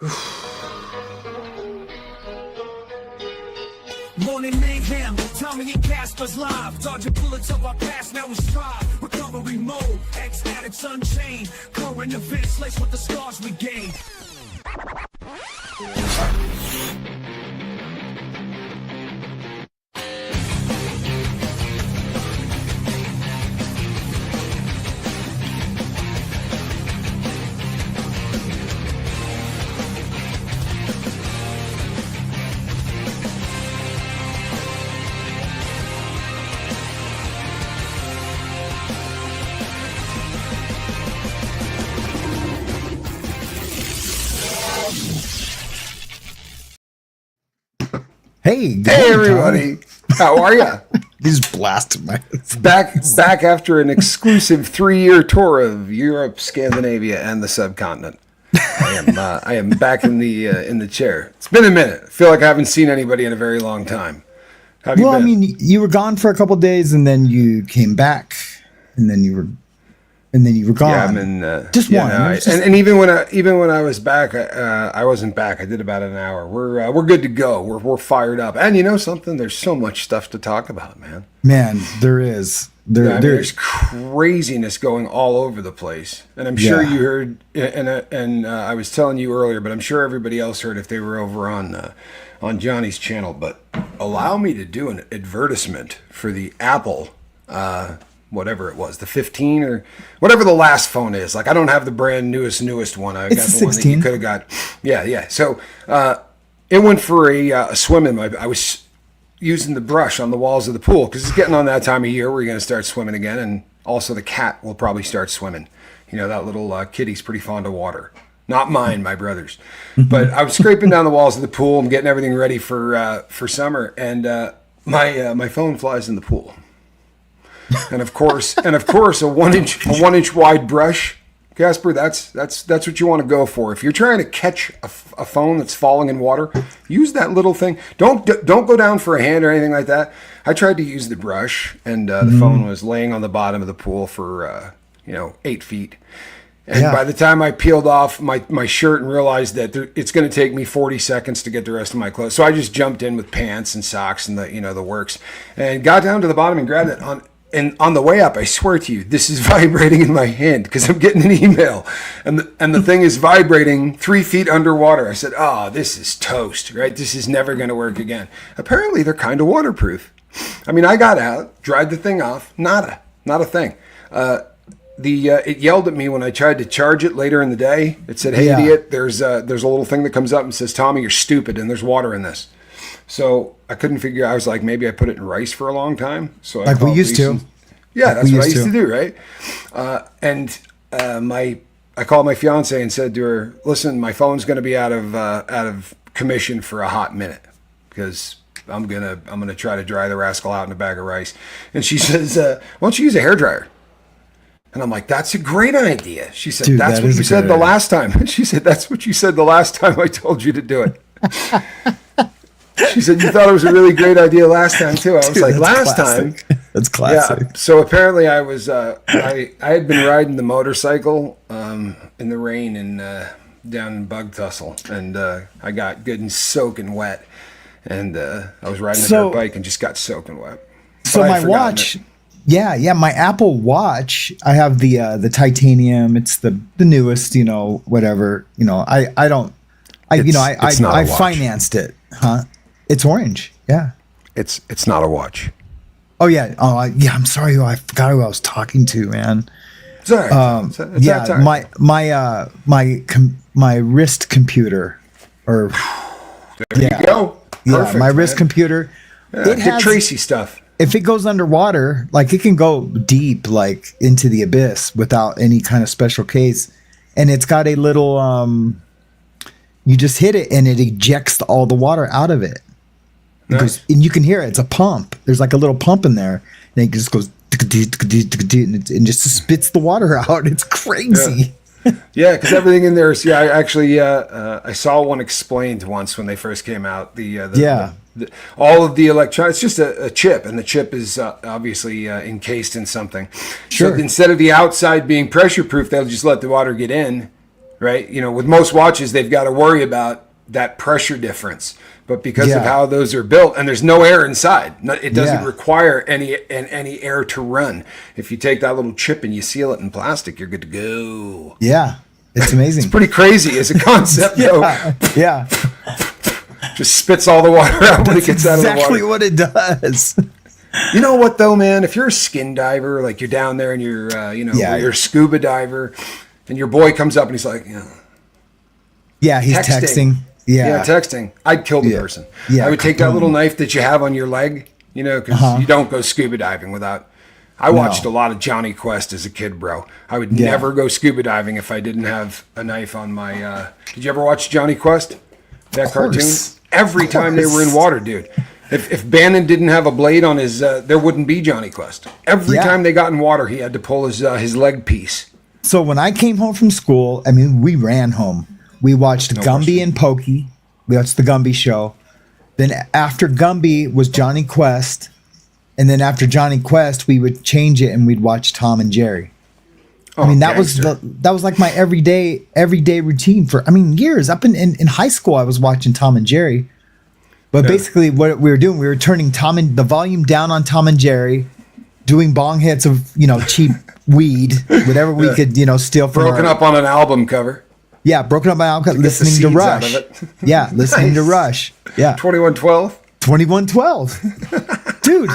Morning Mayhem, Tommy and Casper's live. Dodging bullets of our past, now it's strive. Recovery mode, ex-addicts unchained. Current events laced with the scars we gained. Hey, everybody! How are ya? These blasted my back after an exclusive 3-year tour of Europe, Scandinavia, and the subcontinent. I am back in the chair. It's been a minute. I feel like I haven't seen anybody in a very long time. How have you been? I mean, you were gone for a couple of days, and then you came back, and then you were gone. Yeah, I'm in. Just one. And even when I was back, I wasn't back. I did about an hour. We're good to go. We're fired up. And you know something? There's so much stuff to talk about, man. Man, there is. There's craziness going all over the place. And I'm sure you heard. And I was telling you earlier, but I'm sure everybody else heard if they were over on Johnny's channel. But allow me to do an advertisement for the Apple. Whatever it was, the 15 or whatever the last phone is. Like, I don't have the brand newest one. I got the 16. one that you could have got. Yeah. So it went for a swim in. I was using the brush on the walls of the pool because it's getting on that time of year where you're going to start swimming again. And also the cat will probably start swimming. You know, that little kitty's pretty fond of water. Not mine, my brother's. But I was scraping down the walls of the pool and getting everything ready for summer. And my phone flies in the pool. And of course, a one inch wide brush, Casper. That's what you want to go for. If you're trying to catch a phone that's falling in water, use that little thing. Don't go down for a hand or anything like that. I tried to use the brush, and the phone was laying on the bottom of the pool for 8 feet. And by the time I peeled off my shirt and realized that it's going to take me 40 seconds to get the rest of my clothes, so I just jumped in with pants and socks and the works, and got down to the bottom and grabbed it on. And on the way up, I swear to you, this is vibrating in my hand because I'm getting an email, and the thing is vibrating 3 feet underwater. I said, "Oh, this is toast, right? This is never going to work again." Apparently, they're kind of waterproof. I mean, I got out, dried the thing off, not a thing. It yelled at me when I tried to charge it later in the day. It said, "Hey, idiot! There's a little thing that comes up and says, Tommy, you're stupid, and there's water in this." So I couldn't figure. I was like, maybe I put it in rice for a long time. So like we used to. Yeah, that's what I used to do, right? I called my fiance and said to her, "Listen, my phone's going to be out of commission for a hot minute because I'm gonna try to dry the rascal out in a bag of rice." And she says, "Why don't you use a hairdryer?" And I'm like, "That's a great idea." She said, Dude, "That's what you said the last time." She said, "That's what you said the last time I told you to do it." She said, "You thought it was a really great idea last time too." I was like, "Last time." That's classic. Yeah. So apparently, I was I had been riding the motorcycle in the rain and down in Bug Tussle, and I got good and soaking wet, and I was riding a dirt bike and just got soaking wet. So my watch. Yeah, my Apple Watch. I have the titanium. It's the newest, whatever. I financed it, huh? It's orange. Yeah. It's not a watch. Oh yeah. I'm sorry. I forgot who I was talking to, man. Sorry. My wrist computer, or there you go. Perfect, my wrist computer. Yeah, it has Tracy stuff. If it goes underwater, like it can go deep, like into the abyss without any kind of special case, and it's got a little. You just hit it and it ejects all the water out of it. Nice. And you can hear it. It's a pump. There's like a little pump in there, and it just goes and just spits the water out. It's crazy. Yeah, because everything in there is. Yeah, I saw one explained once when they first came out. All of the electronics. It's just a chip, and the chip is obviously encased in something. Sure. So instead of the outside being pressure proof, they'll just let the water get in. right? You know, with most watches, they've got to worry about that pressure difference. But because of how those are built, and there's no air inside, it doesn't require any air to run. If you take that little chip and you seal it in plastic, you're good to go. Yeah, it's amazing. It's pretty crazy as a concept, though. Yeah. Just spits all the water out when it gets out of the water. Exactly what it does. You know what, though, man? If you're a skin diver, like you're down there and you're, you're a scuba diver, and your boy comes up and he's like, yeah, he's texting. Yeah, texting. I'd kill the person. Yeah, I would take that little knife that you have on your leg, because you don't go scuba diving without. I watched a lot of Johnny Quest as a kid, bro. I would never go scuba diving if I didn't have a knife on my. Did you ever watch Johnny Quest? That cartoon? Every time they were in water, dude. If Bannon didn't have a blade on his, there wouldn't be Johnny Quest. Every time they got in water, he had to pull his leg piece. So when I came home from school, I mean, we ran home. We watched Gumby and Pokey. We watched the Gumby show. Then after Gumby was Johnny Quest. And then after Johnny Quest, we would change it and we'd watch Tom and Jerry. I mean, that was like my everyday routine for, years. Up in high school, I was watching Tom and Jerry. But basically what we were doing, we were turning the volume down on Tom and Jerry, doing bong hits of, cheap weed, whatever we could, steal from Broken up on an album cover. Yeah, broken up by alcohol, listening to Rush. Yeah, listening to Rush. Yeah. 2112? 2112. Dude,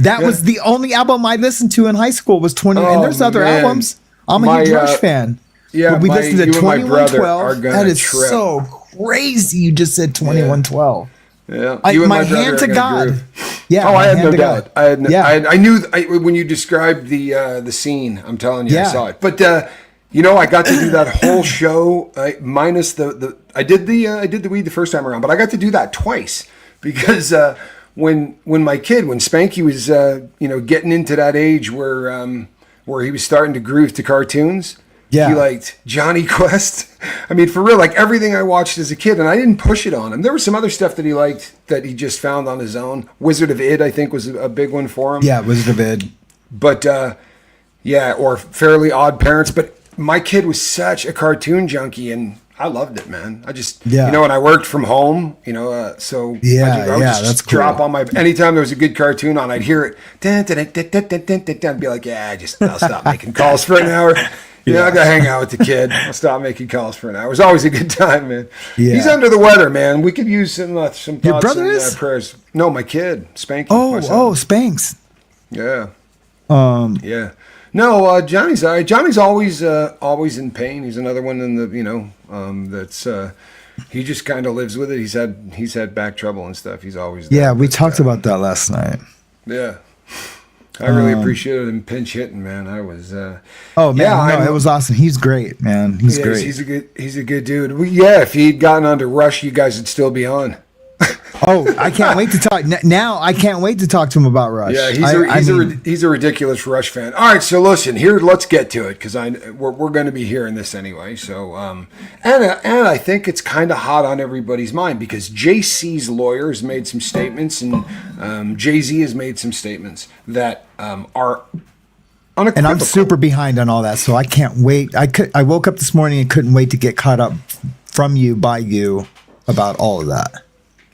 that was the only album I listened to in high school was 20. And there's other albums. I'm a huge Rush fan. Yeah, but we listened to 2112. That is so crazy. You just said 2112. Yeah, my hand to God. Yeah. Oh, I had no doubt. I knew when you described the scene. I'm telling you, I saw it. But I got to do that whole show minus I did the weed the first time around, but I got to do that twice because when Spanky was getting into that age where he was starting to groove to cartoons. Yeah. He liked Johnny Quest. I mean, for real, like everything I watched as a kid, and I didn't push it on him. There was some other stuff that he liked that he just found on his own. Wizard of Id, I think, was a big one for him. Yeah, Wizard of Id. But, or Fairly Odd Parents. But my kid was such a cartoon junkie, and I loved it, man. I just, and I worked from home, so I would just that's cool. drop on my, anytime there was a good cartoon on, I'd hear it, I'd be like, I'll stop making calls for an hour. I gotta hang out with the kid. I'll stop making calls for an hour. It was always a good time, man. Yeah. He's under the weather, man. We could use some thoughts Your brother and prayers. No, my kid, Spanky. Spanks. Yeah. Yeah. No, Johnny's all right. Johnny's always in pain. He's another one in the that's he just kind of lives with it. He's had back trouble and stuff. He's always there. Yeah, we talked about that last night. Yeah. I really appreciated him pinch hitting, man. I was. It was awesome. He's great, man. He's great. He's a good dude. If he'd gotten onto Rush, you guys would still be on. I can't wait to talk. Now I can't wait to talk to him about Rush. Yeah, he's a ridiculous Rush fan. All right, so listen here. Let's get to it because we're going to be hearing this anyway. So and I think it's kind of hot on everybody's mind because JC's lawyer has made some statements and Jay-Z has made some statements that are unequivocal. And I'm super behind on all that, so I can't wait. I woke up this morning and couldn't wait to get caught up by you about all of that.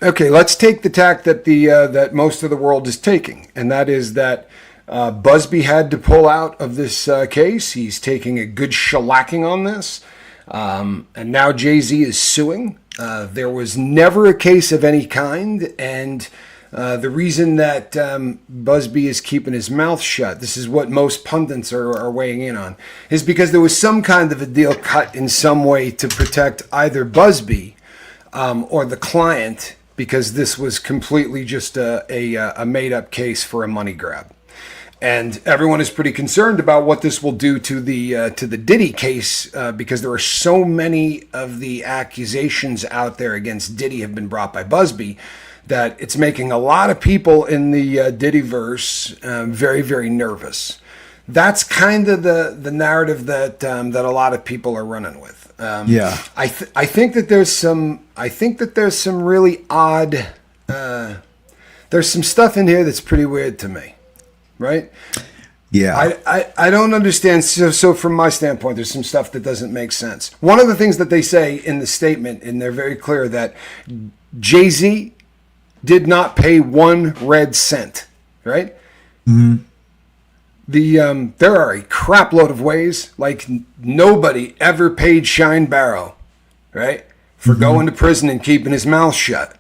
Okay, let's take the tack that that most of the world is taking, and that is that Busby had to pull out of this case. He's taking a good shellacking on this, and now Jay-Z is suing. There was never a case of any kind, and the reason that Busby is keeping his mouth shut, this is what most pundits are weighing in on, is because there was some kind of a deal cut in some way to protect either Busby or the client, because this was completely just a made-up case for a money grab. And everyone is pretty concerned about what this will do to the Diddy case because there are so many of the accusations out there against Diddy have been brought by Busby that it's making a lot of people in the Diddyverse very, very nervous. That's kind of the narrative that a lot of people are running with. I think that there's some really odd. There's some stuff in here that's pretty weird to me, right? Yeah. I don't understand. So from my standpoint, there's some stuff that doesn't make sense. One of the things that they say in the statement, and they're very clear, that Jay-Z did not pay 1 red cent, right? Mm-hmm. There are a crap load of ways, like nobody ever paid Shine Barrow, right, for going to prison and keeping his mouth shut.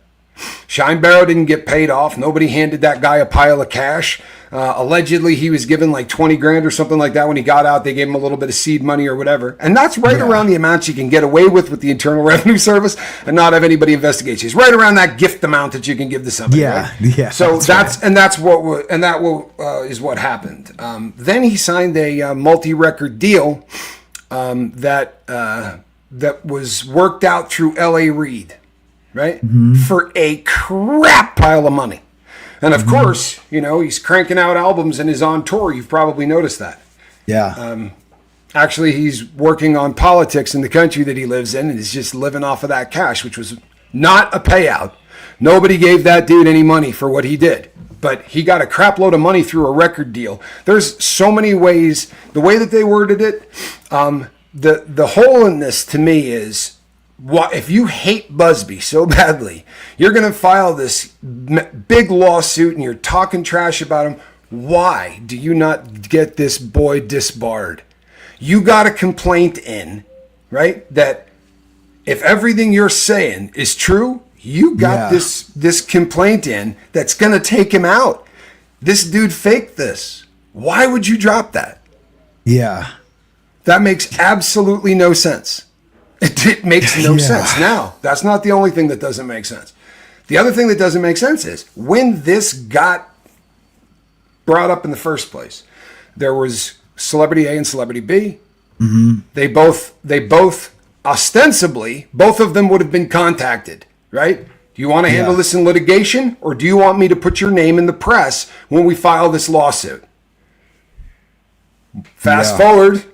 Shine Barrow didn't get paid off. Nobody handed that guy a pile of cash. Allegedly, he was given like 20 grand or something like that when he got out. They gave him a little bit of seed money or whatever. And that's right around the amount you can get away with the Internal Revenue Service and not have anybody investigate you. It's right around that gift amount that you can give to somebody. Yeah, right? yeah. So that's what happened. Then he signed a multi-record deal that was worked out through L.A. Reid. Right? Mm-hmm. For a crap pile of money. And of course, he's cranking out albums and is on tour. You've probably noticed that. Yeah. Actually, he's working on politics in the country that he lives in and is just living off of that cash, which was not a payout. Nobody gave that dude any money for what he did. But he got a crap load of money through a record deal. There's so many ways. The way that they worded it, the hole in this to me is, if you hate Busby so badly, you're going to file this big lawsuit and you're talking trash about him. Why do you not get this boy disbarred? You got a complaint in, right? That if everything you're saying is true, you got this complaint in that's going to take him out. This dude faked this. Why would you drop that? Yeah. That makes absolutely no sense. It makes no sense. Now, that's not the only thing that doesn't make sense. The other thing that doesn't make sense is when this got brought up in the first place, there was Celebrity A and Celebrity B. Mm-hmm. They both ostensibly, both of them would have been contacted, right? Do you want to handle this in litigation, or do you want me to put your name in the press when we file this lawsuit? Fast forward,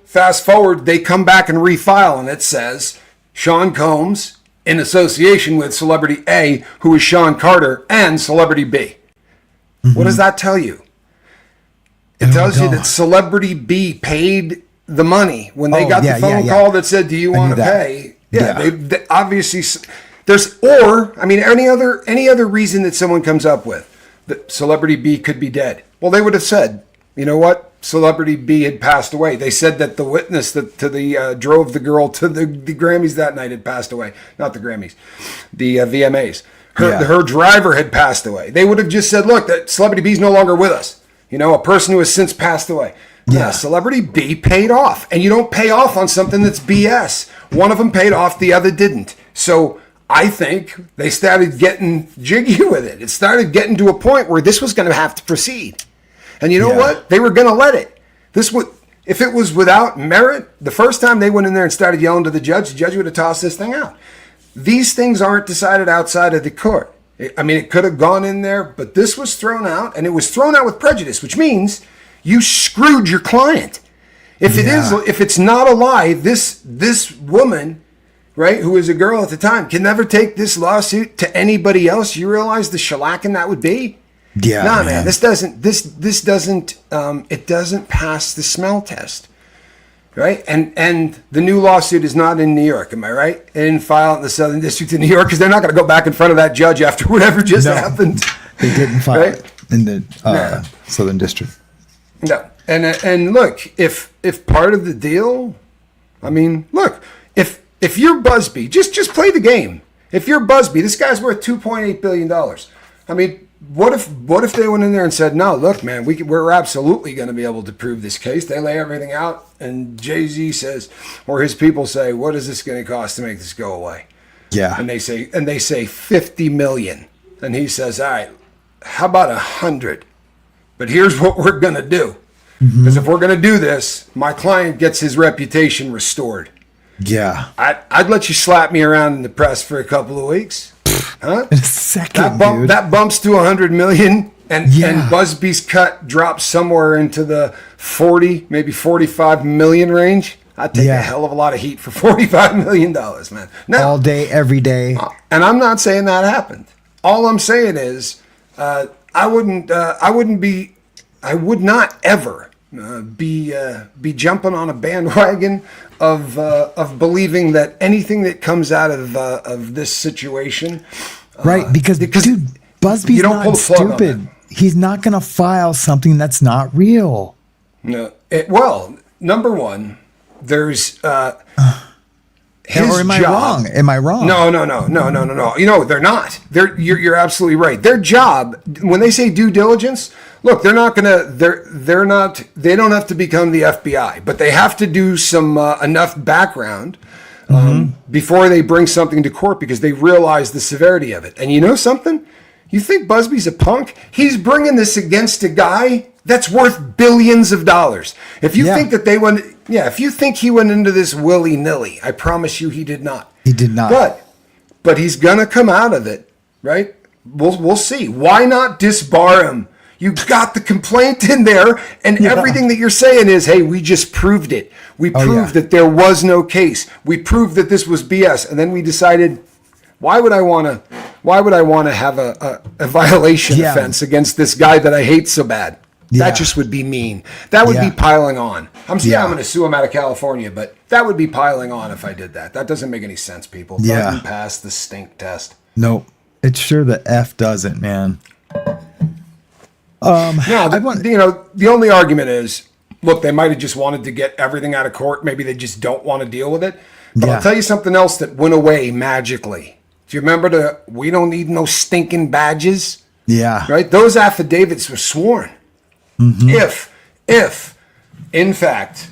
they come back and refile, and it says Sean Combs in association with Celebrity A, who is Sean Carter, and Celebrity B. Mm-hmm. What does that tell you? It tells you that Celebrity B paid the money when they got the phone call that said, "Do you want to pay?" They obviously any other reason that someone comes up with that Celebrity B could be dead. Well, they would have said, you know what? Celebrity B had passed away. They said that the witness that drove the girl to the Grammys that night had passed away. Not the Grammys, the VMAs. Her driver had passed away. They would have just said, look, that Celebrity B is no longer with us. A person who has since passed away. Yeah, Celebrity B paid off. And you don't pay off on something that's BS. One of them paid off, the other didn't. So I think they started getting jiggy with it. It started getting to a point where this was going to have to proceed. And you know what? They were going to let it. If it was without merit, the first time they went in there and started yelling to the judge would have tossed this thing out. These things aren't decided outside of the court. It could have gone in there, but this was thrown out, and it was thrown out with prejudice, which means you screwed your client. If it's not a lie, this woman, right, who was a girl at the time, can never take this lawsuit to anybody else. You realize the shellacking that would be? Yeah, man. This doesn't pass the smell test, right? And the new lawsuit is not in New York, am I right? They didn't file it in the Southern District of New York because they're not going to go back in front of that judge after whatever just happened. They didn't file it in the Southern District. No, and look, if part of the deal, if you're Busby, just play the game. If you're Busby, this guy's worth $2.8 billion. What if they went in there and said, no, look, man, we're absolutely going to be able to prove this case. They lay everything out, and Jay-Z says, or his people say, what is this going to cost to make this go away? Yeah. And they say $50 million. And he says, all right, how about 100? But here's what we're going to do. Because if we're going to do this, my client gets his reputation restored. Yeah. I'd let you slap me around in the press for a couple of weeks. Huh? In a second, dude. That bumps to 100 million, and Busby's cut drops somewhere into the 40, maybe 45 million range. I'd take a hell of a lot of heat for $45 million, man. Now, all day, every day. And I'm not saying that happened. All I'm saying is, I would not ever be jumping on a bandwagon of believing that anything that comes out of this situation, right? Because dude, Busby's not stupid. He's not going to file something that's not real. No. Well, number one, there's his or am I job. wrong? Am I wrong? No. You know, they're not. You're absolutely right. Their job, when they say due diligence, look, they don't have to become the FBI, but they have to do some enough background before they bring something to court because they realize the severity of it. And you know something? You think Busby's a punk? He's bringing this against a guy that's worth billions of dollars. If you think that if you think he went into this willy-nilly, I promise you he did not. He did not. But he's gonna come out of it, right? We'll see. Why not disbar him? You got the complaint in there, and everything that you're saying is, hey, we just proved it. We proved that there was no case. We proved that this was BS, and then we decided, why would I want to have a violation offense against this guy that I hate so bad? That just would be mean. That would be piling on. I'm going to sue him out of California, but that would be piling on if I did that. That doesn't make any sense, people. Doesn't pass the stink test. Nope. It's sure the F doesn't, man. The only argument is, look, they might have just wanted to get everything out of court. Maybe they just don't want to deal with it. But I'll tell you something else that went away magically. Do you remember we don't need no stinking badges? Yeah. Right? Those affidavits were sworn. If, in fact,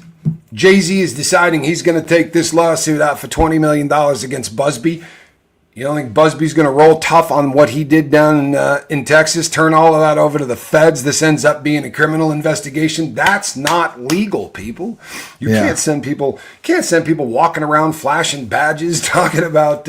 Jay-Z is deciding he's going to take this lawsuit out for $20 million against Busby, you don't think Busby's going to roll tough on what he did down in Texas, turn all of that over to the feds? This ends up being a criminal investigation. That's not legal, people. You can't send people walking around flashing badges talking about,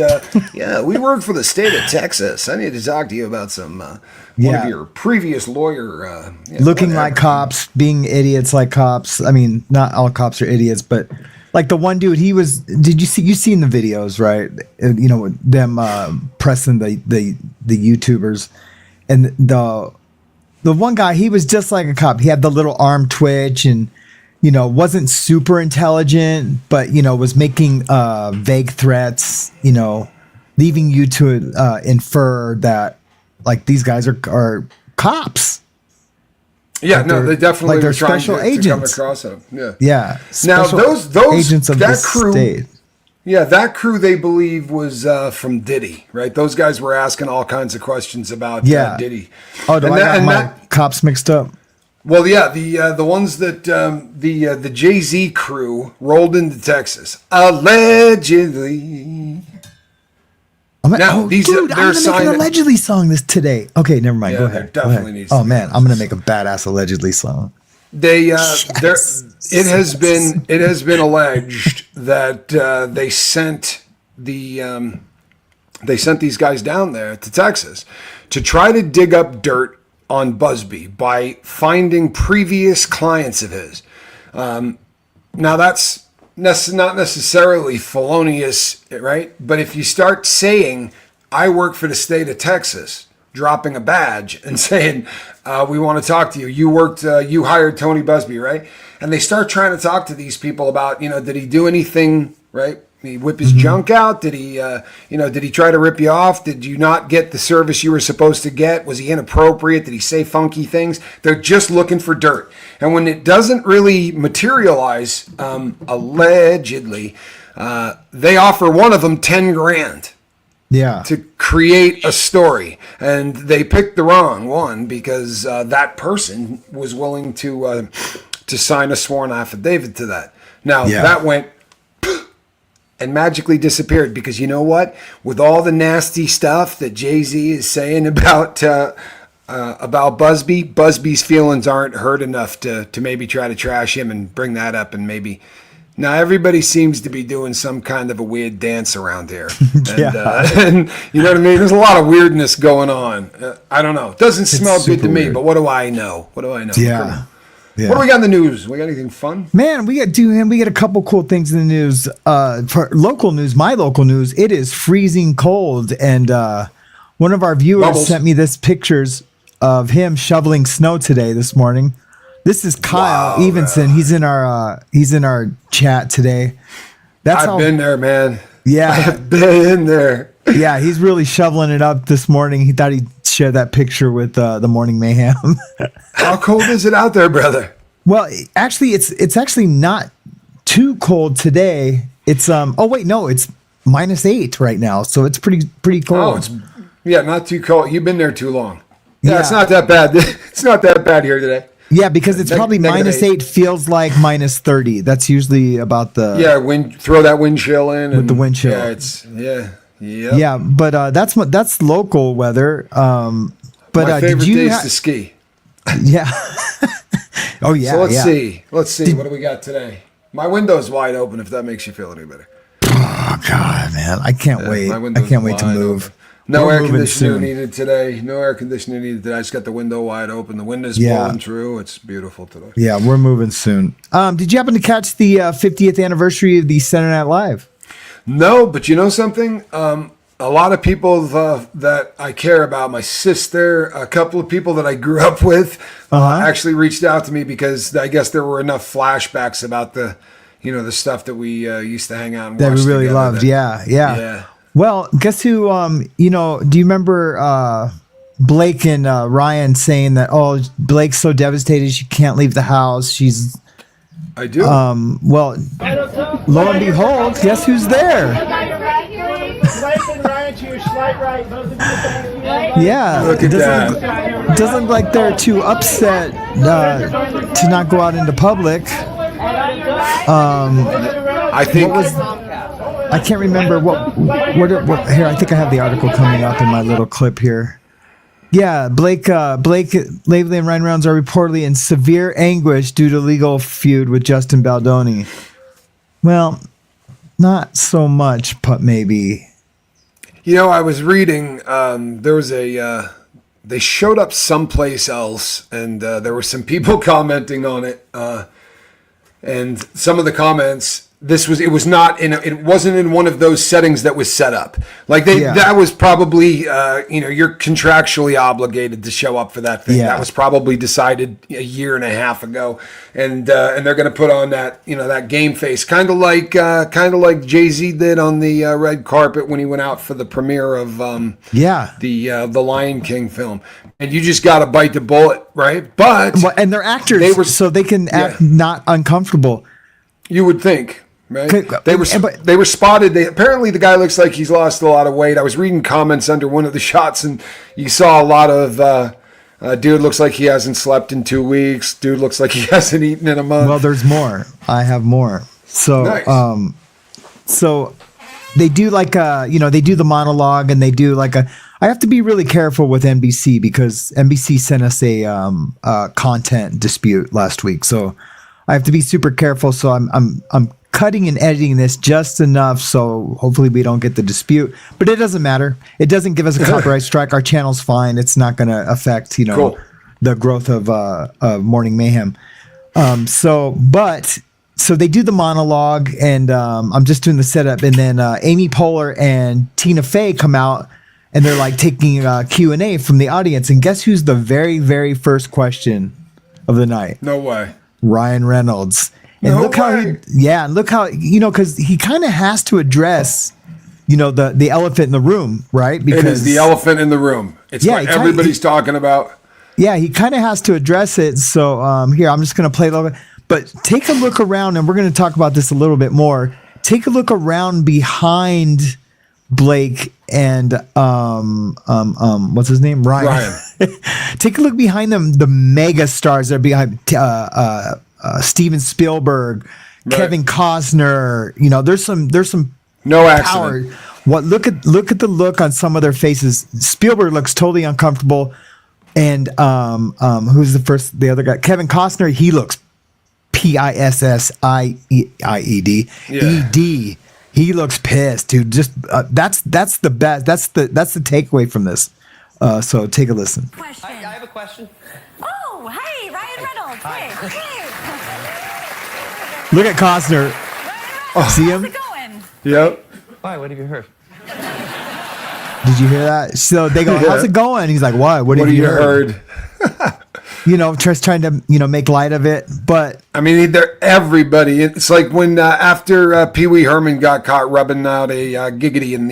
we work for the state of Texas. I need to talk to you about some one of your previous lawyer. Looking like cops, being idiots like cops. I mean, not all cops are idiots, but like the one dude, you've seen the videos, right? You know, them pressing the YouTubers, and the one guy, he was just like a cop. He had the little arm twitch and, you know, wasn't super intelligent, but, you know, was making vague threats, you know, leaving you to infer that like these guys are cops. Yeah, no, they definitely they're were trying special to agents. come across them. Yeah. Now those agents of that the crew, state. Yeah, that crew they believe was from Diddy, right? Those guys were asking all kinds of questions about Diddy. Oh, I got my cops mixed up? Well, yeah, the ones that the Jay-Z crew rolled into Texas allegedly. Dude, I'm gonna make an allegedly song today. Okay, never mind. Yeah, go ahead. Definitely needs. Oh man, I'm gonna make a badass allegedly song. It has been alleged that they sent these guys down there to Texas to try to dig up dirt on Busby by finding previous clients of his. Now that's not necessarily felonious, right? But if you start saying, I work for the state of Texas, dropping a badge and saying, we want to talk to you. You hired Tony Busby, right? And they start trying to talk to these people about, you know, did he do anything, right? Did he whip his junk out? Did he try to rip you off? Did you not get the service you were supposed to get? Was he inappropriate? Did he say funky things? They're just looking for dirt. And when it doesn't really materialize, allegedly, they offer one of them 10 grand. Yeah. To create a story. And they picked the wrong one because that person was willing to sign a sworn affidavit to that. Now, that went and magically disappeared because you know what? With all the nasty stuff that Jay-Z is saying about Busby, Busby's feelings aren't hurt enough to maybe try to trash him and bring that up and maybe... Now everybody seems to be doing some kind of a weird dance around here, and you know what I mean. There's a lot of weirdness going on. I don't know. It doesn't smell good to me, but what do I know? Yeah. What do we got in the news? We got anything fun? Man, we got a couple cool things in the news. For local news, my local news, it is freezing cold, and one of our viewers sent me this pictures of him shoveling snow this morning. This is Kyle Wow, Evenson. He's in our chat today. I've been there, man. Yeah. I've been in there. Yeah, he's really shoveling it up this morning. He thought he'd share that picture with the Morning Mayhem. How cold is it out there, brother? Well, actually, it's actually not too cold today. It's it's -8 right now, so it's pretty cold. Oh, it's not too cold. You've been there too long. Yeah, it's Yeah. not that bad. It's not that bad here today. Yeah, because it's probably -8 feels like -30. That's usually about the throw that wind chill in with the wind chill. Yeah, but that's local weather. But my favorite did you days to ski. Yeah. Oh yeah. So let's yeah. see. What do we got today? My window's wide open. If that makes you feel any better. Oh God, man, I can't wait. My I window's can't wait to wide move. open. No We're air moving conditioner soon. needed today. No air conditioner needed today. I just got the window wide open. The wind is Yeah. blowing through. It's beautiful today. Yeah, we're moving soon. Did you happen to catch the 50th anniversary of the Saturday Night Live? No, but you know something? A lot of people that I care about, my sister, a couple of people that I grew up with, actually reached out to me because I guess there were enough flashbacks about the stuff that we used to hang out and That watch we really together loved. that- Yeah. Well, guess who? Do you remember Blake and Ryan saying that? Oh, Blake's so devastated she can't leave the house. She's I do. well. Lo and behold, guess who's there? Yeah, Look at it doesn't look like they're too upset to not go out into public. I think I can't remember what here. I think I have the article coming up in my little clip here. Yeah, Blake, Lively, and Ryan Reynolds are reportedly in severe anguish due to legal feud with Justin Baldoni. Well, not so much, but maybe. I was reading. There was they showed up someplace else, and there were some people commenting on it. And some of the comments, it wasn't in one of those settings that was set up. Like that was probably, you're contractually obligated to show up for that thing. Yeah. That was probably decided a year and a half ago, and they're going to put on that, that game face, kind of like Jay-Z did on the red carpet when he went out for the premiere of the Lion King film. And you just got to bite the bullet, right? But and they're actors, so they can act not uncomfortable. You would think, right? They were but- they were spotted. Apparently the guy looks like he's lost a lot of weight. I was reading comments under one of the shots, and you saw a lot of dude looks like he hasn't slept in 2 weeks. Dude looks like he hasn't eaten in a month. Well, there's more. I have more. So, Nice. So they do they do the monologue, and they do I have to be really careful with NBC because NBC sent us a content dispute last week. So I have to be super careful. So I'm cutting and editing this just enough so hopefully we don't get the dispute. But it doesn't matter. It doesn't give us a copyright strike. Our channel's fine. It's not going to affect Cool. the growth of Morning Mayhem. So they do the monologue, and I'm just doing the setup, and then Amy Poehler and Tina Fey come out, and they're like taking Q&A from the audience. And guess who's the very, very first question of the night? No way. Ryan Reynolds. And No look how way. look how because he kind of has to address the elephant in the room, right? Because It is the elephant in the room. It's what everybody's talking about. Yeah, he kind of has to address it. So here, I'm just going to play a little bit. But take a look around, and we're going to talk about this a little bit more. Take a look around behind Blake and what's his name? Ryan. Take a look behind them, the mega stars that are behind Steven Spielberg, Right. Kevin Costner. There's some No power. accident. Look at the look on some of their faces. Spielberg looks totally uncomfortable. And who's the other guy? Kevin Costner, he looks PISSIED ED. He looks pissed, dude. Just that's the best. That's the takeaway from this. So take a listen. Question. I have a question. Oh, hey, Ryan Reynolds. Hey. Look at Costner. See him? How's it going? Yep. Why? What have you heard? Did you hear that? So they go, "How's it going?" He's like, "What? What have you heard?" just trying to, make light of it. But I mean, everybody. It's like when after Pee Wee Herman got caught rubbing out a giggity in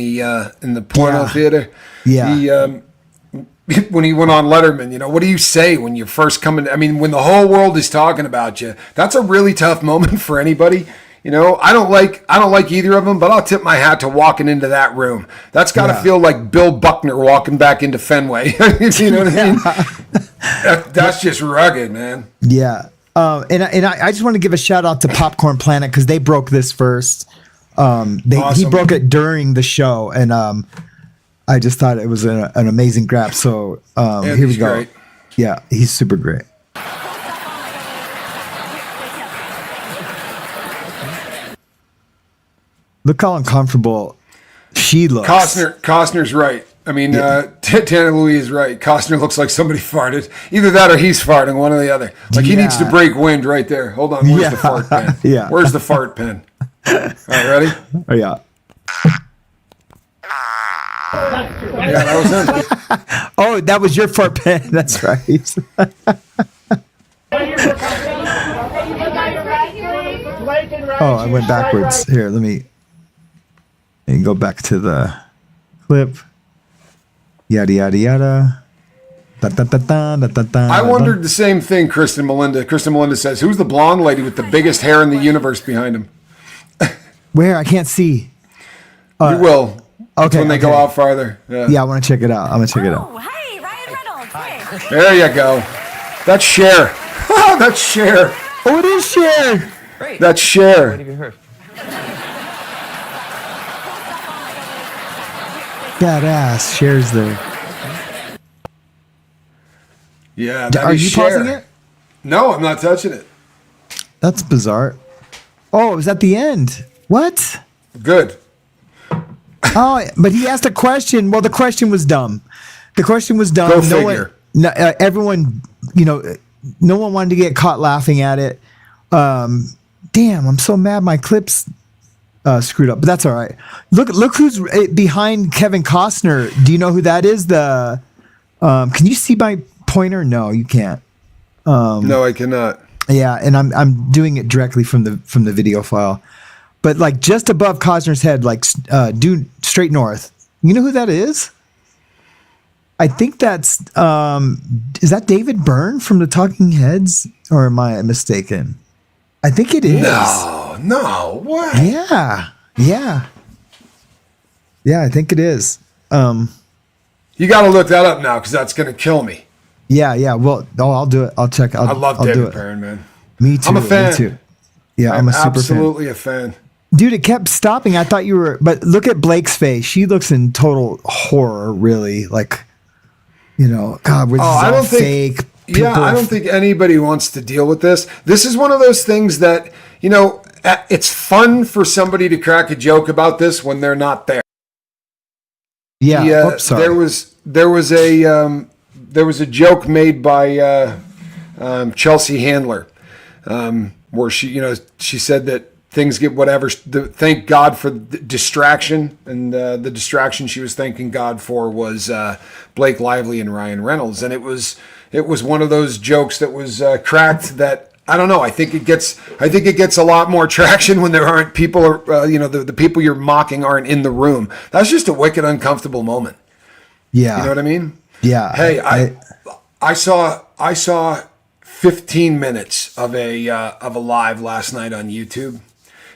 the porno theater. Yeah. He, when he went on Letterman, what do you say when you're first coming? I mean, when the whole world is talking about you, that's a really tough moment for anybody. I don't like either of them, but I'll tip my hat to walking into that room. That's got to feel like Bill Buckner walking back into Fenway. You know what I mean? That's just rugged, man. Yeah. And I just want to give a shout out to Popcorn Planet because they broke this first. Awesome. He broke it during the show, and I just thought it was an amazing grab. So here we go. Great. Yeah, he's super great. Look how uncomfortable she looks. Costner's right. I mean, Tana Louie is right. Costner looks like somebody farted. Either that or he's farting, one or the other. Like he needs to break wind right there. Hold on, where's the fart pen? Yeah. Where's the fart pen? All right, ready? Oh, yeah. Yeah, that was him. Oh, that was your fart pen. That's right. Oh, I went backwards. Here, let me go back to the clip. Yada, yada, yada. Da, da, da, da, da, da, I wondered the same thing, Kristen Melinda. Kristen Melinda says, who's the blonde lady with the biggest hair in the universe behind him? Where? I can't see. You will. Okay. When they go out farther. Yeah, I want to check it out. I'm going to check it out. Oh, hey, Ryan Reynolds. Hey. There you go. That's Cher. That's Cher. Oh, it is Cher. Great. That's Cher. What have you heard? Badass. Cher's there. Yeah. Are you pausing it? No, I'm not touching it. That's bizarre. Oh, it was at the end. What? Good. Oh, but he asked a question. Well, the question was dumb. Go figure. Everyone, no one wanted to get caught laughing at it. Damn, I'm so mad my clips screwed up, but that's all right. Look who's behind Kevin Costner. Do you know who that is? Can you see my pointer? No, you can't. No, I cannot. Yeah, and I'm doing it directly from the video file. But like just above Costner's head, like due straight north. You know who that is? I think that's is that David Byrne from the Talking Heads, or am I mistaken? I think it is. No, what? Yeah, I think it is. You got to look that up now because that's going to kill me. Yeah. Well, I'll do it. I'll check. I love David do Byrne, man. Me too. I'm a fan. Me too. Yeah, I'm a super absolutely a fan. Dude, it kept stopping. I thought you were, but look at Blake's face. She looks in total horror, really. like, God, we're I don't think fake. I don't think anybody wants to deal with this. This is one of those things that, it's fun for somebody to crack a joke about this when they're not there. Yeah. Oops, sorry. There was a joke made by Chelsea Handler, where she said that things get whatever. Thank God for the distraction, and the distraction she was thanking God for was Blake Lively and Ryan Reynolds, and it was one of those jokes that was cracked that. I don't know. I think it gets a lot more traction when there aren't people, the people you're mocking aren't in the room. That's just a wicked uncomfortable moment. Yeah. You know what I mean? Yeah. Hey, I saw 15 minutes of a live last night on YouTube,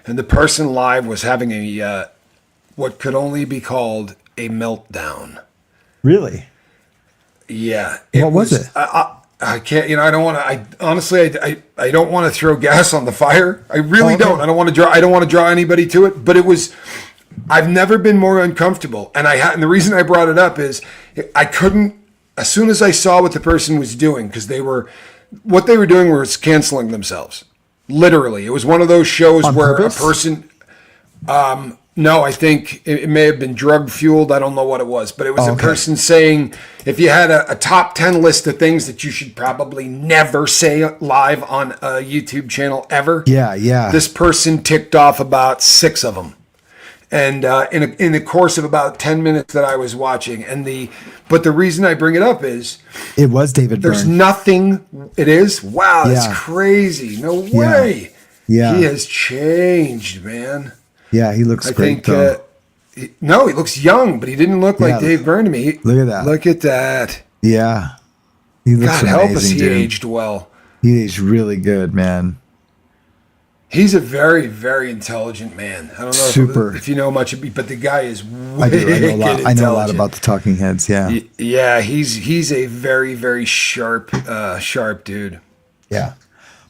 and the person live was having a what could only be called a meltdown. Really? Yeah. What was it? I can't, I don't want to, I don't want to throw gas on the fire. I really don't. I don't want to draw anybody to it, but I've never been more uncomfortable. And and the reason I brought it up is I couldn't, as soon as I saw what the person was doing, because what they were doing was canceling themselves. Literally. It was one of those shows on where purpose? a person, no, I think it may have been drug fueled. I don't know what it was, but it was a person saying, if you had a top 10 list of things that you should probably never say live on a YouTube channel ever. Yeah. This person ticked off about 6 of them. And in the course of about 10 minutes that I was watching, but the reason I bring it up is It was David there's Byrne. nothing. It is? Wow, that's Yeah. crazy. No way. Yeah. He has changed, man. Yeah, he looks I great think. though. No, he looks young, but he didn't look like Yeah. Dave Byrne to me. Look at that. Look at that. Yeah. He looks God help us, amazing, he dude. aged well. He aged really good, man. He's a very, very intelligent man. I don't know Super. if you know much, but the guy is I do. wicked I know a lot. I know a lot intelligent. about the Talking Heads. Yeah. Yeah, he's a very, very sharp dude. Yeah.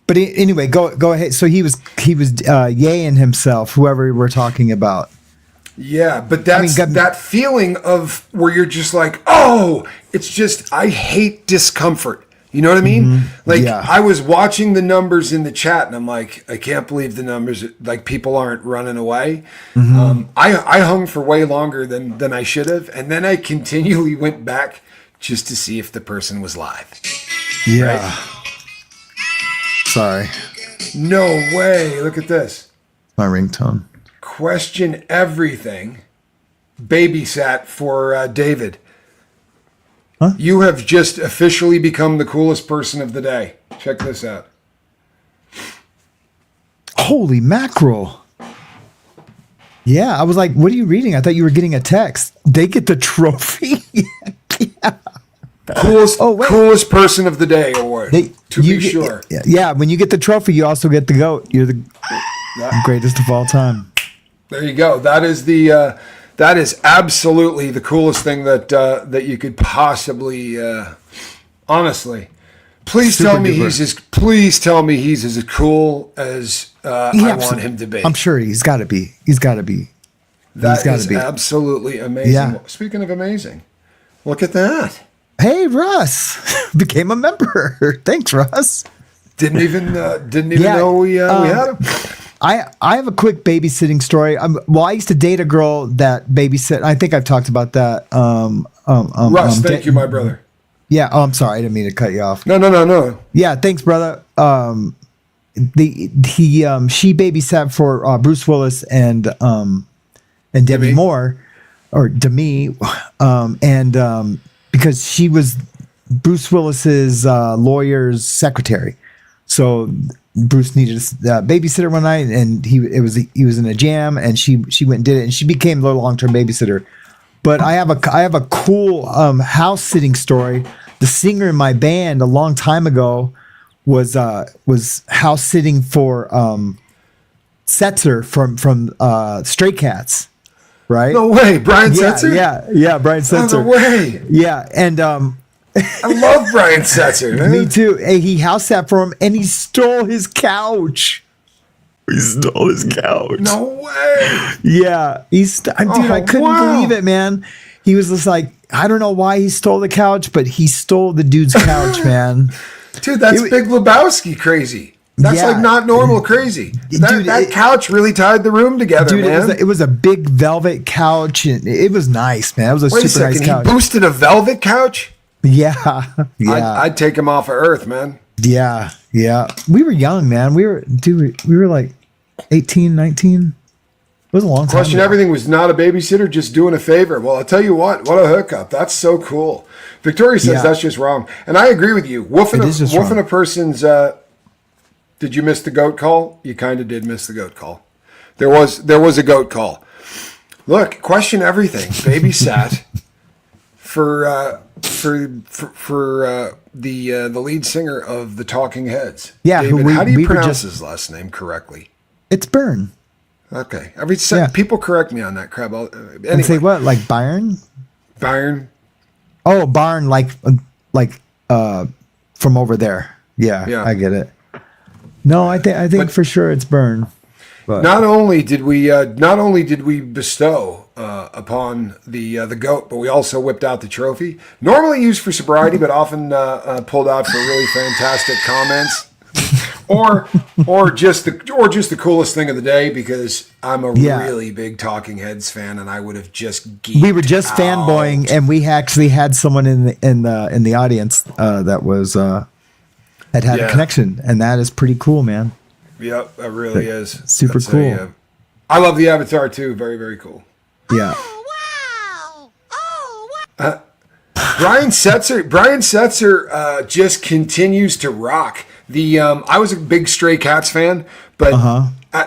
But anyway, go ahead. So he was yaying himself, whoever we're talking about. Yeah, but that's that feeling of where you're just like, oh, it's just I hate discomfort. You know what I mean? Like Yeah. I was watching the numbers in the chat, and I'm like, I can't believe the numbers. Like people aren't running away. I hung for way longer than I should have, and then I continually went back just to see if the person was live. Yeah. Right? Sorry. No way! Look at this. My ringtone. Question everything. Babysat for David. Huh? You have just officially become the coolest person of the day. Check this out. Holy mackerel. Yeah, I was like, what are you reading? I thought you were getting a text. They get the trophy. Coolest person of the day award. To be sure. Yeah, when you get the trophy, you also get the GOAT. You're the greatest of all time. There you go. That is absolutely the coolest thing that you could possibly honestly. Please tell me he's as cool as I want him to be. I'm sure he's got to be. That is absolutely amazing. Yeah. Speaking of amazing, look at that. Hey, Russ became a member. Thanks, Russ. Didn't even know we had him. I have a quick babysitting story. I used to date a girl that babysit. I think I've talked about that. Russ, thank you, my brother. Yeah. Oh, I'm sorry. I didn't mean to cut you off. No. Yeah. Thanks, brother. She babysat for Bruce Willis and Debbie Moore, or Demi, because she was Bruce Willis's lawyer's secretary. So Bruce needed a babysitter one night, and he was in a jam, and she went and did it, and she became the long-term babysitter. But I have a cool house sitting story. The singer in my band a long time ago was house sitting for Setzer from Stray Cats, right? No way, Brian Setzer. Yeah, Brian Setzer. No way. Yeah, and I love Brian Setzer, man. me too. Hey, he house sat for him, and he stole his couch. He stole his couch. No way. Yeah, I couldn't believe it, man. He was just like, I don't know why he stole the couch, but he stole the dude's couch, man. Dude, that's Big Lebowski crazy. That's like not normal crazy. That couch really tied the room together, dude, man. It was a big velvet couch, and it was nice, man. It was a Wait a super second, nice couch. he boosted a velvet couch? Yeah. I'd take him off of Earth, man. Yeah. We were young, man. We were like 18, 19. It was a long time Question ago. everything was not a babysitter, just doing a favor. Well, I'll tell you what a hookup. That's so cool. Victoria says that's just wrong. And I agree with you. Woofing a person's did you miss the goat call? You kind of did miss the goat call. There was a goat call. Look, question everything. Babysat for the lead singer of the Talking Heads. Yeah, David, how do you pronounce his last name correctly? It's Byrne. Okay. People correct me on that crap. Anyway. And say what? Like Byron? Byron. Oh, Barn, like from over there. Yeah, I get it. No, I think for sure it's Byrne. But not only did we bestow upon the goat, but we also whipped out the trophy. Normally used for sobriety, but often pulled out for really fantastic comments, or just the coolest thing of the day, because I'm a really big Talking Heads fan, and I would have just geeked we were just out. fanboying, and we actually had someone in the audience that was had a connection, and that is pretty cool, man. Yep, it really is. Super cool. I love the avatar too. Very, very cool. Yeah. Brian Setzer just continues to rock. I was a big Stray Cats fan, but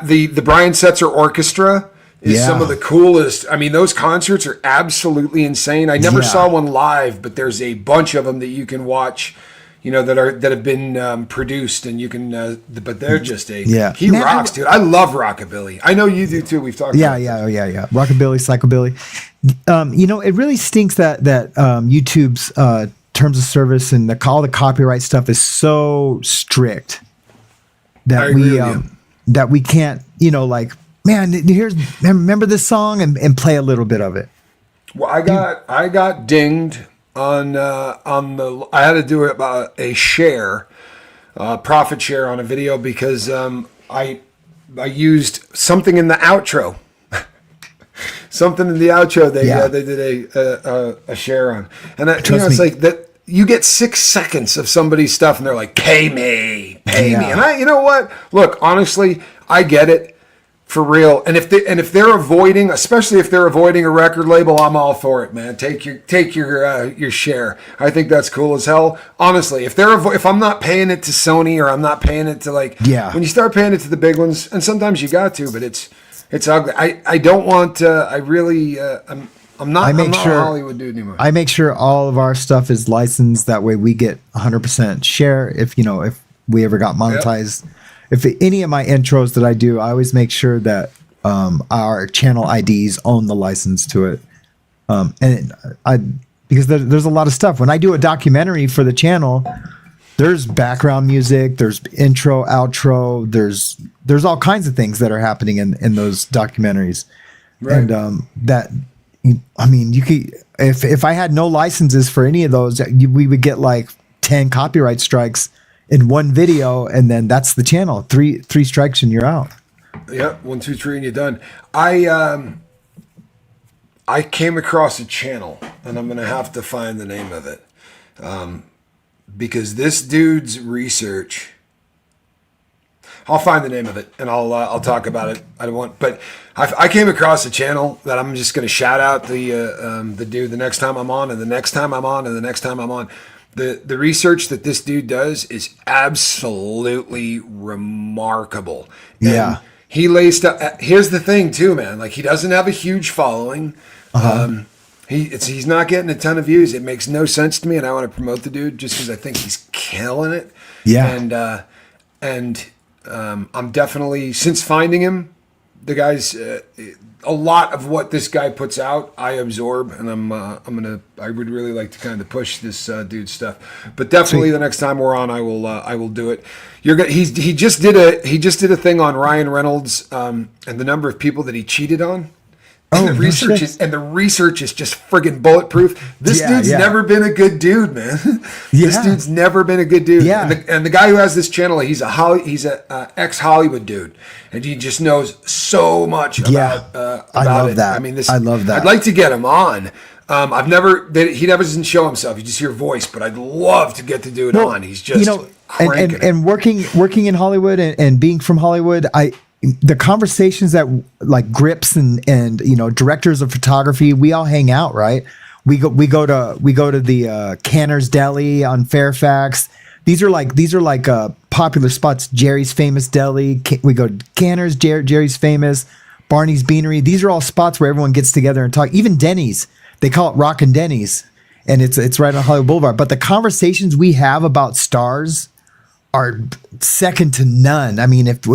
the Brian Setzer Orchestra is some of the coolest. I mean, those concerts are absolutely insane. I never saw one live, but there's a bunch of them that you can watch. That have been produced, and you can. But they're just he rocks, dude. I love rockabilly. I know you do too. We've talked. Yeah. Rockabilly, psychobilly. It really stinks that YouTube's terms of service and all the copyright stuff is so strict that we can't. Man, remember this song and play a little bit of it. Well, I got dinged on the. I had to do a share, profit share on a video because I used something in the outro. Something in the outro they did a share on, and it's like that. You get 6 seconds of somebody's stuff, and they're like, "Pay me," and you know what? Look, honestly, I get it. For real, and if they're avoiding, especially if they're avoiding a record label, I'm all for it, man. Take your share. I think that's cool as hell. Honestly, if I'm not paying it to Sony or I'm not paying it to when you start paying it to the big ones, and sometimes you got to, but it's ugly. I don't want. I'm not a Hollywood dude anymore. I make sure all of our stuff is licensed. That way, we get 100% share. If we ever got monetized. Yep. If any of my intros that I do, I always make sure that our channel IDs own the license to it. Because there's a lot of stuff. When I do a documentary for the channel, there's background music, there's intro, outro, there's all kinds of things that are happening in those documentaries. Right. And you could, if I had no licenses for any of those, we would get like 10 copyright strikes in one video, and then that's the channel. Three strikes and you're out. Yep, 1, 2, 3, and you're done. I came across a channel, and I'm gonna have to find the name of it, because this dude's research. I'll find the name of it, and I'll talk about it. I came across a channel that I'm just gonna shout out the dude the next time I'm on, and the next time I'm on, and the next time I'm on. The research that this dude does is absolutely remarkable. And he lays stuff. Here's the thing too, man. Like, he doesn't have a huge following. He's not getting a ton of views. It makes no sense to me, and I want to promote the dude just because I think he's killing it. Yeah. And I'm definitely, since finding him, the guy's a lot of what this guy puts out, I absorb, and I would really like to kind of push this dude's stuff. But definitely the next time we're on, I will do it. He just did a thing on Ryan Reynolds and the number of people that he cheated on. And the research is just friggin' bulletproof. This dude's never been a good dude, man. This dude's never been a good dude. Yeah. And the guy who has this channel, he's a ex-Hollywood dude, and he just knows so much about I love it. that. I mean, I love that. I'd like to get him on. He never doesn't show himself. You just hear voice, but I'd love to get the dude on. He's just cranking it. And working in Hollywood and being from Hollywood, the conversations that like grips and directors of photography, we all hang out, right? We go to the Canner's Deli on Fairfax. These are like popular spots. Jerry's Famous Deli. We go to Canner's, Jerry's Famous, Barney's Beanery. These are all spots where everyone gets together and talk. Even Denny's, they call it Rockin' Denny's, and it's right on Hollywood Boulevard. But the conversations we have about stars are second to none. I mean, if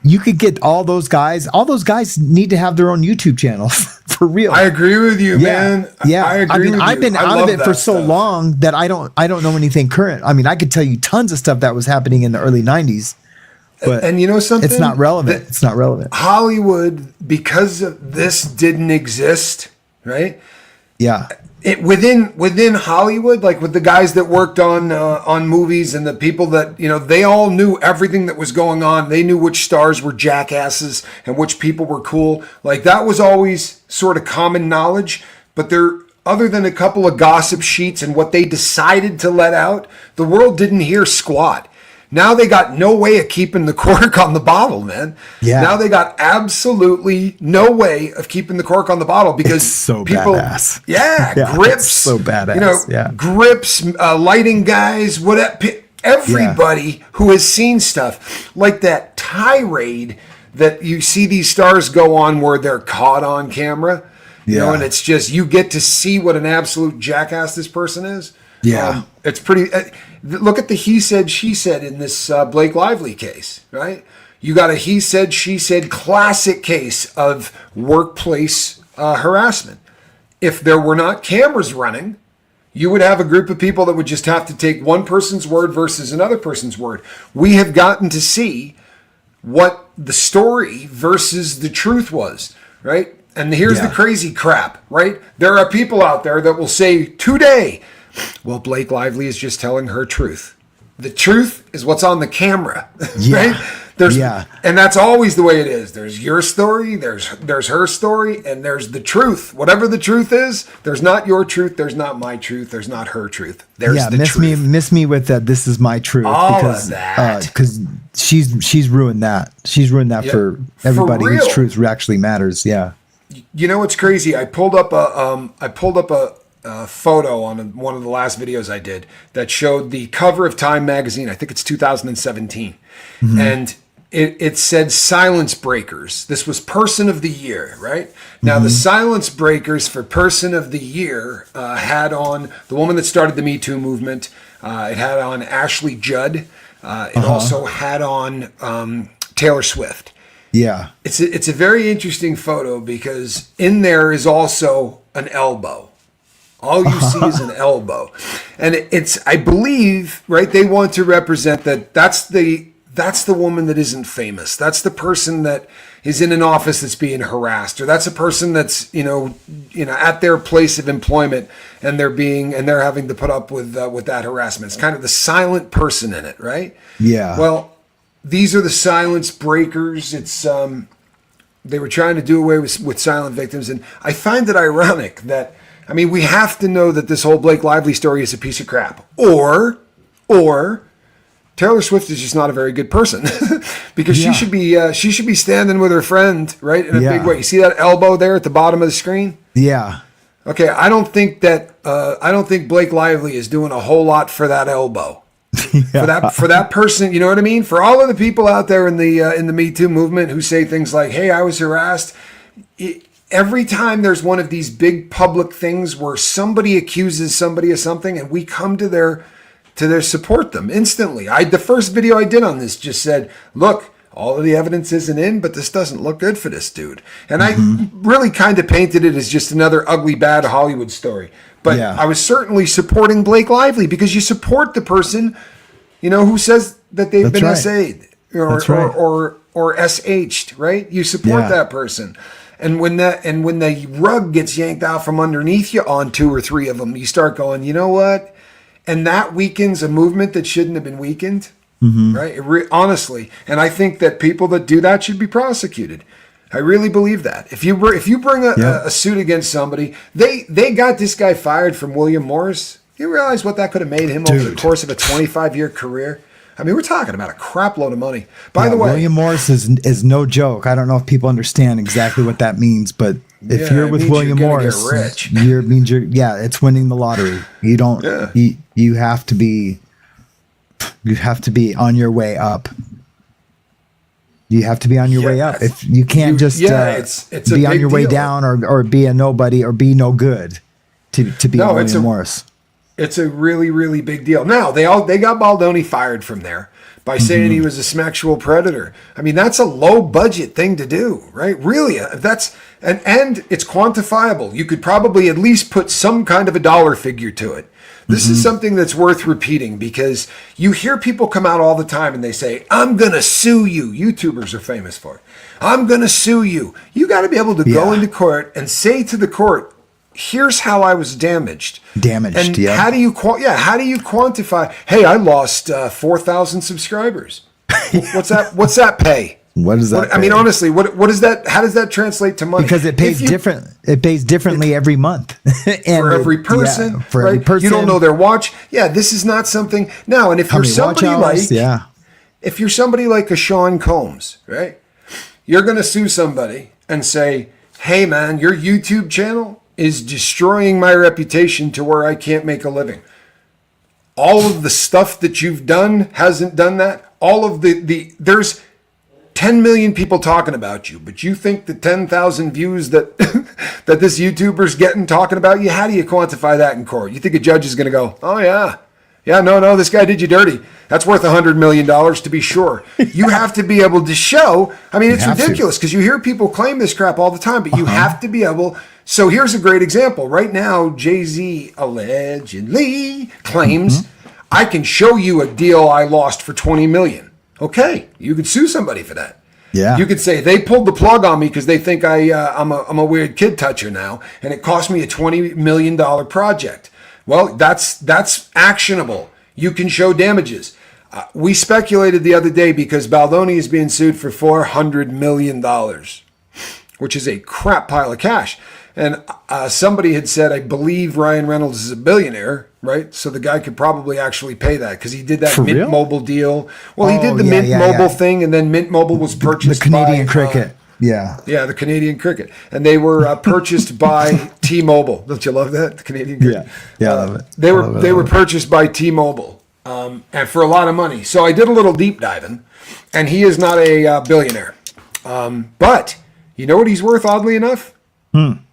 you could get all those guys need to have their own YouTube channels for real. I agree with you, man. Yeah. I agree with you. I've been out of it for so long that I don't know anything current. I mean, I could tell you tons of stuff that was happening in the early 90s. But and you know something? It's not relevant. It's not relevant. Hollywood, because this didn't exist, right? Yeah. Within Hollywood, like with the guys that worked on movies and the people that, they all knew everything that was going on. They knew which stars were jackasses and which people were cool. Like, that was always sort of common knowledge. But other than a couple of gossip sheets and what they decided to let out, the world didn't hear squat. Now they got no way of keeping the cork on the bottle, man. Yeah. Now they got absolutely no way of keeping the cork on the bottle because It's so people, badass. yeah, Yeah, grips, it's so badass. you know, Yeah. grips, lighting guys, whatever. Everybody who has seen stuff like that tirade that you see these stars go on where they're caught on camera, you know, and it's just, you get to see what an absolute jackass this person is. Yeah. It's pretty, look at the he said, she said in this Blake Lively case, right? You got a he said, she said classic case of workplace harassment. If there were not cameras running, you would have a group of people that would just have to take one person's word versus another person's word. We have gotten to see what the story versus the truth was, right? And here's the crazy crap, right? There are people out there that will say today, well, Blake Lively is just telling her truth. The truth is what's on the camera, right? And that's always the way it is. There's your story, there's her story, and there's the truth. Whatever the truth is, there's not your truth, there's not my truth, there's not her truth. There's the truth. Miss me with that. This is my truth. All of that. Because she's ruined that. She's ruined that for everybody whose truth actually matters. Yeah. You know what's crazy? I pulled up a photo on one of the last videos I did that showed the cover of Time magazine. I think it's 2017, and it said Silence Breakers. This was Person of the Year, right? Now the Silence Breakers for Person of the Year had on the woman that started the Me Too movement. It had on Ashley Judd. It also had on Taylor Swift. Yeah. It's a very interesting photo because in there is also an elbow. All you see is an elbow. And it's, I believe, right, they want to represent that's the woman that isn't famous. That's the person that is in an office that's being harassed, or that's a person that's, you know, at their place of employment and they're having to put up with that harassment. It's kind of the silent person in it, right? Yeah. Well, these are the silence breakers. It's they were trying to do away with silent victims, and I find it ironic that, I mean, we have to know that this whole Blake Lively story is a piece of crap, or Taylor Swift is just not a very good person because she should be standing with her friend, right, in a big way. You see that elbow there at the bottom of the screen? Yeah. Okay, I don't think Blake Lively is doing a whole lot for that elbow. For that person, you know what I mean? For all of the people out there in the Me Too movement who say things like, "Hey, I was harassed," every time there's one of these big public things where somebody accuses somebody of something, and we come to their support them instantly. The first video I did on this just said, "Look, all of the evidence isn't in, but this doesn't look good for this dude." And I really kind of painted it as just another ugly, bad Hollywood story. But I was certainly supporting Blake Lively because you support the person, you know, who says that they've been SA'd or SH'd, right? You support that person. And when the rug gets yanked out from underneath you on 2 or 3 of them, you start going, you know what? And that weakens a movement that shouldn't have been weakened, right? Honestly. And I think that people that do that should be prosecuted. I really believe that. If you bring a suit against somebody, they got this guy fired from William Morris. You realize what that could have made him over the course of a 25-year career? I mean, we're talking about a crap load of money. By the way, William Morris is no joke. I don't know if people understand exactly what that means, but if you're with William Morris, it's winning the lottery. You don't. You have to be on your way up. You have to be on your way up. If you can't it's be on your way down or be a nobody or be no good to be on William Morris. It's a really, really big deal. Now they got Baldoni fired from there by saying he was a sexual predator. I mean, that's a low budget thing to do, right? Really, that's and it's quantifiable. You could probably at least put some kind of a dollar figure to it. This is something that's worth repeating because you hear people come out all the time and they say, "I'm going to sue you." YouTubers are famous for it. "I'm going to sue you." You got to be able to go into court and say to the court, "Here's how I was damaged." And how do you quantify? Hey, I lost 4,000 subscribers. What's that pay? What does that? I mean, honestly, what is that? How does that translate to money? Because it pays different. It pays differently every month and for every person. For every person, you don't know their watch. Yeah, this is not something now. And if you're somebody like if you're somebody like a Sean Combs, right? You're going to sue somebody and say, hey, man, your YouTube channel is destroying my reputation to where I can't make a living. All of the stuff that you've done hasn't done that. All of there's 10 million people talking about you, but you think the 10,000 views that that this YouTuber's getting talking about you, how do you quantify that in court? You think a judge is going to go, oh, yeah. Yeah, no, this guy did you dirty. That's worth $100 million to be sure. You have to be able to show. I mean, it's ridiculous because you hear people claim this crap all the time, but you have to be able. So here's a great example. Right now, Jay-Z allegedly claims, I can show you a deal I lost for $20 million. Okay, you could sue somebody for that. Yeah. You could say they pulled the plug on me because they think I'm a weird kid toucher now, and it cost me a $20 million project. Well, that's actionable. You can show damages. We speculated the other day because Baldoni is being sued for $400 million, which is a crap pile of cash. And somebody had said, I believe Ryan Reynolds is a billionaire, right? So the guy could probably actually pay that because he did that Mint real? Mobile deal. Well, he did the Mint Mobile thing, and then Mint Mobile was purchased the Canadian by, cricket. Yeah, the Canadian cricket. And they were purchased by T-Mobile. Don't you love that? The Canadian cricket. Yeah, I love it. They were purchased by T-Mobile and for a lot of money. So I did a little deep diving, and he is not a billionaire. But you know what he's worth, oddly enough? $400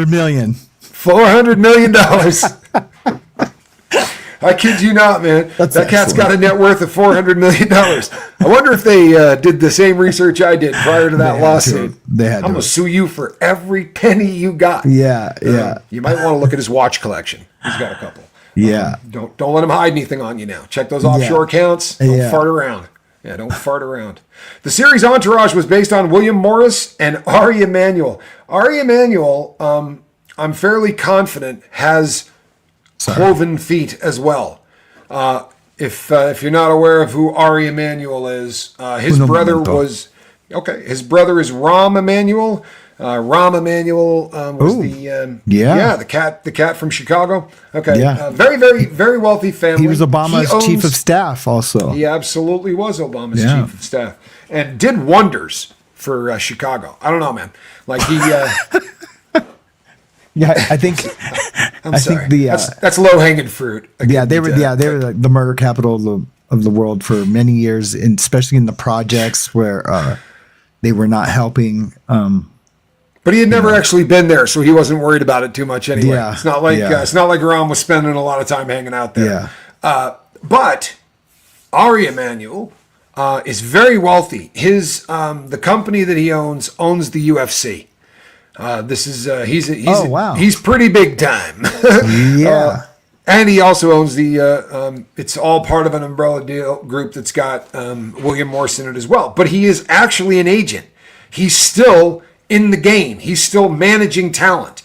million. $400 million. I kid you not, man. That cat's got a net worth of $400 million. I wonder if they did the same research I did prior to that lawsuit. They had I'm going to sue you for every penny you got. Yeah. You might want to look at his watch collection. He's got a couple. Yeah. Don't let him hide anything on you now. Check those offshore accounts. Don't fart around. Yeah, don't fart around. The series Entourage was based on William Morris and Ari Emanuel. Ari Emanuel, I'm fairly confident, has cloven feet as well. If you're not aware of who Ari Emanuel is, his brother was his brother is Rahm Emanuel. Rahm Emanuel was the cat from Chicago. Okay, very, very, very wealthy family. He was Obama's chief of staff also. He absolutely was Obama's chief of staff and did wonders for Chicago. I don't know, man. Like he. I think. I'm sorry. That's low hanging fruit. They were like the murder capital of the world for many years, and especially in the projects where they were not helping. But he had never actually been there, so he wasn't worried about it too much anyway. Yeah. It's not like Rahm was spending a lot of time hanging out there. Yeah. But Ari Emanuel is very wealthy. His the company that he owns the UFC. He's pretty big time. Yeah. And he also owns it's all part of an umbrella deal group that's got William Morris in it as well. But he is actually an agent. He's still in the game. He's still managing talent.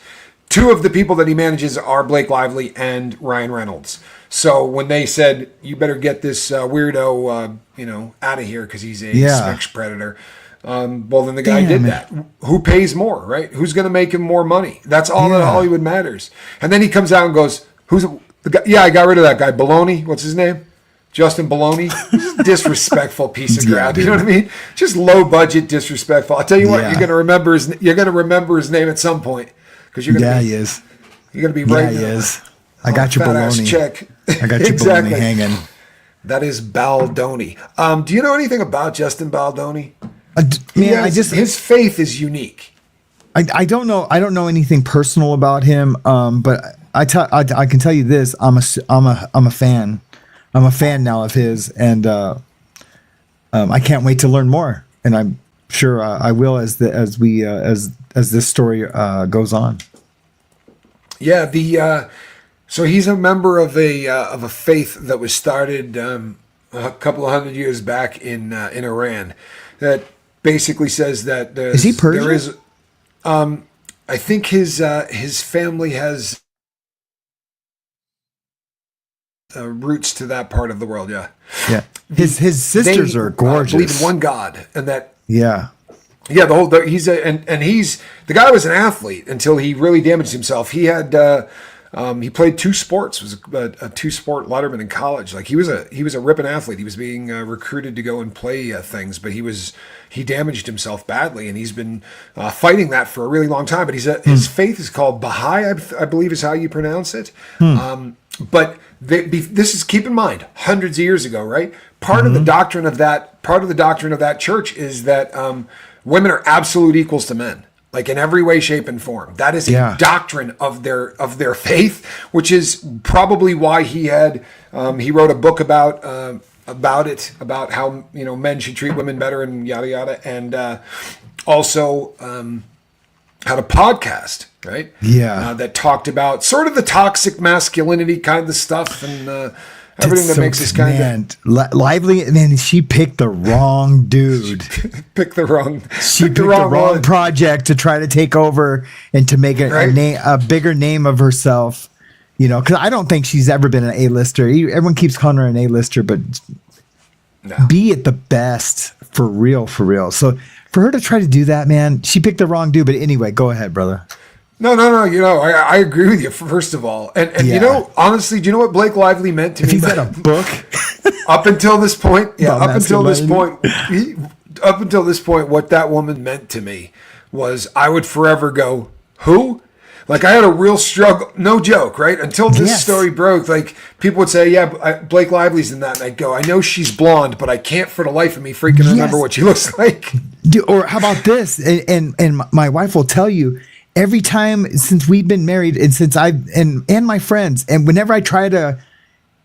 Two of the people that he manages are Blake Lively and Ryan Reynolds. So when they said, you better get this weirdo, out of here because he's a sex predator. Well, then the guy did that. Who pays more, right? Who's going to make him more money? That's all that Hollywood matters. And then he comes out and goes, who's the guy? Yeah, I got rid of that guy. Baloney. What's his name? Justin Baloney. Disrespectful piece of crap. You know what I mean? Just low budget, disrespectful. I'll tell you what, you're going to remember his name at some point. Because you're going to he is. You're going to be right. Yeah, he is. I got your Baloney. Check. I got your Baloney hanging. That is Baldoni. Do you know anything about Justin Baldoni? His faith is unique. I don't know. I don't know anything personal about him. But I can tell you this. I'm a fan. I'm a fan now of his, and I can't wait to learn more. And I'm sure I will as this story goes on. Yeah. So he's a member of a faith that was started a couple of hundred years back in Iran that basically says that is he Persian? There is. I think his family has roots to that part of the world. Yeah. His sisters are gorgeous. Believe in one God, and that. Yeah. Yeah, he's the guy was an athlete until he really damaged himself. He had He played two sports. Was a two-sport letterman in college. Like he was a ripping athlete. He was being recruited to go and play things, but he damaged himself badly, and he's been fighting that for a really long time. But his faith is called Baha'i, I believe is how you pronounce it. But this is, keep in mind, hundreds of years ago, right? Part of the doctrine of that church is that women are absolute equals to men, like in every way, shape, and form. That is a doctrine of their faith, which is probably why he wrote a book about how men should treat women better and yada yada, and also had a podcast, right? Yeah, that talked about sort of the toxic masculinity kind of stuff and everything that makes this kind of lively. And then she picked the wrong dude. She picked the wrong project to try to take over and to make a bigger name of herself. Because I don't think she's ever been an A-lister. Everyone keeps calling her an A-lister, but be at the best for real. So for her to try to do that, man, she picked the wrong dude. But anyway, go ahead, brother. No. I agree with you, first of all. And honestly, do you know what Blake Lively meant to me? If he's got a book. Up until this point, up until this point, what that woman meant to me was I would forever go, who? Like I had a real struggle, no joke, right? Until this story broke, like people would say, Blake Lively's in that. And I'd go, I know she's blonde, but I can't for the life of me freaking remember what she looks like. Dude, or how about this? And my wife will tell you, every time since we've been married and since and my friends, and whenever I try to,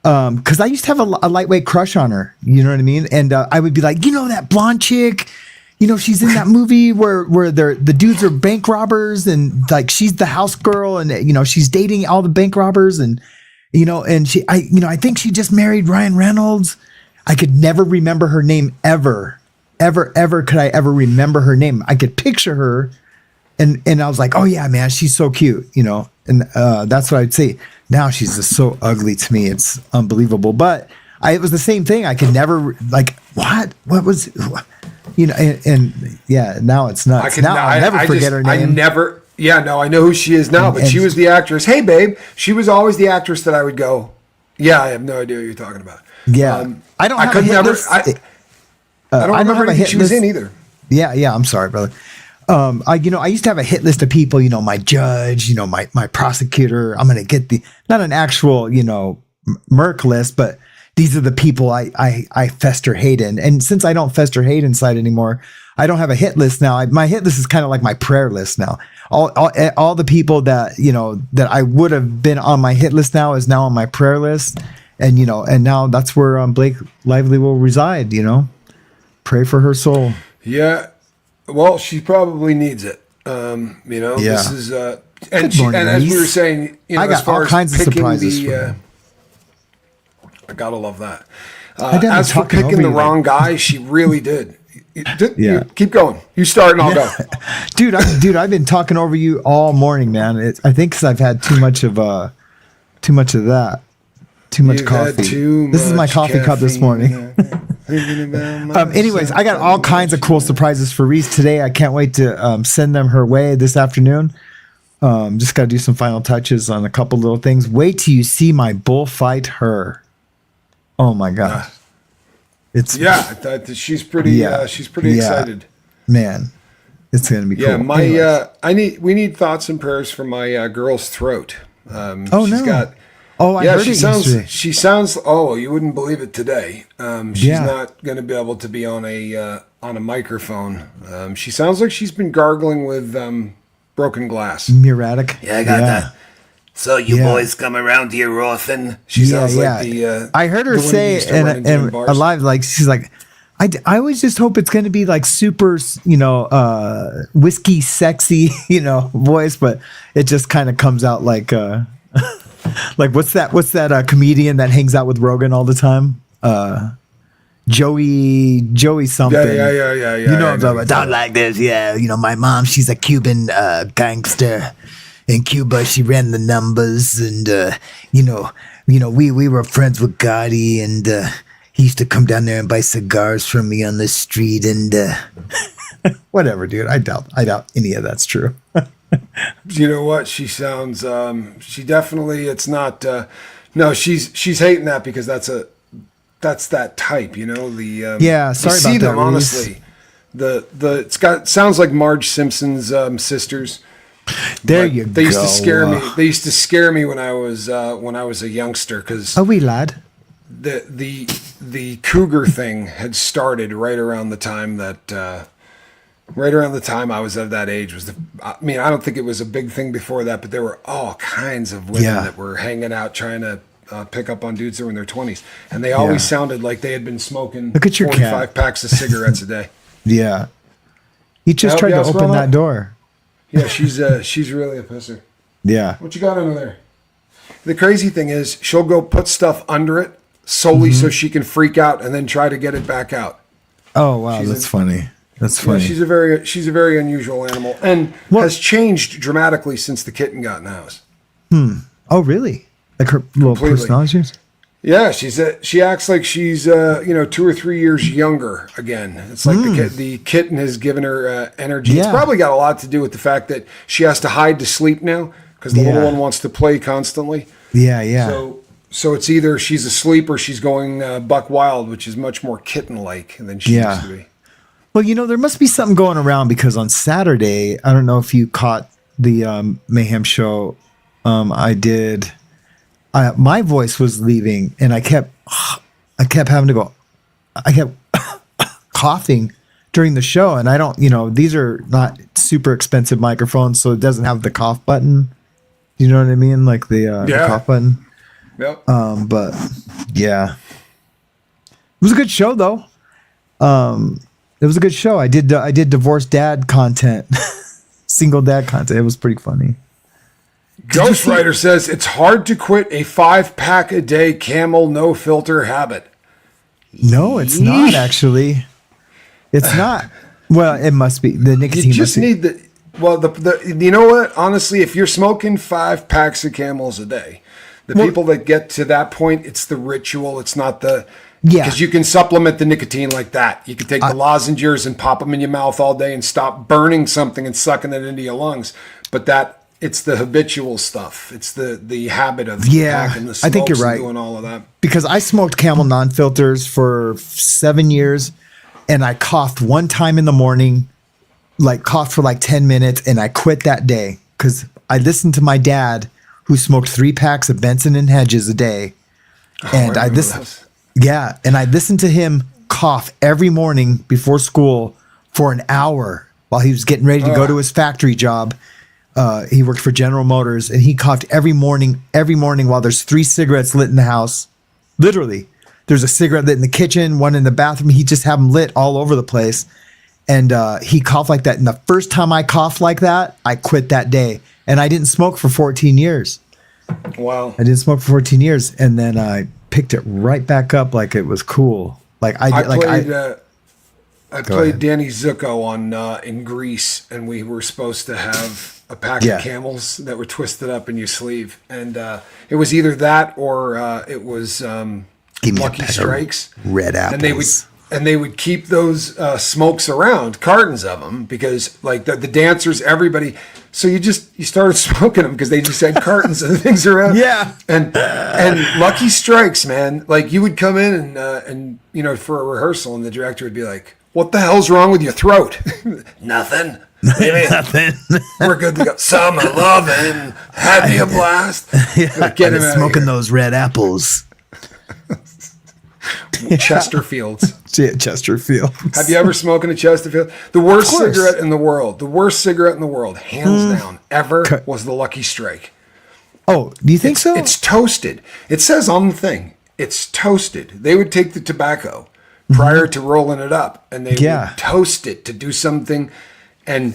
cause I used to have a lightweight crush on her, you know what I mean? And I would be like, that blonde chick, she's in that movie where the dudes are bank robbers and like, she's the house girl and, she's dating all the bank robbers and, and I think she just married Ryan Reynolds. I could never remember her name ever could I ever remember her name. I could picture her. And I was like, oh yeah, man, she's so cute, and that's what I'd say. Now she's just so ugly to me. It's unbelievable. But it was the same thing. I could never what was, and now it's nuts. I'll never forget her name. I know who she is now, but she was the actress. Hey babe, she was always the actress that I would go, I have no idea what you're talking about. Yeah. I don't have a hit list. I don't remember anything she was in either. Yeah, I'm sorry, brother. I used to have a hit list of people, my judge, my prosecutor. I'm going to get not an actual, Merc list, but these are the people I fester hate in. And since I don't fester hate inside anymore, I don't have a hit list now. My hit list is kind of like my prayer list now. All the people that, that I would have been on my hit list now is now on my prayer list. And, and now that's where Blake Lively will reside, Pray for her soul. Yeah. Well, she probably needs it. This is, and as we were saying, I got as far all kinds of surprises. I gotta love that. As for picking the wrong guy, she really did. Keep going. You start and I'll go. Dude, I've been talking over you all morning, man. I think because I've had too much of that. Too much coffee. This is my coffee cup this morning. Anyways, I got all kinds of cool surprises for Reese today. I can't wait to send them her way this afternoon. Just got to do some final touches on a couple little things. Wait till you see my bullfight her. Oh my god! She's pretty excited. Man, it's gonna be cool. We need thoughts and prayers for my girl's throat. I heard it. She sounds. Oh, you wouldn't believe it today. She's not going to be able to be on a microphone. She sounds like she's been gargling with broken glass. Muriatic. Yeah, I got that. So you boys come around here often? She sounds like the. I heard her say and alive, like she's like, I always just hope it's going to be like super, whiskey sexy, voice, but it just kind of comes out like. Like what's that comedian that hangs out with Rogan all the time? Joey something. Yeah. You know what I'm talking about. Talk like this, my mom, she's a Cuban gangster. In Cuba, she ran the numbers, and we were friends with Gotti, and he used to come down there and buy cigars from me on the street, and whatever, dude. I doubt any of that's true. You know what? She sounds. She definitely. It's not. No, she's hating that because that's that type. You know the. Yeah, sorry you see about them that, honestly. Sounds like Marge Simpson's sisters. There you go. They used to scare me. They used to scare me when I was a youngster because A wee lad. the cougar thing had started right around the time that. Right around the time I was of that age I don't think it was a big thing before that, but there were all kinds of women that were hanging out trying to pick up on dudes that were in their 20s, and they always sounded like they had been smoking Look at your 45 packs of cigarettes a day. Yeah. He just tried to open that door. Yeah, she's really a pisser. Yeah. What you got under there? The crazy thing is she'll go put stuff under it solely so she can freak out and then try to get it back out. Oh, wow. That's funny. That's funny. Yeah, she's a very unusual animal and has changed dramatically since the kitten got in the house. Oh, really? Like her little personality? Yeah, she acts like she's 2 or 3 years younger again. It's like the kitten has given her energy. Yeah. It's probably got a lot to do with the fact that she has to hide to sleep now because the little one wants to play constantly. Yeah, yeah. So it's either she's asleep or she's going buck wild, which is much more kitten-like than she used to be. Well, there must be something going around because on Saturday, I don't know if you caught the Mayhem Show. I did. My voice was leaving, and I kept having to go. I kept coughing during the show, and I don't. These are not super expensive microphones, so it doesn't have the cough button. You know what I mean? Like the cough button. Yep. But yeah, it was a good show though. It was a good show. I did divorced dad content, single dad content. It was pretty funny. Ghost Rider says it's hard to quit a 5-pack a day Camel no filter habit. No, it's not actually. It's not. Well, it must be the nicotine. You just need the. Well, the you know what? Honestly, if you're smoking 5 packs of Camels a day, people that get to that point, it's the ritual. It's not the. Yeah. Because you can supplement the nicotine like that. You can take the lozenges and pop them in your mouth all day and stop burning something and sucking it into your lungs. But it's the habitual stuff. It's the habit of packing the smokes. I think you're right. And doing all of that. Because I smoked Camel non-filters for 7 years, and I coughed one time in the morning, coughed for 10 minutes, and I quit that day because I listened to my dad, who smoked 3 packs of Benson and Hedges a day, and I listened. Yeah, and I listened to him cough every morning before school for an hour while he was getting ready to go to his factory job. He worked for General Motors, and he coughed every morning while there's 3 cigarettes lit in the house. Literally, there's a cigarette lit in the kitchen, one in the bathroom. He just had them lit all over the place, and he coughed like that. And the first time I coughed like that, I quit that day, and I didn't smoke for 14 years. Wow. I didn't smoke for 14 years, and then I picked it right back up like it was cool. I played Danny Zuko on in Greece, and we were supposed to have a pack of Camels that were twisted up in your sleeve, and it was either that or it was Lucky Strikes, red apples, and they would keep those smokes around, cartons of them, because the dancers, everybody. So you started smoking them because they just had cartons of things around. Yeah. And Lucky Strikes, man. You would come in and for a rehearsal, and the director would be like, "What the hell's wrong with your throat?" Nothing. Nothing. We're good to go. Summer loving, had me a blast. Get him smoking those red apples. Chesterfields. Chesterfield. Have you ever smoked a Chesterfield? The worst cigarette in the world. The worst cigarette in the world, hands down, ever was the Lucky Strike. Oh, do you think so? It's toasted. It says on the thing, it's toasted. They would take the tobacco prior to rolling it up, and they would toast it to do something. And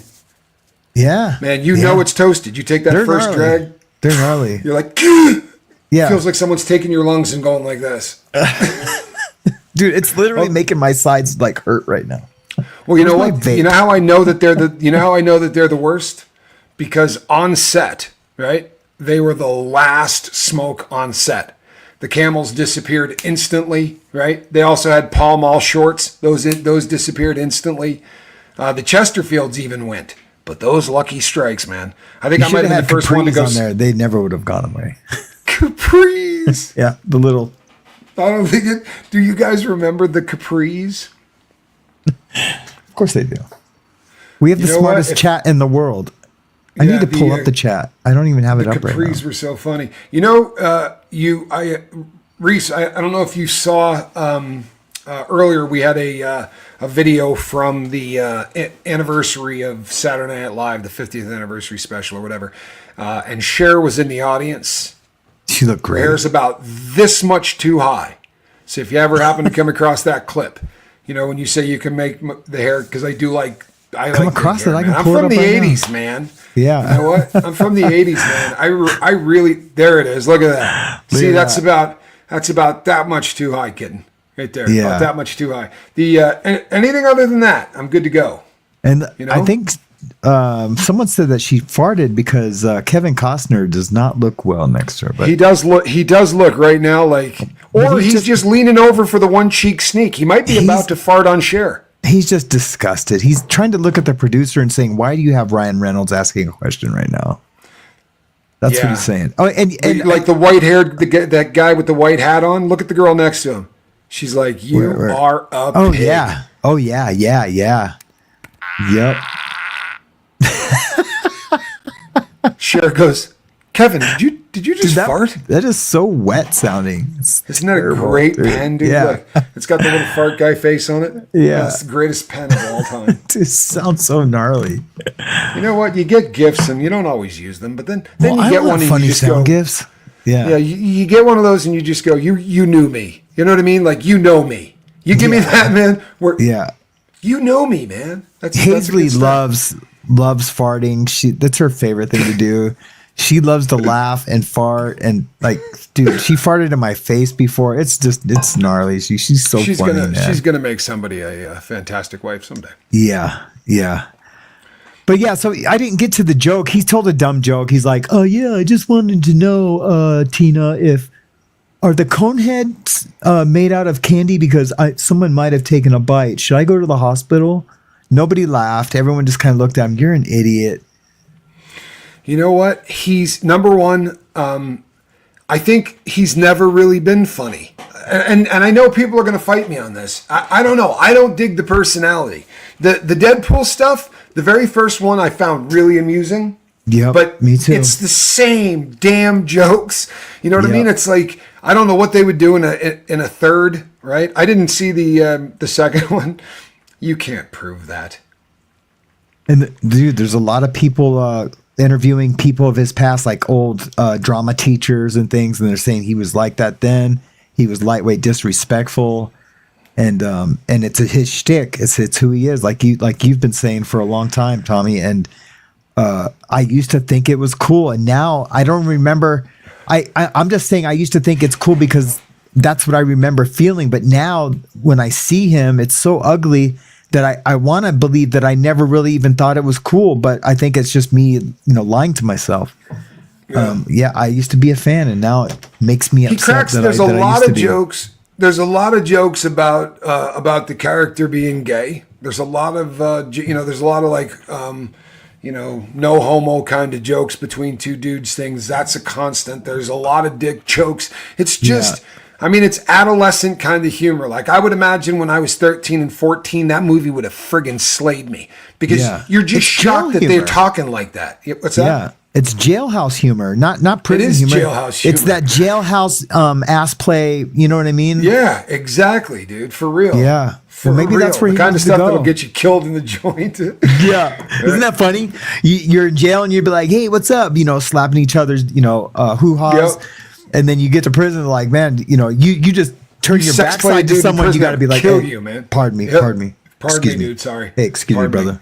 man, it's toasted. You take that first drag. They're gnarly. You're like, yeah. Feels like someone's taking your lungs and going like this. Dude, it's literally making my sides hurt right now. Well, you know what? Vape? You know how I know that they're the worst? Because on set, right? They were the last smoke on set. The Camels disappeared instantly, right? They also had Pall Mall shorts. Those disappeared instantly. The Chesterfields even went. But those lucky strikes, man. I think You I might should have been have the had first one to capris go. on there. They never would have gone away. Capris. Yeah, the little. I don't think it. Do you guys remember the capris? Of course they do. We have the You know smartest what? chat in the world. I Yeah, need to pull up the chat. I don't even have it The up right now. capris were so funny. You know, Reese, I don't know if you saw earlier. We had a video from the anniversary of Saturday Night Live, the 50th anniversary special or whatever, and Cher was in the audience. She looked Her great. hair's about this much too high. So if you ever happen to come across that clip, you know, when you say you can make the hair, because I Come like across big it, hair, I can man. pull it I'm up from the right now. 80s, man. Yeah. You know what? I'm from the 80s, man. I really, there it is. Look at that. Look See, at that's that. about that much too high, kitten. Right there. Yeah. About that much too high. The anything other than that, I'm good to go. And You know? I think someone said that she farted because Kevin Costner does not look well next to her. But He does look right now like, or he's he's just leaning over for the one cheek sneak. He might be about to fart on Cher. he's just disgusted. He's trying to look at the producer and saying, "Why do you have Ryan Reynolds asking a question right now?" That's what Yeah. he's saying. Oh, and Like the white haired, that guy with the white hat on. Look at the girl next to him. She's like, "You Where? are a oh pig." yeah, oh yeah, yeah, yeah. Yep. Cher goes, "Kevin, did you just Dude, fart? that is so wet sounding. Isn't that terrible, a great dude. pen, dude? Yeah. Look, it's got the little fart guy face on it. Yeah. That's the greatest pen of all time. It sounds so gnarly. You know what? You get gifts and you don't always use them, but then Well, you I get love one and funny you just sound go, gifts. Yeah. yeah, you get one of those and you just go, you knew me. You know what I mean? Like, you know me. You give me that, man. Yeah. You know me, man. That's Hazley good stuff. loves farting. That's her favorite thing to do. She loves to laugh and fart and like, dude, she farted in my face before. It's gnarly. She's so funny. Man. She's gonna make somebody a fantastic wife someday. Yeah, yeah. But yeah, so I didn't get to the joke. He told a dumb joke. He's like, "Oh yeah, I just wanted to know, Tina, are the cone heads made out of candy because someone might have taken a bite? Should I go to the hospital?" Nobody laughed. Everyone just kind of looked at him. You're an idiot. You know what? He's number one. I think he's never really been funny, and I know people are going to fight me on this. I don't know. I don't dig the personality. The Deadpool stuff. The very first one I found really amusing. Yep, But me too. it's the same damn jokes. You know what I mean? Yep. It's like, I don't know what they would do in a third, right? I didn't see the second one. You can't prove that. And dude, there's a lot of people interviewing people of his past, like old drama teachers and things, and they're saying he was like that then. He was lightweight, disrespectful, and it's his shtick. It's who he is, like you've been saying for a long time, Tommy. And I used to think it was cool, and now I don't remember. I'm just saying I used to think it's cool because that's what I remember feeling. But now when I see him, it's so ugly that I want to believe that I never really even thought it was cool. But I think it's just me, lying to myself. Yeah, I used to be a fan, and now it makes me upset. He cracks. There's a lot of jokes. There's a lot of jokes about the character being gay. There's a lot of there's a lot of like no homo kind of jokes between two dudes things. That's a constant. There's a lot of dick jokes. It's just, I mean, it's adolescent kind of humor. Like, I would imagine when I was 13 and 14, that movie would have friggin' slayed me because you're just It's shocked jail that they're humor. talking like that. What's that? Yeah. It's jailhouse humor, not prison is humor. jailhouse It's humor. that jailhouse ass play. You know what I mean? Yeah, exactly, dude. For real. Yeah. For Well, maybe real. that's where the he kind of wants to stuff go. that'll get you killed in the joint. Yeah. Isn't that funny? You're in jail and you'd be like, "Hey, what's up?" Slapping each other's, hoo-ha's. Yep. And then you get to prison, like, man, you just turn your sex play a backside to dude in someone, you prison, got to be like, kill "Hey, you, man." Pardon me. Yep. Pardon me. Pardon Excuse me, dude. Sorry. Hey, excuse Pardon me, me. brother.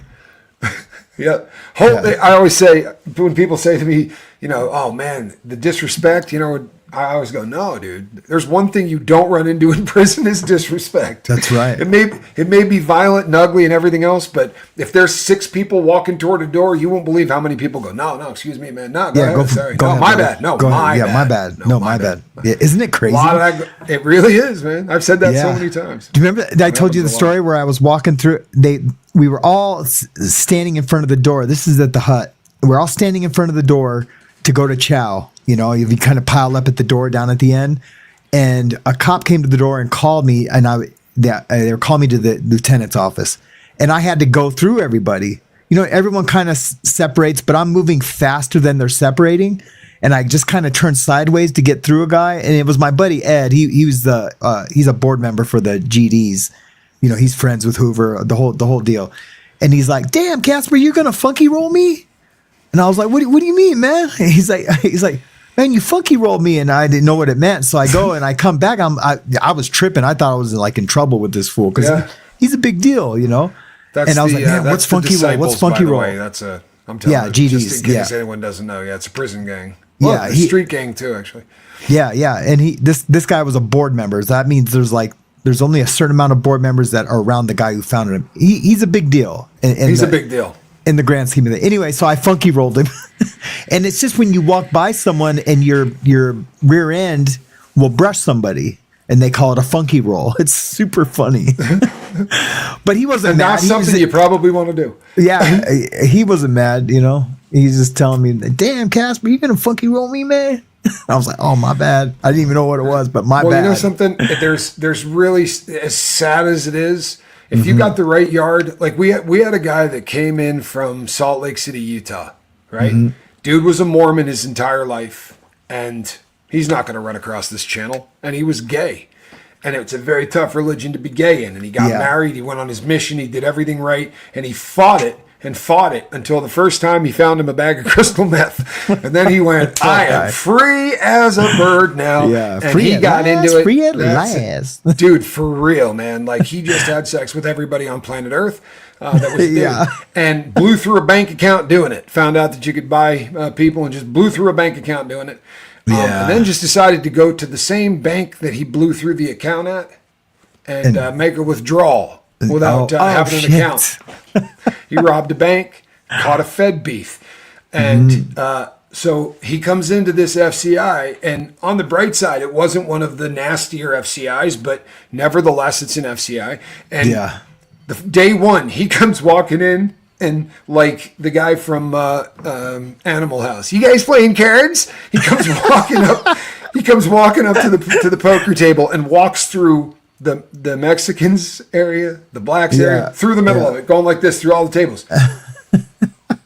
Yeah. Yeah. I always say, when people say to me, "Oh man, the disrespect," I always go, "No, dude. There's one thing you don't run into in prison is disrespect." That's right. It may be violent and ugly and everything else, but if there's 6 people walking toward a door, you won't believe how many people go, "No, excuse me, man. No, go ahead. Sorry. go No, ahead, my brother. bad. No, Go ahead. my Yeah, bad. my bad. No, my bad. Yeah, isn't it A crazy? lot of that, it really is, man. I've said that so many times. Do you remember I told you the happens a lot. story where I was walking through we were all standing in front of the door. This is at the hut. We're all standing in front of the door to go to chow. You know, you kind of pile up at the door down at the end. And a cop came to the door and called me, and they were calling me to the lieutenant's office. And I had to go through everybody. You know, everyone kind of separates, but I'm moving faster than they're separating. And I just kind of turned sideways to get through a guy. And it was my buddy Ed. He's a board member for the GDs. You know, he's friends with Hoover, the whole deal. And he's like, "Damn, Casper, you're gonna funky roll me?" And I was like, "What do you mean, man?" And he's like, "Man, you funky rolled me," and I didn't know what it meant. So I go and I come back. I was tripping. I thought I was like in trouble with this fool because he's a big deal, you know. That's and I was like, "Man, what's funky roll? What's funky roll?" I'm telling you, GDs, just in case anyone doesn't know. Yeah, it's a prison gang. Well, Yeah, street gang too, actually. Yeah, and this guy was a board member. So that means there's only a certain amount of board members that are around the guy who founded him. He's a big deal. He's a big deal in the grand scheme of it. Anyway, so I funky rolled him, and it's just when you walk by someone and your rear end will brush somebody, and they call it a funky roll. It's super funny. But he wasn't and mad. that's something you probably want to do. Yeah, he wasn't mad. You know, he's just telling me, "Damn, Casper, you gonna funky roll me, man?" I was like, "Oh, my bad. I didn't even know what it was, but my bad." Well, you know something? There's really, as sad as it is, if you got the right yard, like we had a guy that came in from Salt Lake City, Utah, right? Dude was a Mormon his entire life, and he's not going to run across this channel, and he was gay. And it's a very tough religion to be gay in. And he got married, he went on his mission, he did everything right, and he fought it until the first time he found him a bag of crystal meth. And then he went, "I am free as a bird now." Yeah, and free he at got last, into it. free at last. Dude, for real, man. Like, he just had sex with everybody on planet Earth. That was dude. And blew through a bank account doing it. Found out that you could buy people and just blew through a bank account doing it. And then just decided to go to the same bank that he blew through the account at and make a withdrawal without having an account. He robbed a bank, caught a Fed beef. And so he comes into this FCI, and on the bright side, it wasn't one of the nastier FCIs, but nevertheless, it's an FCI. And the day one, he comes walking in, and like the guy from Animal House, "You guys playing cards?" He comes walking up. He comes walking up to the poker table and walks through the Mexicans area, the blacks area, through the middle of it, going like this through all the tables.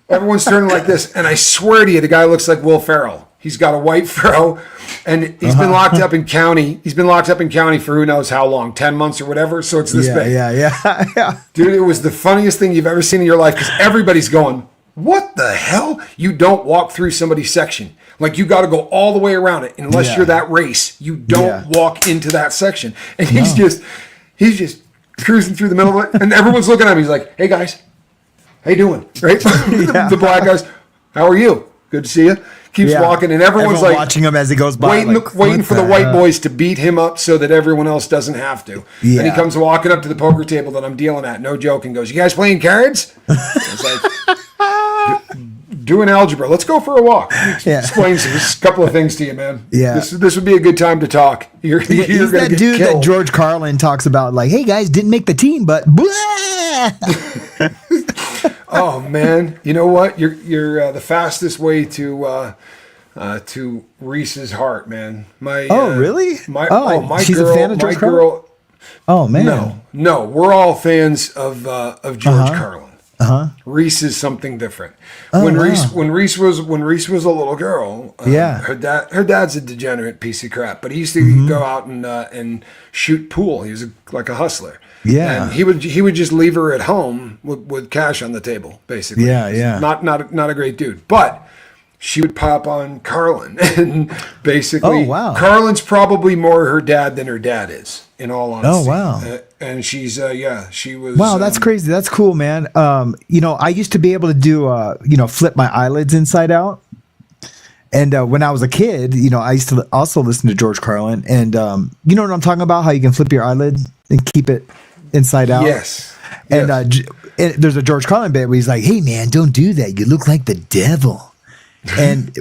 Everyone's turning like this, and I swear to you, the guy looks like Will Ferrell. He's got a white fro, and he's been locked up in county. He's been locked up in county for who knows how long, 10 months or whatever. So it's this big. Yeah. Dude, it was the funniest thing you've ever seen in your life because everybody's going, "What the hell?" You don't walk through somebody's section. Like, you got to go all the way around it. Unless you're that race, you don't walk into that section. And he's just cruising through the middle of it, and everyone's looking at him. He's like, "Hey guys, how you doing?" Right? The black guys, "How are you? Good to see you." Keeps walking, and everyone's like watching him as he goes by, waiting for the white boys to beat him up so that everyone else doesn't have to. And he comes walking up to the poker table that I'm dealing at, no joke, and goes, "You guys playing cards?" It's like, doing algebra. Let's go for a walk. Explains a couple of things to you, man. Yeah, this would be a good time to talk. You're he's that dude killed. That George Carlin talks about, like, "Hey guys, didn't make the team, but blah." Oh man, you know what? You're the fastest way to Reese's heart, man. Really? My she's girl, a fan of George Carlin? Oh man, no, we're all fans of George Carlin. Reese is something different. When Reese was a little girl, her dad's a degenerate piece of crap, but he used to go out and shoot pool. He was like a hustler. Yeah, and he would just leave her at home with cash on the table, basically. Yeah. Not a great dude, but she would pop on Carlin, and basically, Carlin's probably more her dad than her dad is. In all honesty. Oh wow. And she's she was. Wow, that's crazy. That's cool, man. I used to be able to do flip my eyelids inside out. And when I was a kid, I used to also listen to George Carlin, and you know what I'm talking about? How you can flip your eyelid and keep it inside out. Yes. And, and there's a George Carlin bit where he's like, "Hey man, don't do that. You look like the devil." And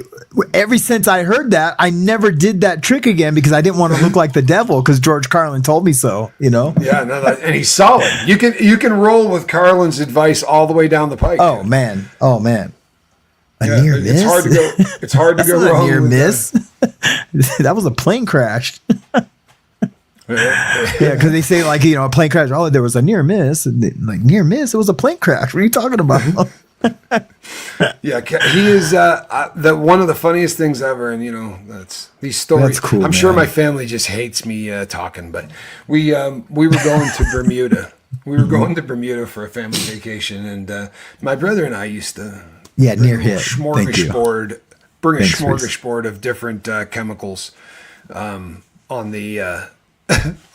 ever since I heard that, I never did that trick again because I didn't want to look like the devil because George Carlin told me so, you know? Yeah, no, and he's solid. You can roll with Carlin's advice all the way down the pike. Oh, man. Oh, man. A near miss? It's hard to go. It's hard to go wrong. A near with miss. That was a plane crash. Yeah, because they say like, you know, a plane crash. Oh, there was a near miss. And like near miss, it was a plane crash. What are you talking about? Yeah, he is the one of the funniest things ever, and you know that's these stories. That's cool. I'm sure my family just hates me talking, but we were going to Bermuda. We were going to Bermuda for a family vacation, and my brother and I used to near hit. Smorgasbord, bring a smorgasbord of different chemicals on the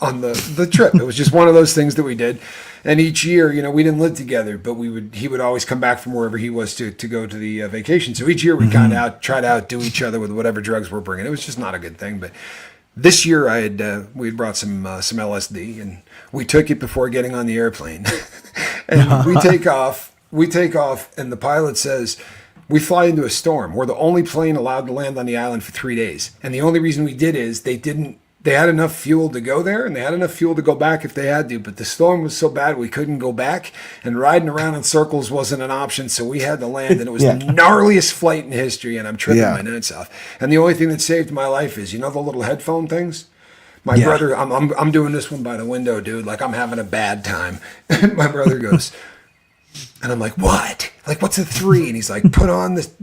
on the trip. It was just one of those things that we did. And each year, you know, we didn't live together, but he would always come back from wherever he was to go to the vacation. So each year we try to outdo each other with whatever drugs we're bringing. It was just not a good thing. But this year we had brought some LSD, and we took it before getting on the airplane. And we take off, and the pilot says, we fly into a storm. We're the only plane allowed to land on the island for 3 days. And the only reason we did is they had enough fuel to go there, and they had enough fuel to go back if they had to, but the storm was so bad we couldn't go back, and riding around in circles wasn't an option, so we had to land, and it was the gnarliest flight in history, and I'm tripping my nuts off. And the only thing that saved my life is, you know the little headphone things? My brother, I'm doing this one by the window, dude, like I'm having a bad time. And my brother goes, and I'm like, what? Like, what's a 3? And he's like, put on this,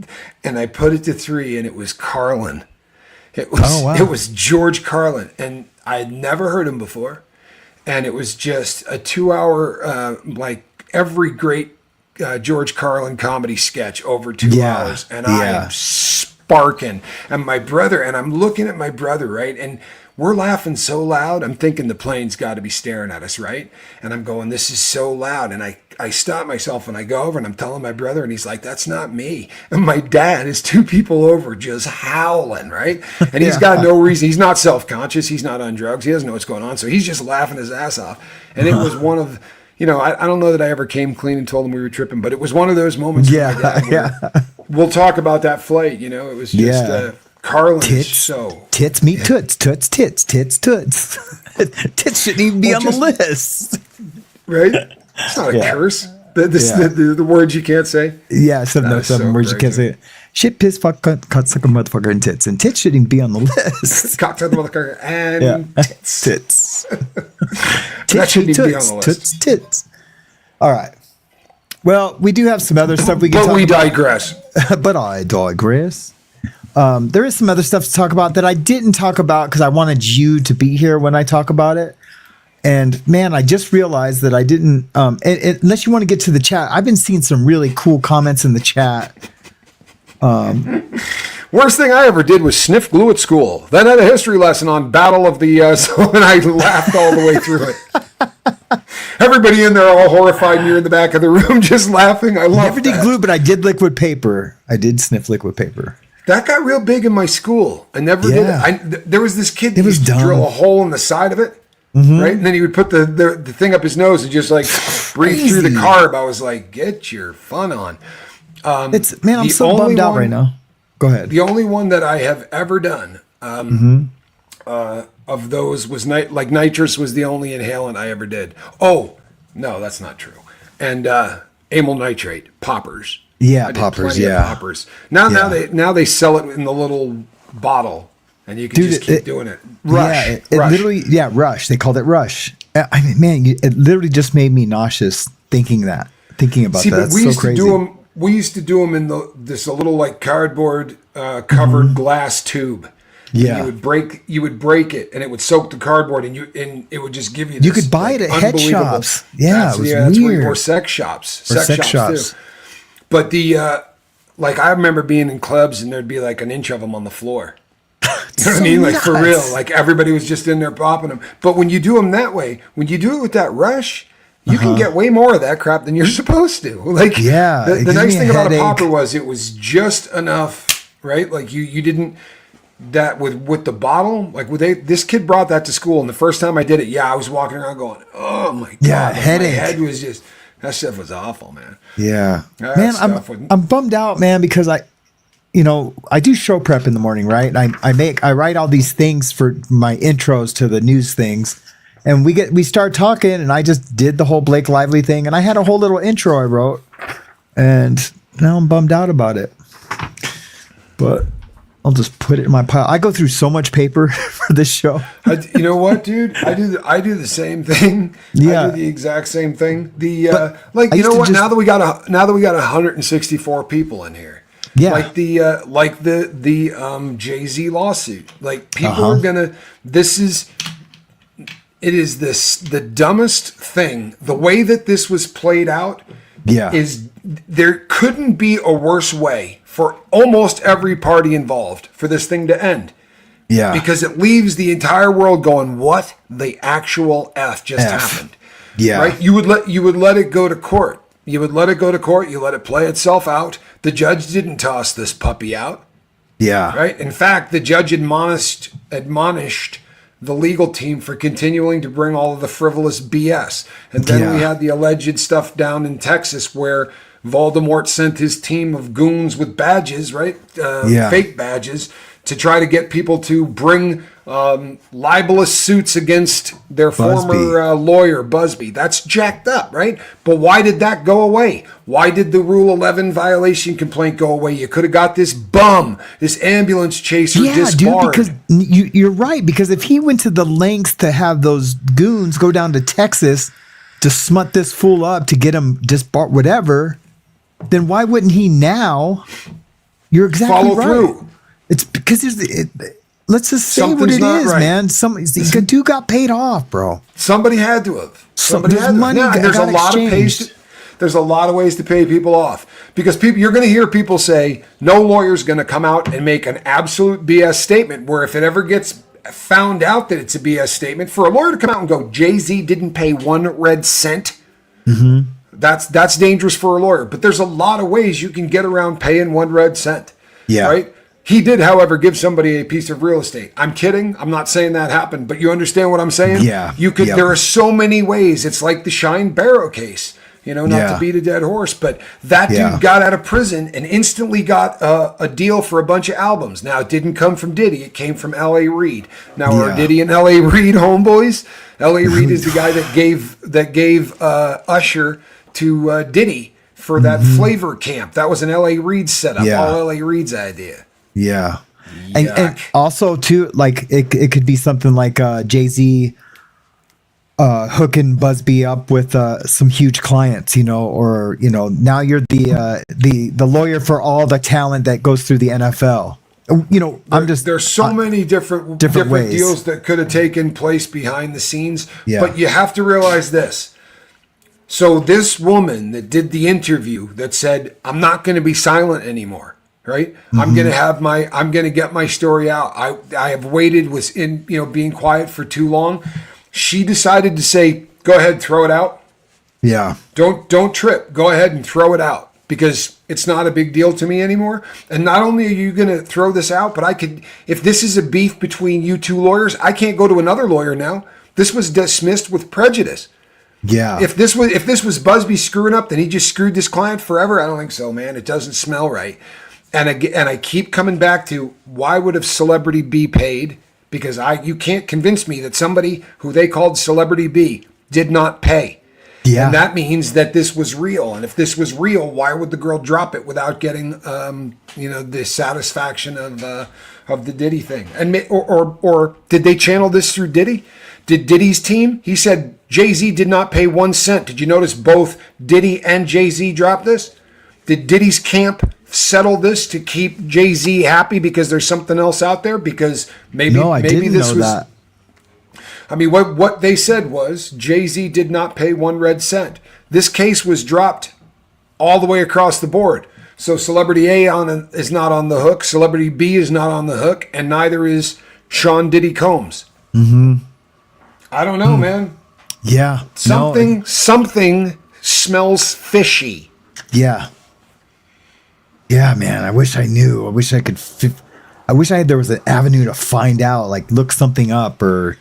and I put it to 3, and it was Carlin. It was George Carlin, and I had never heard him before, and it was just a 2-hour, like every great George Carlin comedy sketch over 2 hours, and I am sparking, and I'm looking at my brother, right, and we're laughing so loud, I'm thinking the plane's got to be staring at us, right, and I'm going, this is so loud, and I stop myself and I go over and I'm telling my brother, and he's like, that's not me. And my dad is 2 people over just howling, right? And he's got no reason. He's not self-conscious. He's not on drugs. He doesn't know what's going on. So he's just laughing his ass off. And it was one of, you know, I don't know that I ever came clean and told him we were tripping, but it was one of those moments. We'll talk about that flight. You know, it was just Carlin. Tits meet toots, toots, tits, tits, toots. Tits shouldn't even be on the list. Right? It's not a curse. The words you can't say. Yeah, some words you can't say. Shit, piss, fuck, cunt, suck a motherfucker, and tits. And tits shouldn't even be on the list. Cock, suck a motherfucker, and tits. Tits. That shouldn't even be on the list. Tits. All right. Well, we do have some other stuff we can talk about. But we digress. But I digress. There is some other stuff to talk about that I didn't talk about because I wanted you to be here when I talk about it. And man, I just realized that I didn't, unless you want to get to the chat, I've been seeing some really cool comments in the chat. Worst thing I ever did was sniff glue at school. Then I had a history lesson on Battle of the, and I laughed all the way through it. Everybody in there all horrified, and you're in the back of the room just laughing. I love Never did glue, but I did liquid paper. I did sniff liquid paper. That got real big in my school. I never did it. There was this kid that used to drill a hole in the side of it. Right, and then he would put the thing up his nose and just like breathe through the carb. I was like, "Get your fun on!" I'm so bummed out right now. Go ahead. The only one that I have ever done of those was like nitrous was the only inhalant I ever did. Oh no, that's not true. And amyl nitrate poppers. Yeah, poppers. Yeah, poppers. Now they sell it in the little bottle. And you can just keep doing it. Rush. Yeah, it literally, Rush. They called it Rush. I mean, man, it literally just made me nauseous thinking about that. That's so crazy. We used to do them in this little like cardboard covered glass tube. Yeah, and you would break it, and it would soak the cardboard, and it would just give you. You could buy it at head shops. Yeah, it was weird. Or sex shops. Sex shops too. But like I remember being in clubs, and there'd be like an inch of them on the floor. You know what I mean? Like, for real. Like, everybody was just in there popping them. But when you do them that way, when you do it with that Rush, you can get way more of that crap than you're supposed to. Like, the nice thing about a popper was it was just enough, right? Like, you didn't, that with the bottle, like, this kid brought that to school, and the first time I did it, I was walking around going, oh, my God. Yeah, like, headache. My head was just, that stuff was awful, man. Yeah. Man, I'm bummed out, man, because I do show prep in the morning, right? I write all these things for my intros to the news things, and we start talking, and I just did the whole Blake Lively thing, and I had a whole little intro I wrote, and now I'm bummed out about it. But I'll just put it in my pile. I go through so much paper for this show. You know what, dude? I do the same thing. Yeah. I do the exact same thing. Now that we got 164 people in here. Yeah. Like the Jay-Z lawsuit. Like people are gonna. It is the dumbest thing. The way that this was played out. Yeah. Is there couldn't be a worse way for almost every party involved for this thing to end. Yeah. Because it leaves the entire world going, what the actual F just happened? Yeah. Right? You would let it go to court. You would let it go to court. You let it play itself out. The judge didn't toss this puppy out. Yeah. Right? In fact, the judge admonished the legal team for continuing to bring all of the frivolous BS. And then we had the alleged stuff down in Texas where Voldemort sent his team of goons with badges, right? Fake badges, to try to get people to bring libelous suits against their former lawyer, Busby. That's jacked up, right? But why did that go away? Why did the Rule 11 violation complaint go away? You could have got this bum, this ambulance chaser disbarred. Dude, because you're right. Because if he went to the lengths to have those goons go down to Texas to smut this fool up to get him disbarred, whatever, then why wouldn't he now? You're exactly follow right. Through. It's because let's just say what it is, right. man. The dude got paid off, bro. Somebody had to have. Somebody there's had to money have. There's a lot exchanged. of there's a lot of ways to pay people off because you're going to hear people say no lawyer's going to come out and make an absolute BS statement where if it ever gets found out that it's a BS statement, for a lawyer to come out and go, Jay-Z didn't pay 1 red cent. Mm-hmm. That's dangerous for a lawyer. But there's a lot of ways you can get around paying 1 red cent. Yeah. Right? He did, however, give somebody a piece of real estate. I'm kidding. I'm not saying that happened, but you understand what I'm saying? Yeah. You could. Yep. There are so many ways. It's like the Shine Barrow case. Not to beat a dead horse, but that dude got out of prison and instantly got a deal for a bunch of albums. Now, it didn't come from Diddy. It came from L.A. Reid. Now, are Diddy and L.A. Reid homeboys? L.A. Reid is the guy that gave Usher to Diddy for that flavor camp. That was an L.A. Reid setup. Yeah. All L.A. Reid's idea. Yeah. And also, too, like, it could be something like Jay-Z hooking Busby up with some huge clients, or now you're the lawyer for all the talent that goes through the NFL. There's so many different ways. deals that could have taken place behind the scenes. Yeah. But you have to realize this. So this woman that did the interview that said, I'm not going to be silent anymore. Right. Mm-hmm. I'm going to get my story out. I have waited, being quiet for too long. She decided to say, go ahead, throw it out. Yeah. Don't trip. Go ahead and throw it out because it's not a big deal to me anymore. And not only are you going to throw this out, but if this is a beef between you two lawyers, I can't go to another lawyer now. This was dismissed with prejudice. Yeah. If this was Busby screwing up, then he just screwed this client forever. I don't think so, man. It doesn't smell right. And I keep coming back to why would a celebrity be paid? Because you can't convince me that somebody who they called Celebrity B did not pay. Yeah. And that means that this was real. And if this was real, why would the girl drop it without getting the satisfaction of the Diddy thing? And or did they channel this through Diddy? Did Diddy's team? He said Jay-Z did not pay 1 cent. Did you notice both Diddy and Jay-Z dropped this? Did Diddy's camp settle this to keep Jay-Z happy because there's something else out there? Because maybe this was that. I mean, what they said was Jay-Z did not pay 1 red cent. This case was dropped all the way across the board. So Celebrity A is not on the hook, Celebrity B is not on the hook, and neither is Sean Diddy Combs. Mm-hmm. I don't know, man. Yeah. Something smells fishy. Yeah. Yeah, man. I wish I knew. I wish I could. There was an avenue to find out, like look something up or.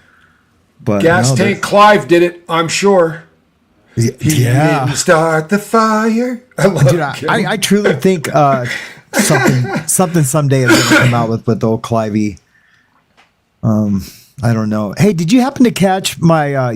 But Gas Tank Clive did it, I'm sure. He didn't start the fire. I truly think something someday is going to come out with old Clivey. I don't know. Hey, did you happen to catch my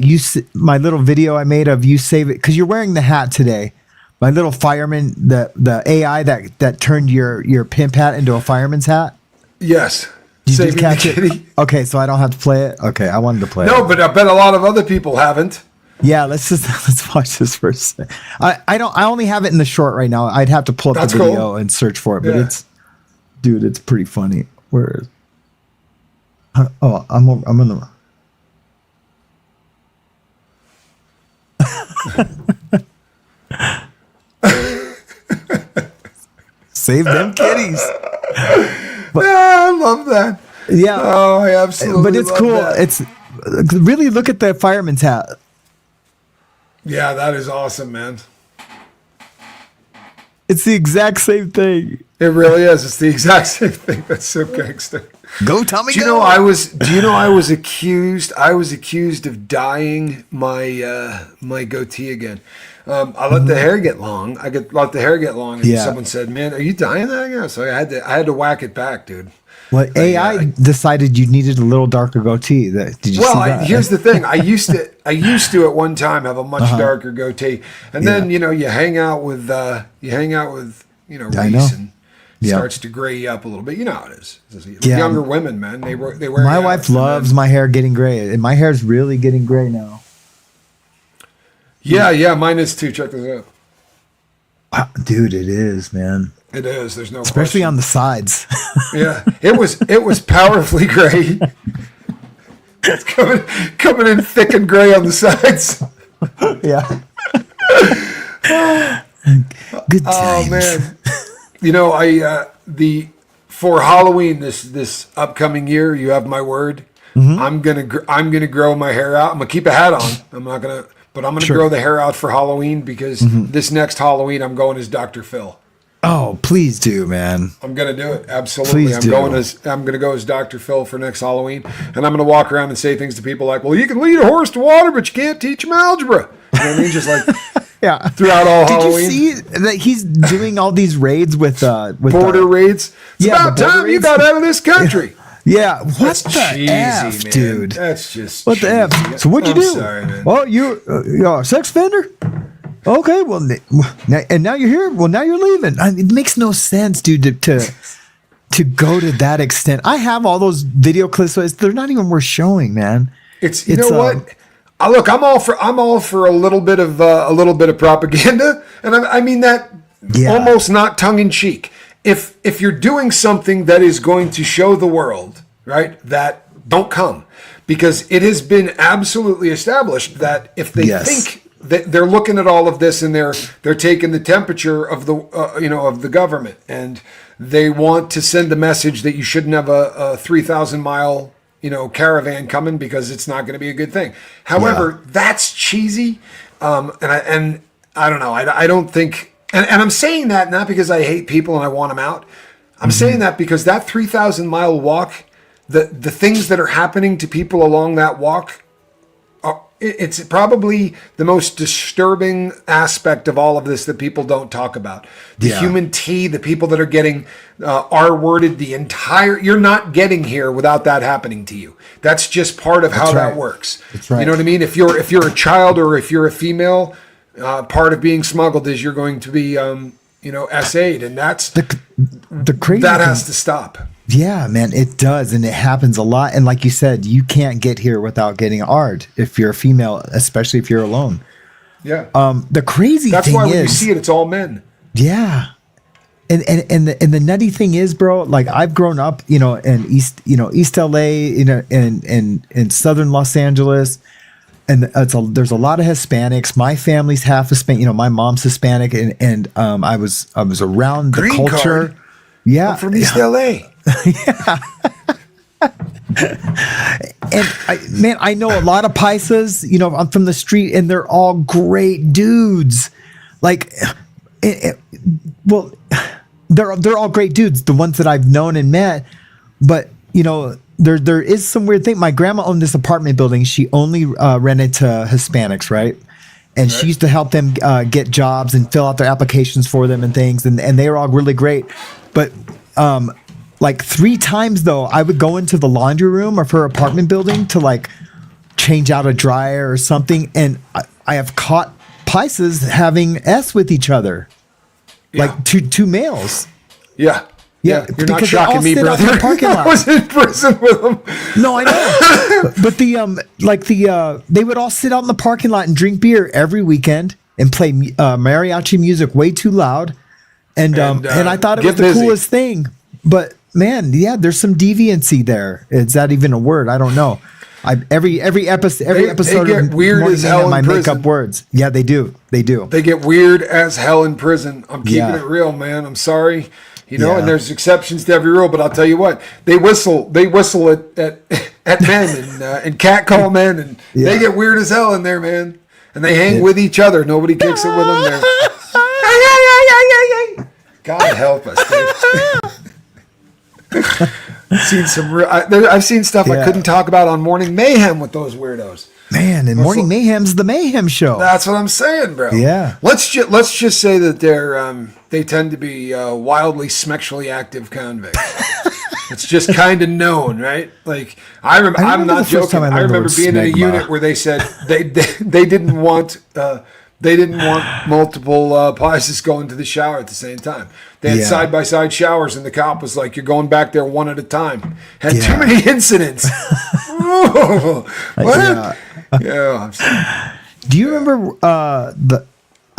my little video I made of you save it? Because you're wearing the hat today. My little fireman, the AI that turned your pimp hat into a fireman's hat. Yes. Did you catch the kitty. it? Okay, so I don't have to play it. Okay, I wanted to play it. No, but I bet a lot of other people haven't. Yeah, let's watch this for a second. I only have it in the short right now. I'd have to pull up the video cool. and search for it, but Yeah. it's pretty funny. Where is? Oh, I'm in the. Save them kitties. I love that. Yeah. Oh, I absolutely. But it's love cool. that. It's really look at the fireman's hat. Yeah, that is awesome, man. It's the exact same thing. It really is. It's the exact same thing. That's so gangster. Go, Tommy. Do you know I was accused? I was accused of dyeing my my goatee again. I let the hair get long. Let the hair get long, and Yeah. someone said, "Man, are you dyeing that again?" So I had to whack it back, dude. Well, AI decided you needed a little darker goatee. Did you see that? Here's the thing. I used to at one time have a much darker goatee, and then you hang out with Reese, I know. and Yeah. starts to gray you up a little bit. You know how it is. Yeah. Younger women, man, they wear. My you out, wife and loves then- my hair getting gray, and my hair's really getting gray now. Yeah, mine is too. Check this out. Dude, it is, man. It is. There's no Especially question. on the sides. Yeah, it was powerfully gray. It's coming in thick and gray on the sides. Yeah. Good times. Oh man, for Halloween this upcoming year, you have my word. Mm-hmm. I'm gonna grow my hair out. I'm gonna keep a hat on. I'm gonna grow the hair out for Halloween because this next Halloween I'm going as Dr. Phil. Oh, please do, man. I'm gonna do it. Absolutely. Please do. I'm gonna go as Dr. Phil for next Halloween, and I'm gonna walk around and say things to people like, "Well, you can lead a horse to water, but you can't teach him algebra." You know what I mean? Just like Yeah. throughout all Did Halloween. you see that he's doing all these raids with Border raids. It's Yeah, about the border time you raids. got out of this country. Yeah. What That's the cheesy, F, man. dude? That's just What the F? cheesy. So what'd you I'm do? Sorry, man. Well, you're a sex offender? Okay, well, now you're here. Well, now you're leaving. It makes no sense, dude, to go to that extent. I have all those video clips. So they're not even worth showing, man. It's know what? Look, I'm all for a little bit of propaganda, and I mean that almost not tongue in cheek. If you're doing something that is going to show the world, right, that don't come, because it has been absolutely established that if they think that they're looking at all of this and they're taking the temperature of the of the government, and they want to send a message that you shouldn't have a 3,000 mile caravan coming because it's not going to be a good thing. However, that's cheesy, and I don't know. I don't think, and I'm saying that not because I hate people and I want them out. I'm saying that because that 3,000 mile walk, the things that are happening to people along that walk, it's probably the most disturbing aspect of all of this that people don't talk about. The human T, the people that are getting R-worded, you're not getting here without that happening to you. That's just part of how that works. That's right. You know what I mean? If you're a child or if you're a female, part of being smuggled is you're going to be, SA'd, and that's the crazy that thing. has to stop. Yeah, man, it does, and it happens a lot. And like you said, you can't get here without getting AR'd if you're a female, especially if you're alone. Yeah. The crazy That's thing why is, when you see it, it's all men. yeah, and the nutty thing is, bro, like I've grown up, in East LA, in Southern Los Angeles, and there's a lot of Hispanics. My family's half Hispanic. My mom's Hispanic, and I was around the Green culture. card. Yeah, I'm from East LA. And I know a lot of paisas, I'm from the street, and they're all great dudes. Like, well, they're all great dudes, the ones that I've known and met. But, there is some weird thing. My grandma owned this apartment building. She only rented to Hispanics, right? and she used to help them get jobs and fill out their applications for them and things, and they were all really great. But like 3 times though, I would go into the laundry room of her apartment building to like change out a dryer or something, and I have caught Pisces having S with each other, like two males. Yeah. Yeah, you're not because they all shocking me, sit out in brother. the parking lot. I was in prison with them. No, I know. But they would all sit out in the parking lot and drink beer every weekend and play mariachi music way too loud. And I thought it was the busy. coolest thing. But man, yeah, there's some deviancy there. Is that even a word? I don't know. Every episode they get of weird Morning as hell Mayhem, in I make prison. up words. Yeah, they do. They get weird as hell in prison. I'm keeping it real, man. I'm sorry. You know, and there's exceptions to every rule, but I'll tell you what, they whistle at men and catcall men, and they get weird as hell in there, man. And they hang with each other. Nobody kicks it with them there. God help us, dude. I've seen stuff I couldn't talk about on Morning Mayhem with those weirdos. Man, and Morning Mayhem's the Mayhem Show. That's what I'm saying, bro. Yeah. Let's just say that they tend to be wildly sexually active convicts. It's just kind of known, right? Like I'm not joking. I remember being in a unit where they said they didn't want multiple Pisces going to the shower at the same time. They had side by side showers, and the cop was like, "You're going back there one at a time." Had too many incidents. What? Yeah, I'm sorry. Do you remember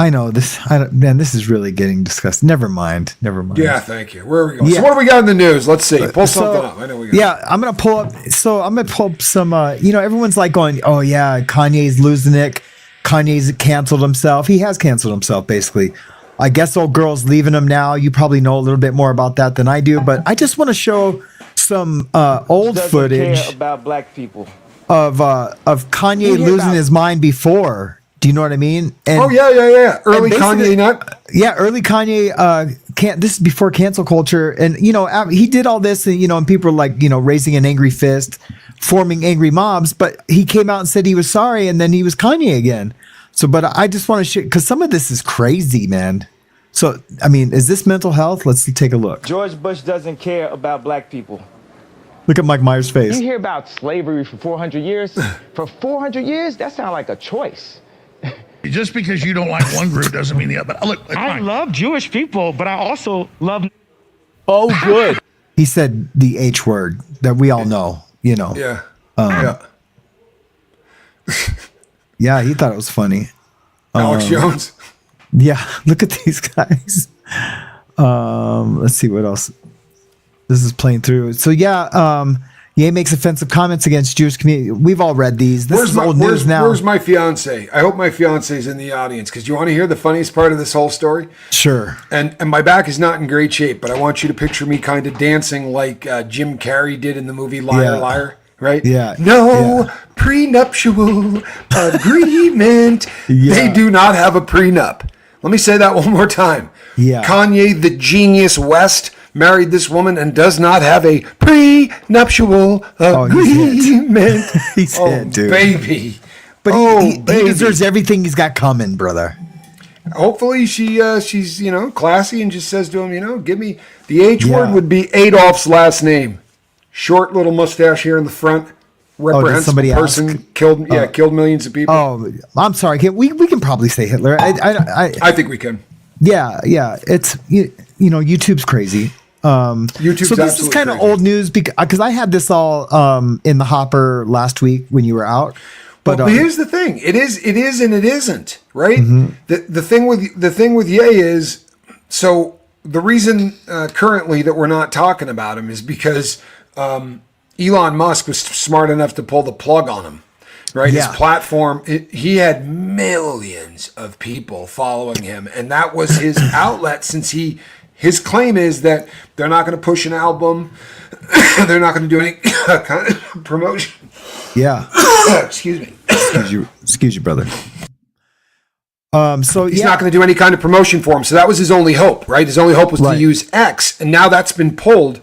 I know this. Man, this is really getting discussed. Never mind. Yeah, thank you. Where are we going? So what do we got in the news? Let's see. Pull something up. I know we got. Yeah, I'm gonna pull up. So I'm gonna pull up some. Everyone's like going, "Oh yeah, Kanye's losing it. Kanye's canceled himself. He has canceled himself, basically. I guess old girl's leaving him now. You probably know a little bit more about that than I do, but I just want to show some old footage about black people of Kanye losing his mind before. Do you know what I mean? And, yeah. Early Kanye nut. Yeah, early Kanye. This is before cancel culture, and he did all this, and people were like, raising an angry fist, forming angry mobs. But he came out and said he was sorry, and then he was Kanye again. So, but I just want to share because some of this is crazy, man. So, I mean, is this mental health? Let's take a look. George Bush doesn't care about black people. Look at Mike Myers' face. You hear about slavery for 400 years? For 400 years? That sounds like a choice. Just because you don't like one group doesn't mean the other. But look, I love Jewish people, but I also love. Oh, good. He said the H word that we all know. Yeah. Yeah, he thought it was funny. Alex Jones. Yeah, look at these guys. Let's see what else. This is playing through. So Ye makes offensive comments against Jewish community. We've all read these. This is old news now. Where's my fiance? I hope my fiance is in the audience because you want to hear the funniest part of this whole story. Sure. And my back is not in great shape, but I want you to picture me kind of dancing like Jim Carrey did in the movie Liar Liar. Right? Yeah. No prenuptial agreement. They do not have a prenup. Let me say that one more time. Yeah. Kanye, the genius West, married this woman and does not have a prenuptial agreement. He's hit, dude. Baby. But he deserves everything he's got coming, brother. Hopefully she's classy and just says to him, give me the H word would be Adolf's last name. Short little mustache here in the front. Reprehensible person killed millions of people. Oh, I'm sorry. We can probably say Hitler. I think we can. Yeah. It's YouTube's crazy. YouTube's so this is kind of crazy. old news because I had this all in the hopper last week when you were out. But here's the thing: it is and it isn't, right? Mm-hmm. The thing with Ye is so the reason currently that we're not talking about him is because Elon Musk was smart enough to pull the plug on him, right? Yeah. His platform, he had millions of people following him, and that was his outlet. Since his claim is that they're not going to push an album, they're not going to do any kind of promotion. Yeah. Excuse me. Excuse you, brother. So he's not going to do any kind of promotion for him. So that was his only hope, right? His only hope was to use X, and now that's been pulled.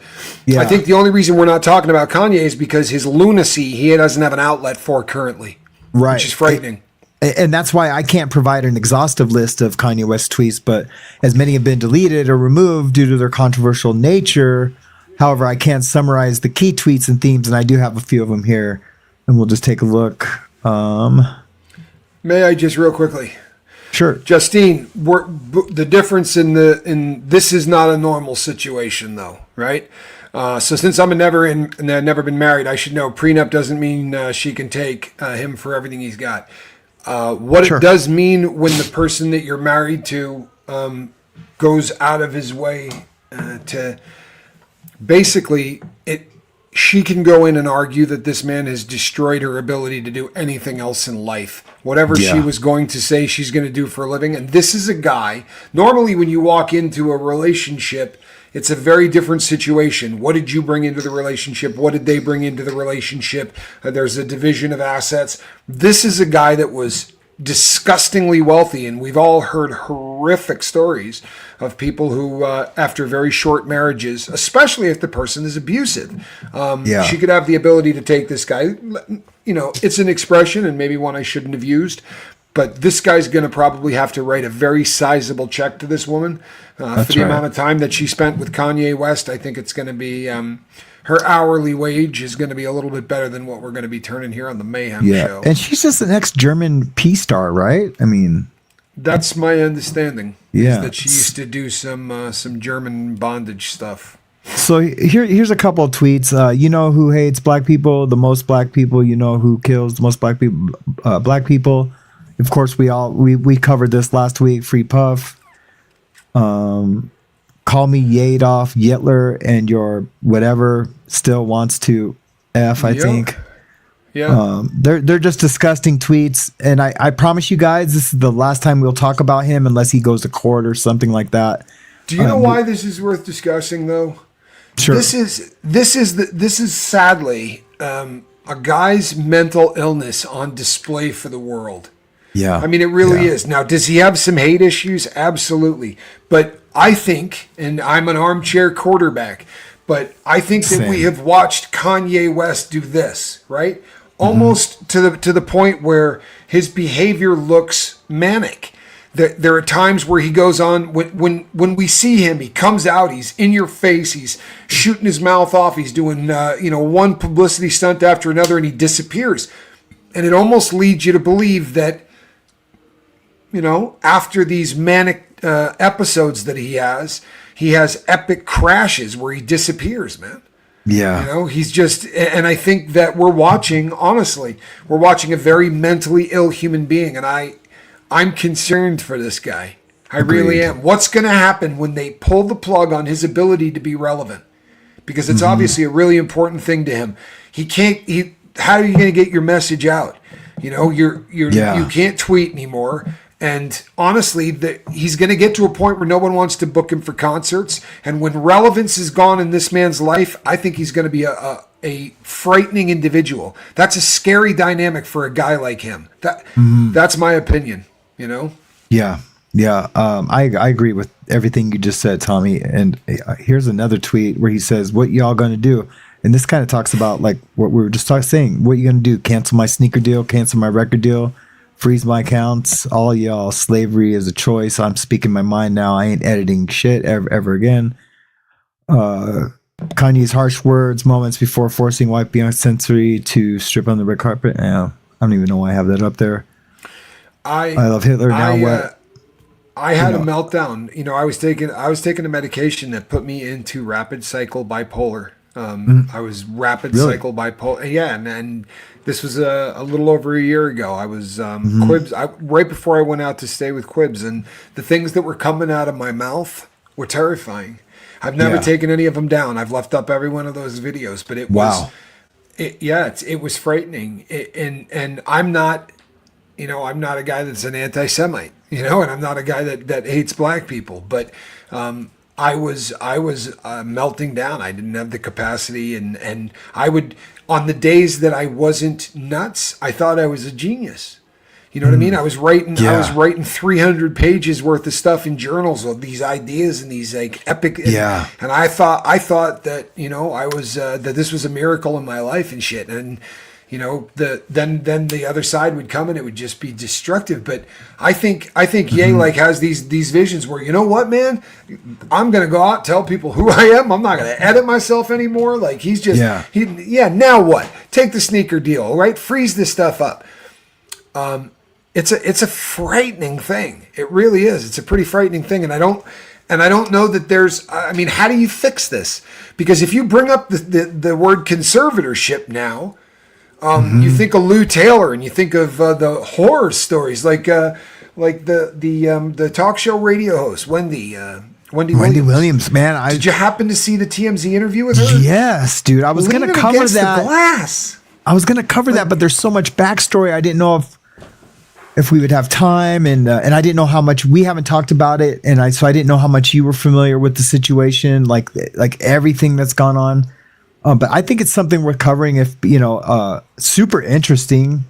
Yeah. I think the only reason we're not talking about Kanye is because his lunacy he doesn't have an outlet for currently, right? Which is frightening. And that's why I can't provide an exhaustive list of Kanye West tweets, but as many have been deleted or removed due to their controversial nature. However, I can't summarize the key tweets and themes, and I do have a few of them here, and we'll just take a look. May I just real quickly? Sure. Justine, the difference in this is not a normal situation, though, right? So since I'm never been married, I should know prenup doesn't mean she can take him for everything he's got. What Sure. it does mean when the person that you're married to goes out of his way to basically she can go in and argue that this man has destroyed her ability to do anything else in life. Whatever she was going to say she's going to do for a living. And this is a guy, normally when you walk into a relationship, it's a very different situation. What did you bring into the relationship? What did they bring into the relationship? There's a division of assets. This is a guy that was disgustingly wealthy, and we've all heard horrific stories of people who, after very short marriages, especially if the person is abusive, she could have the ability to take this guy. You know, it's an expression and maybe one I shouldn't have used, but this guy's going to probably have to write a very sizable check to this woman for the amount of time that she spent with Kanye West. I think it's going to be her hourly wage is going to be a little bit better than what we're going to be turning here on the Mayhem Show. And she's just the next German P star, right? I mean, that's my understanding. Yeah, is that she used to do some German bondage stuff. So here's a couple of tweets. You know who hates black people the most? Black people. You know who kills the most black people? Black people. Of course, we covered this last week. Free Puff. Call me Yadoff, Yetler, and your whatever still wants to F, I think. Yeah. They're just disgusting tweets. And I promise you guys, this is the last time we'll talk about him unless he goes to court or something like that. Do you know why this is worth discussing, though? Sure. This is sadly a guy's mental illness on display for the world. Yeah. I mean, it really is. Now, does he have some hate issues? Absolutely. But I think, and I'm an armchair quarterback, but I think that we have watched Kanye West do this, right? Almost to the point where his behavior looks manic. There are times where he goes on, when we see him, he comes out, he's in your face, he's shooting his mouth off, he's doing one publicity stunt after another, and he disappears. And it almost leads you to believe that, after these manic episodes that he has epic crashes where he disappears, man. Yeah. He's just, and I think that we're watching a very mentally ill human being, and I'm concerned for this guy. I really am. What's going to happen when they pull the plug on his ability to be relevant? Because it's obviously a really important thing to him. How are you going to get your message out? You can't tweet anymore. And honestly, he's going to get to a point where no one wants to book him for concerts. And when relevance is gone in this man's life, I think he's going to be a frightening individual. That's a scary dynamic for a guy like him. That's my opinion, Yeah. Yeah. I agree with everything you just said, Tommy. And here's another tweet where he says, "What y'all going to do?" And this kind of talks about like what we were just saying. What you going to do? Cancel my sneaker deal, cancel my record deal, freeze my accounts, all y'all. Slavery is a choice. I'm speaking my mind now. I ain't editing shit ever again. Kanye's harsh words moments before forcing white Beyonce Sensory to strip on the red carpet. I don't even know why I have that up there. I love Hitler. Now what? I had a meltdown. I was taking a medication that put me into rapid cycle bipolar. I was rapid cycle bipolar. Yeah, and this was a little over a year ago. I was Quibs. Right before I went out to stay with Quibs, and the things that were coming out of my mouth were terrifying. I've never taken any of them down. I've left up every one of those videos, but it was, it was frightening. And I'm not, I'm not a guy that's an anti-Semite, and I'm not a guy that hates black people, but I was melting down. I didn't have the capacity, and I would, on the days that I wasn't nuts, I thought I was a genius. You know what I mean? I was writing 300 pages worth of stuff in journals of these ideas and these like epic. And I thought that, I was, that this was a miracle in my life and shit. And then the other side would come and it would just be destructive. But I think Ye like has these visions where, you know what, man, I'm gonna go out, tell people who I am. I'm not gonna edit myself anymore. Like he's just now what? Take the sneaker deal, right? Freeze this stuff up. It's a frightening thing. It really is. It's a pretty frightening thing, and I don't know that there's. I mean, how do you fix this? Because if you bring up the word conservatorship now, you think of Lou Taylor and you think of the horror stories like the talk show radio host Wendy Williams. Man, did you happen to see the TMZ interview with her? Yes, dude. I was going to cover that. Glass. I was going to cover that, but there's so much backstory. I didn't know if we would have time, and I didn't know how much we haven't talked about it, so I didn't know how much you were familiar with the situation, like everything that's gone on. But I think it's something worth covering. If super interesting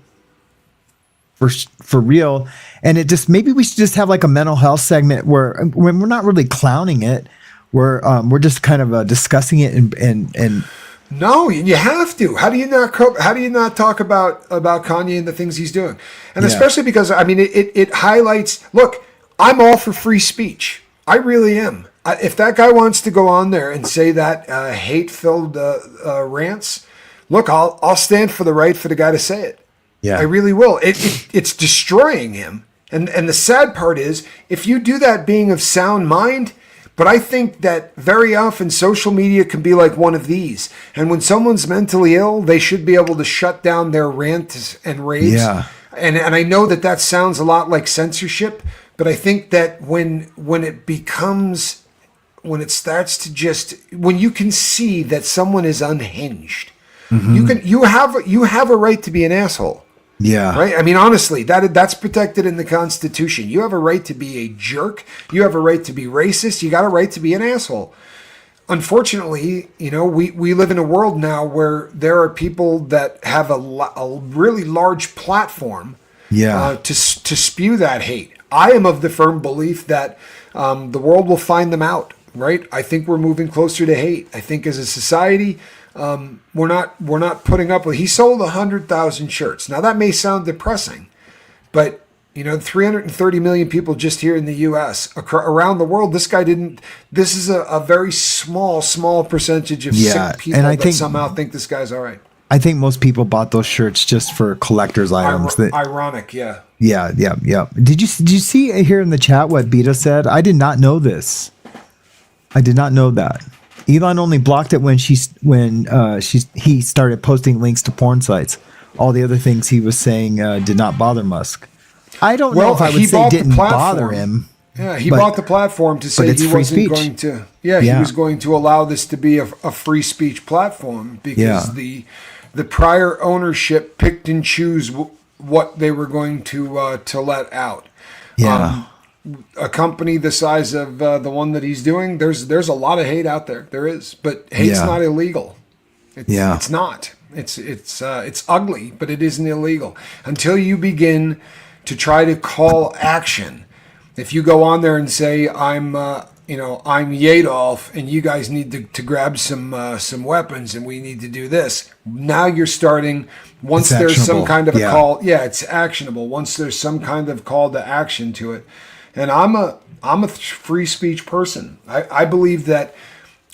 for real, and it just maybe we should just have like a mental health segment where when we're not really clowning it, we're just kind of discussing it and. No, you have to. How do you not talk about Kanye and the things he's doing? And especially because, I mean, it highlights, look, I'm all for free speech. I really am. If that guy wants to go on there and say that hate-filled rants, look, I'll stand for the right for the guy to say it. Yeah. I really will. It's destroying him. And the sad part is, if you do that being of sound mind, but I think that very often social media can be like one of these. And when someone's mentally ill, they should be able to shut down their rants and raves. Yeah. And I know that sounds a lot like censorship, but I think that when it starts to when you can see that someone is unhinged, you have a right to be an asshole. Yeah. Right? I mean, honestly, that's protected in the Constitution. You have a right to be a jerk. You have a right to be racist. You got a right to be an asshole. Unfortunately, we live in a world now where there are people that have a really large platform to spew that hate. I am of the firm belief that the world will find them out, right? I think we're moving closer to hate. I think as a society, we're not putting up with. He sold 100,000 shirts. Now that may sound depressing, but 330 million people just here in the U.S. Around the world. This guy didn't. This is a very small percentage of sick people that somehow think this guy's all right. I think most people bought those shirts just for collector's items. Ironic, yeah. Yeah. Did you see here in the chat what Beta said? I did not know this. I did not know that. Elon only blocked it when he started posting links to porn sites. All the other things he was saying did not bother Musk. I don't know if I would say didn't bother him. Yeah, he bought the platform to say he wasn't going to. Yeah, he was going to allow this to be a free speech platform because the prior ownership picked and choose what they were going to let out. Yeah. A company the size of the one that he's doing, there's a lot of hate out there. There is, but hate's not illegal. It's not. It's ugly, but it isn't illegal until you begin to try to call action. If you go on there and say I'm Yadolf, and you guys need to grab some weapons, and we need to do this. Now you're starting. Once there's some kind of a call, it's actionable. Once there's some kind of call to action to it. And I'm a free speech person. I believe that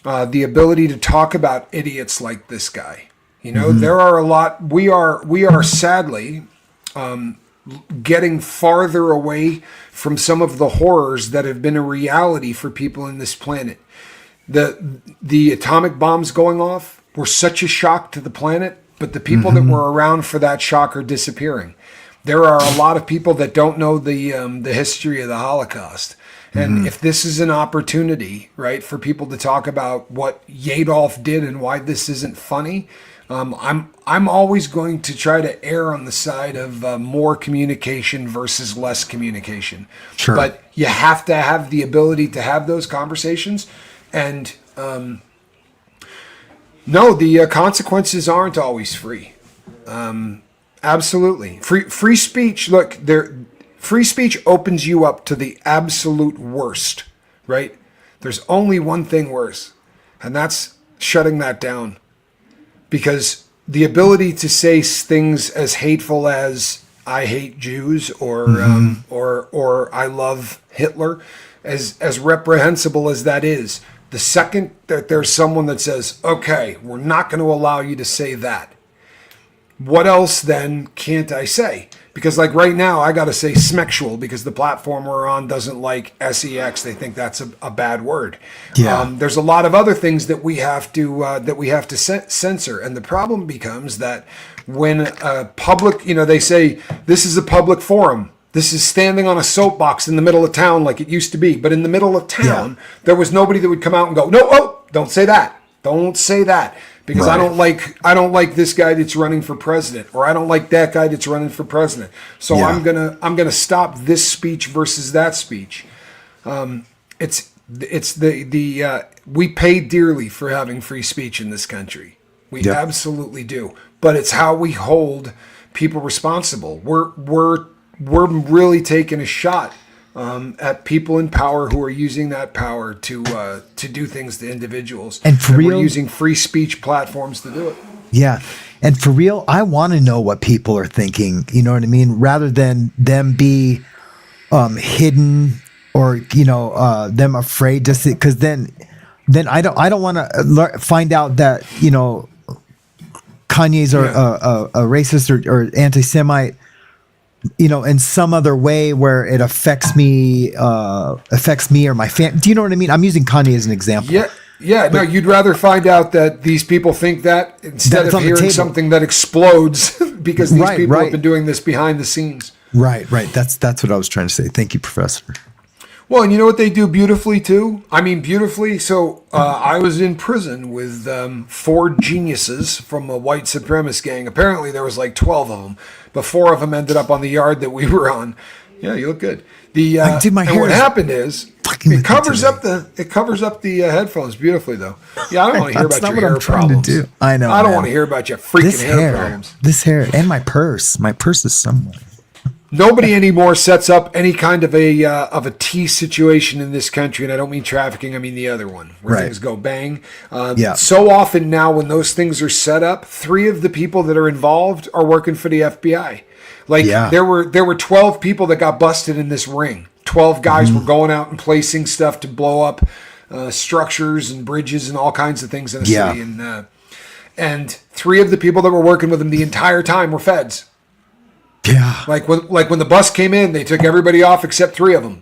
the ability to talk about idiots like this guy, there are a lot. We are sadly getting farther away from some of the horrors that have been a reality for people in this planet. The atomic bombs going off were such a shock to the planet, but the people that were around for that shock are disappearing. There are a lot of people that don't know the history of the Holocaust. And if this is an opportunity, right, for people to talk about what Yadolf did and why this isn't funny, I'm always going to try to err on the side of more communication versus less communication. Sure. But you have to have the ability to have those conversations. And no, the consequences aren't always free. Absolutely. Free speech, look, free speech opens you up to the absolute worst, right? There's only one thing worse, and that's shutting that down. Because the ability to say things as hateful as "I hate Jews" or "I love Hitler," as reprehensible as that is, the second that there's someone that says, "Okay, we're not going to allow you to say that," what else then can't I say? Because like right now, I got to say "smexual" because the platform we're on doesn't like sex. They think that's a bad word. Yeah. There's a lot of other things that we have to censor, and the problem becomes that when a public, they say this is a public forum. This is standing on a soapbox in the middle of town like it used to be. But in the middle of town, there was nobody that would come out and go, "No, don't say that. Don't say that." Because I don't like this guy that's running for president, or I don't like that guy that's running for president. So I'm gonna stop this speech versus that speech. It's we pay dearly for having free speech in this country. We absolutely do. But it's how we hold people responsible. We're really taking a shot at people in power who are using that power to do things to individuals. And for real, we're using free speech platforms to do it. Yeah. And for real, I want to know what people are thinking, you know what I mean? Rather than them be hidden or, them afraid to see, because then I don't want to find out that, Kanye's a racist or anti-Semite, in some other way where it affects me or my family. Do you know what I mean? I'm using Kanye as an example. Yeah. No, you'd rather find out that these people think that instead of hearing something that explodes because these people have been doing this behind the scenes. Right. That's what I was trying to say. Thank you, Professor. Well, and you know what they do beautifully too? I mean, beautifully. So I was in prison with 4 geniuses from a white supremacist gang. Apparently there was like 12 of them, but 4 of them ended up on the yard that we were on. Yeah, you look good. I did my hair. And what happened is it covers up the headphones beautifully though. Yeah, I don't want to hear about your hair problems. To do. I know. I don't want to hear about your freaking hair problems. This hair and my purse. My purse is somewhere. Nobody anymore sets up any kind of a T situation in this country, and I don't mean trafficking, I mean the other one, where things go bang. So often now when those things are set up, 3 of the people that are involved are working for the FBI. There were 12 people that got busted in this ring. 12 guys were going out and placing stuff to blow up structures and bridges and all kinds of things in the city. And 3 of the people that were working with them the entire time were feds. Yeah. Like when the bus came in, they took everybody off except 3 of them.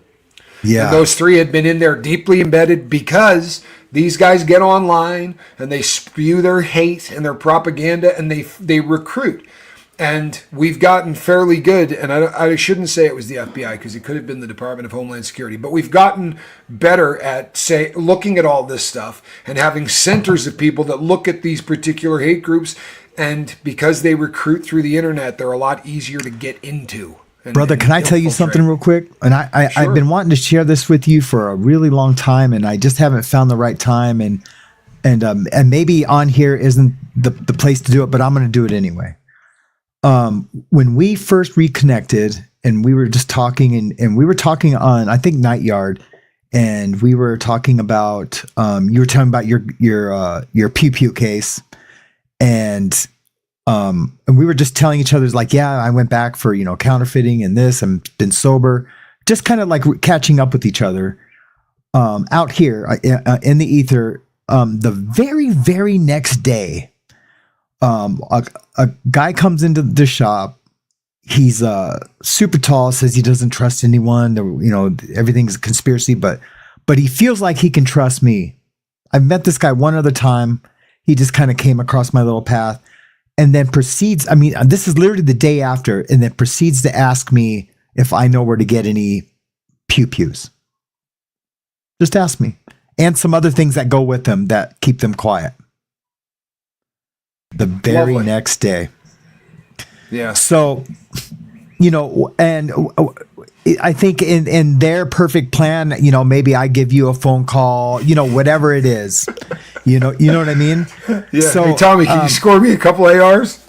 Yeah. And those 3 had been in there deeply embedded because these guys get online and they spew their hate and their propaganda and they recruit. And we've gotten fairly good, and I shouldn't say it was the FBI because it could have been the Department of Homeland Security, but we've gotten better at looking at all this stuff and having centers of people that look at these particular hate groups. And because they recruit through the internet, they're a lot easier to get into. Brother, can I tell you something real quick? And I've been wanting to share this with you for a really long time, and I just haven't found the right time. And maybe on here isn't the place to do it, but I'm going to do it anyway. When we first reconnected, and we were just talking, and we were talking on, I think, Night Yard, and we were talking about you were talking about your pew case. And we were just telling each other, like, yeah, I went back for, counterfeiting and this and been sober, just kind of like catching up with each other out here in the ether. The very, very next day, a guy comes into the shop. He's super tall, says he doesn't trust anyone. Everything's a conspiracy, but he feels like he can trust me. I've met this guy one other time. He just kind of came across my little path and then proceeds. I mean, this is literally the day after, and then proceeds to ask me if I know where to get any pews. Just ask me. And some other things that go with them that keep them quiet. The very next day. Yeah. So, and I think in their perfect plan, maybe I give you a phone call, whatever it is, you know what I mean? Yeah. So, hey, Tommy, can you score me a couple ARs?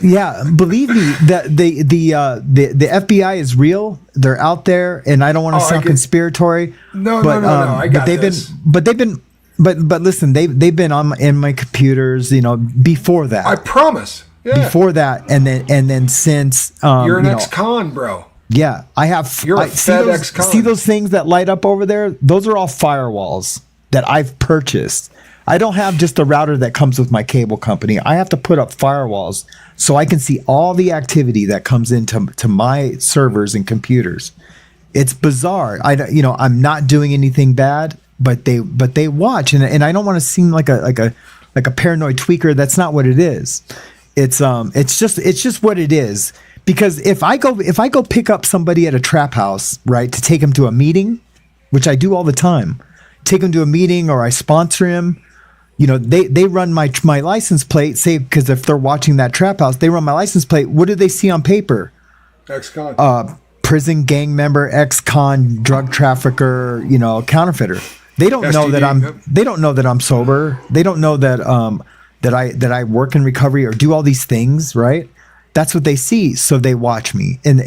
Yeah, believe me, that the FBI is real. They're out there, and I don't want to sound conspiratory. No. I got they've this. been but listen, they've been in my computers, before that. I promise. Yeah. Before that, and then since you're an ex-con, bro. Yeah, I have. You're a Fed ex-con. See those things that light up over there? Those are all firewalls that I've purchased. I don't have just a router that comes with my cable company. I have to put up firewalls so I can see all the activity that comes into my servers and computers. It's bizarre. I'm not doing anything bad, but they watch, and I don't want to seem like a paranoid tweaker. That's not what it is. It's just what it is. Because if I go pick up somebody at a trap house, right, to take him to a meeting, which I do all the time, take him to a meeting or I sponsor him, they run my license plate, say, because if they're watching that trap house, they run my license plate. What do they see on paper? Ex-con. Prison gang member, ex-con, drug trafficker, counterfeiter. They don't know that they don't know that I'm sober. They don't know that that I work in recovery or do all these things, right? That's what they see, so they watch me. And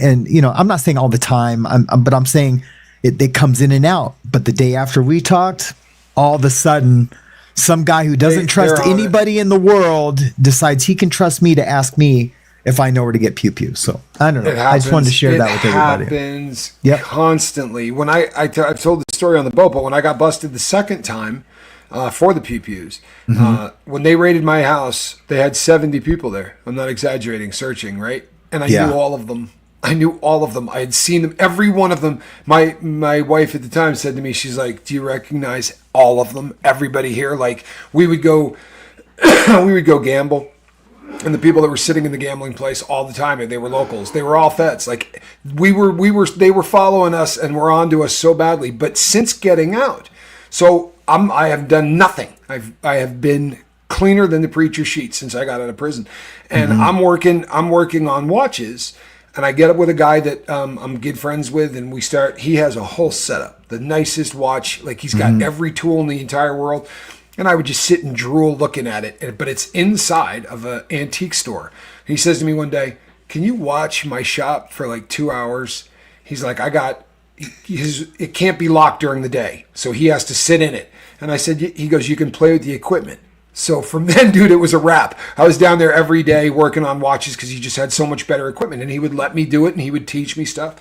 I'm not saying all the time, but I'm saying it comes in and out. But the day after we talked, all of a sudden, some guy who doesn't trust anybody in the world decides he can trust me to ask me if I know where to get pew-pew. So I don't know. I just wanted to share that with everybody. It happens constantly. When I've told the story on the boat, but when I got busted the second time for the pew-pews, when they raided my house, they had 70 people there. I'm not exaggerating, searching, right? And I knew all of them. I knew all of them. I had seen them, every one of them. My wife at the time said to me, she's like, do you recognize all of them? Everybody here? Like, we would go gamble. And the people that were sitting in the gambling place all the time, and they were locals. They were all feds. Like, they were following us and were on to us so badly. But since getting out, so I have done nothing. I have been cleaner than the preacher sheet since I got out of prison. And I'm working on watches. And I get up with a guy that I'm good friends with, and he has a whole setup, the nicest watch. Like, he's got every tool in the entire world. And I would just sit and drool looking at it. But it's inside of an antique store. He says to me one day, can you watch my shop for like 2 hours? He's like, it can't be locked during the day. So he has to sit in it. And I said, he goes, you can play with the equipment. So from then, dude, it was a wrap. I was down there every day working on watches because he just had so much better equipment. And he would let me do it, and he would teach me stuff.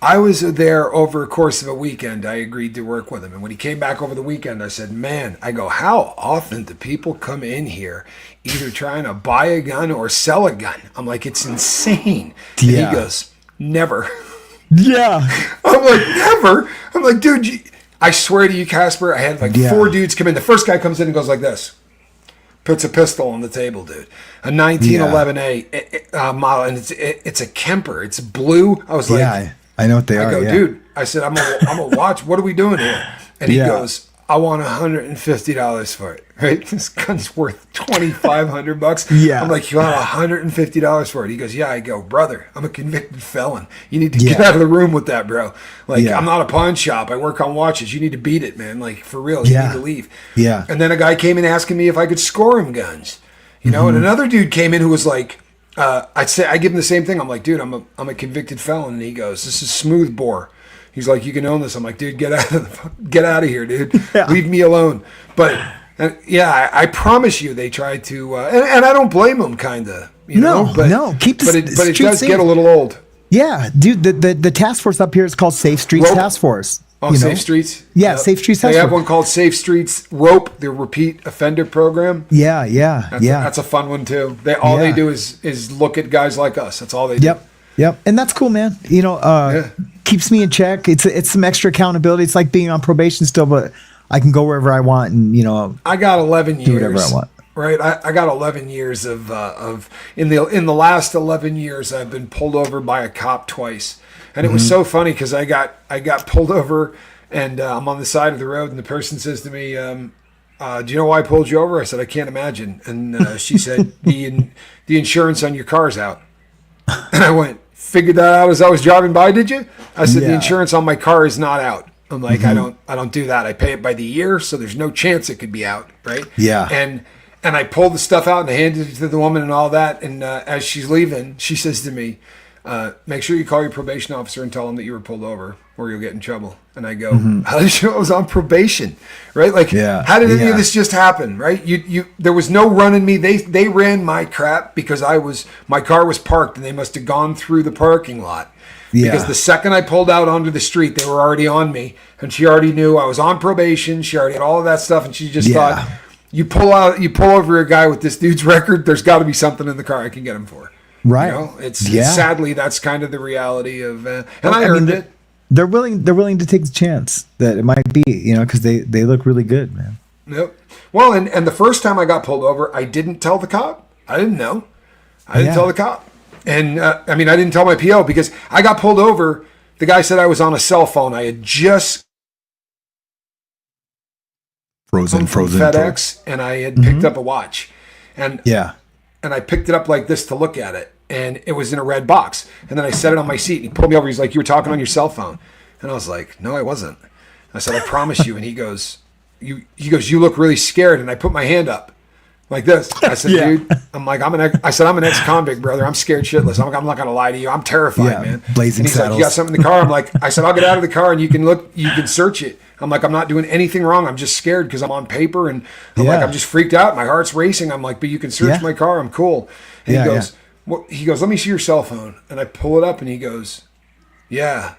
I was there over a course of a weekend. I agreed to work with him. And when he came back over the weekend, I said, man, how often do people come in here either trying to buy a gun or sell a gun? I'm like, it's insane. And he goes, never. Yeah. I'm like, never? I'm like, dude, I swear to you, Casper, I had like 4 dudes come in. The first guy comes in and goes like this. Puts a pistol on the table, dude. A 1911A model, and it's a Kemper. It's blue. I was like, I know what they are. I go, dude. I said, I'm a watch. What are we doing here? And he goes, I want $150 for it. Right? This gun's worth $2,500. Yeah. I'm like, you want $150 for it? He goes, yeah. I go, brother, I'm a convicted felon. You need to get out of the room with that, bro. Like, I'm not a pawn shop. I work on watches. You need to beat it, man. Like, for real. You need to leave. Yeah. And then a guy came in asking me if I could score him guns. You know, and another dude came in who was like, I give him the same thing. I'm like, dude, I'm a convicted felon. And he goes, this is smooth bore. He's like, you can own this. I'm like, dude, get out of here, dude. Leave me alone. But I promise you, they tried to, and I don't blame them, kind of. Keep the but it does get a little old. Yeah, dude. The task force up here is called Safe Streets Task Force. Oh, Safe Streets? Yeah, Safe Streets Task Force. They have one called Safe Streets Rope, the repeat offender program. That's a fun one too. They do is look at guys like us. That's all they do. Yep. And that's cool, man. Keeps me in check. It's some extra accountability. It's like being on probation still, but I can go wherever I want, and I got 11 years. Do whatever I want. Right, I got 11 years of in the last 11 years I've been pulled over by a cop twice, and it was so funny because I got pulled over, and I'm on the side of the road, and the person says to me, do you know why I pulled you over? I said, I can't imagine, and she said, the insurance on your car's out, and I went, figured that out as I was driving by, did you? I said, the insurance on my car is not out. I'm like, I don't do that. I pay it by the year, so there's no chance it could be out, right? Yeah. And I pulled the stuff out and I handed it to the woman and all that. And as she's leaving, she says to me, make sure you call your probation officer and tell him that you were pulled over. or you'll get in trouble. And I go, how did you know I was on probation? Right? Like, Yeah, how did any yeah. of this just happen? Right? There was no running me. They ran my crap because my car was parked and they must have gone through the parking lot. Yeah. Because the second I pulled out onto the street, they were already on me, and she already knew I was on probation. She already had all of that stuff, and she just thought, you pull over a guy with this dude's record, there's got to be something in the car I can get him for. Right. You know, it's sadly that's kind of the reality of, and I mean, earned it. They're willing to take the chance that it might be, you know, because they look really good, man. Yep. Well, and the first time I got pulled over, I didn't tell the cop. I didn't know. I didn't tell the cop. And, I didn't tell my PO because I got pulled over. The guy said I was on a cell phone. I had just frozen FedEx, and I had picked up a watch. And and I picked it up like this to look at it. And it was in a red box. And then I set it on my seat. And he pulled me over. He's like, you were talking on your cell phone. And I was like, no, I wasn't. I said, I promise you. And he goes, you look really scared. And I put my hand up like this. I said, dude, I'm an ex-convict, brother. I'm scared shitless. I'm not going to lie to you. I'm terrified, man. Blazing and he's saddles. like, you got something in the car? I'm like, I said, I'll get out of the car and you can search it. I'm like, I'm not doing anything wrong. I'm just scared because I'm on paper. And I'm like, I'm just freaked out. My heart's racing. I'm like, but you can search my car. I'm cool. And he goes, he goes, let me see your cell phone. And I pull it up and he goes, yeah,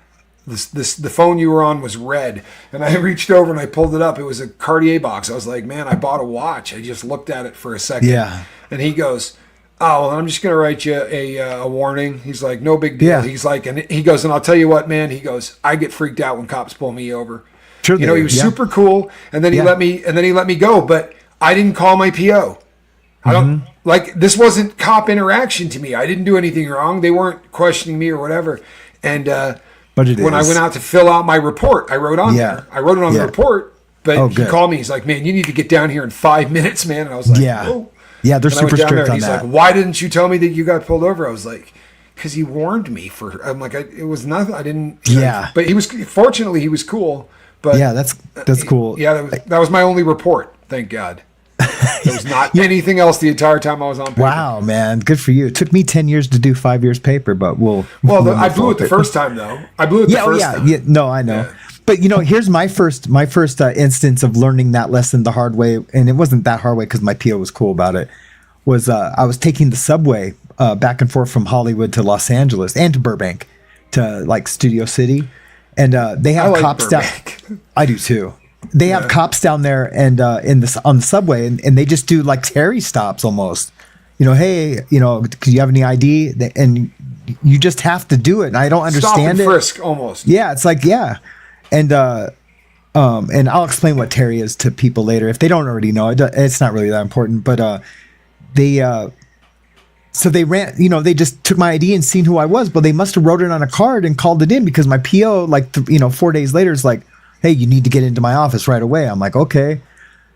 the phone you were on was red. And I reached over and I pulled it up. It was a Cartier box. I was like, man, I bought a watch. I just looked at it for a second. Yeah. And he goes, oh, well, I'm just going to write you a warning. He's like, no big deal. Yeah. He's like, and he goes, and I'll tell you what, man, he goes, I get freaked out when cops pull me over. Sure, you know, he was super cool. And then he let me go, but I didn't call my PO. I don't like, this wasn't cop interaction to me. I didn't do anything wrong. They weren't questioning me or whatever. And when I went out to fill out my report, I wrote on there. I wrote it on the report, but he called me. He's like, man, you need to get down here in 5 minutes, man. And I was like, oh. Yeah, they're super strict on He's that. like, why didn't you tell me that you got pulled over? I was like, because he warned me I'm like, it was nothing. I didn't. Yeah. But fortunately, he was cool. But yeah, that's cool. Yeah, that was my only report. Thank God. There was not anything else the entire time I was on paper. Wow, man. Good for you. It took me 10 years to do 5 years paper, but I blew it the first time, though. I blew it the first time. Yeah, no, I know. Yeah. But, you know, here's my first instance of learning that lesson the hard way, and it wasn't that hard way because my PO was cool about it, was I was taking the subway back and forth from Hollywood to Los Angeles and to Burbank to, like, Studio City. And they have cops down. I do, too. They have cops down there and on the subway, and they just do like Terry stops almost. You know, hey, you know, do you have any ID? And you just have to do it. And I don't understand Stop and frisk almost. Yeah, it's like and I'll explain what Terry is to people later if they don't already know. It's not really that important, but so they ran. You know, they just took my ID and seen who I was, but they must have wrote it on a card and called it in because my PO, like 4 days later, is like, hey, you need to get into my office right away. I'm like, okay.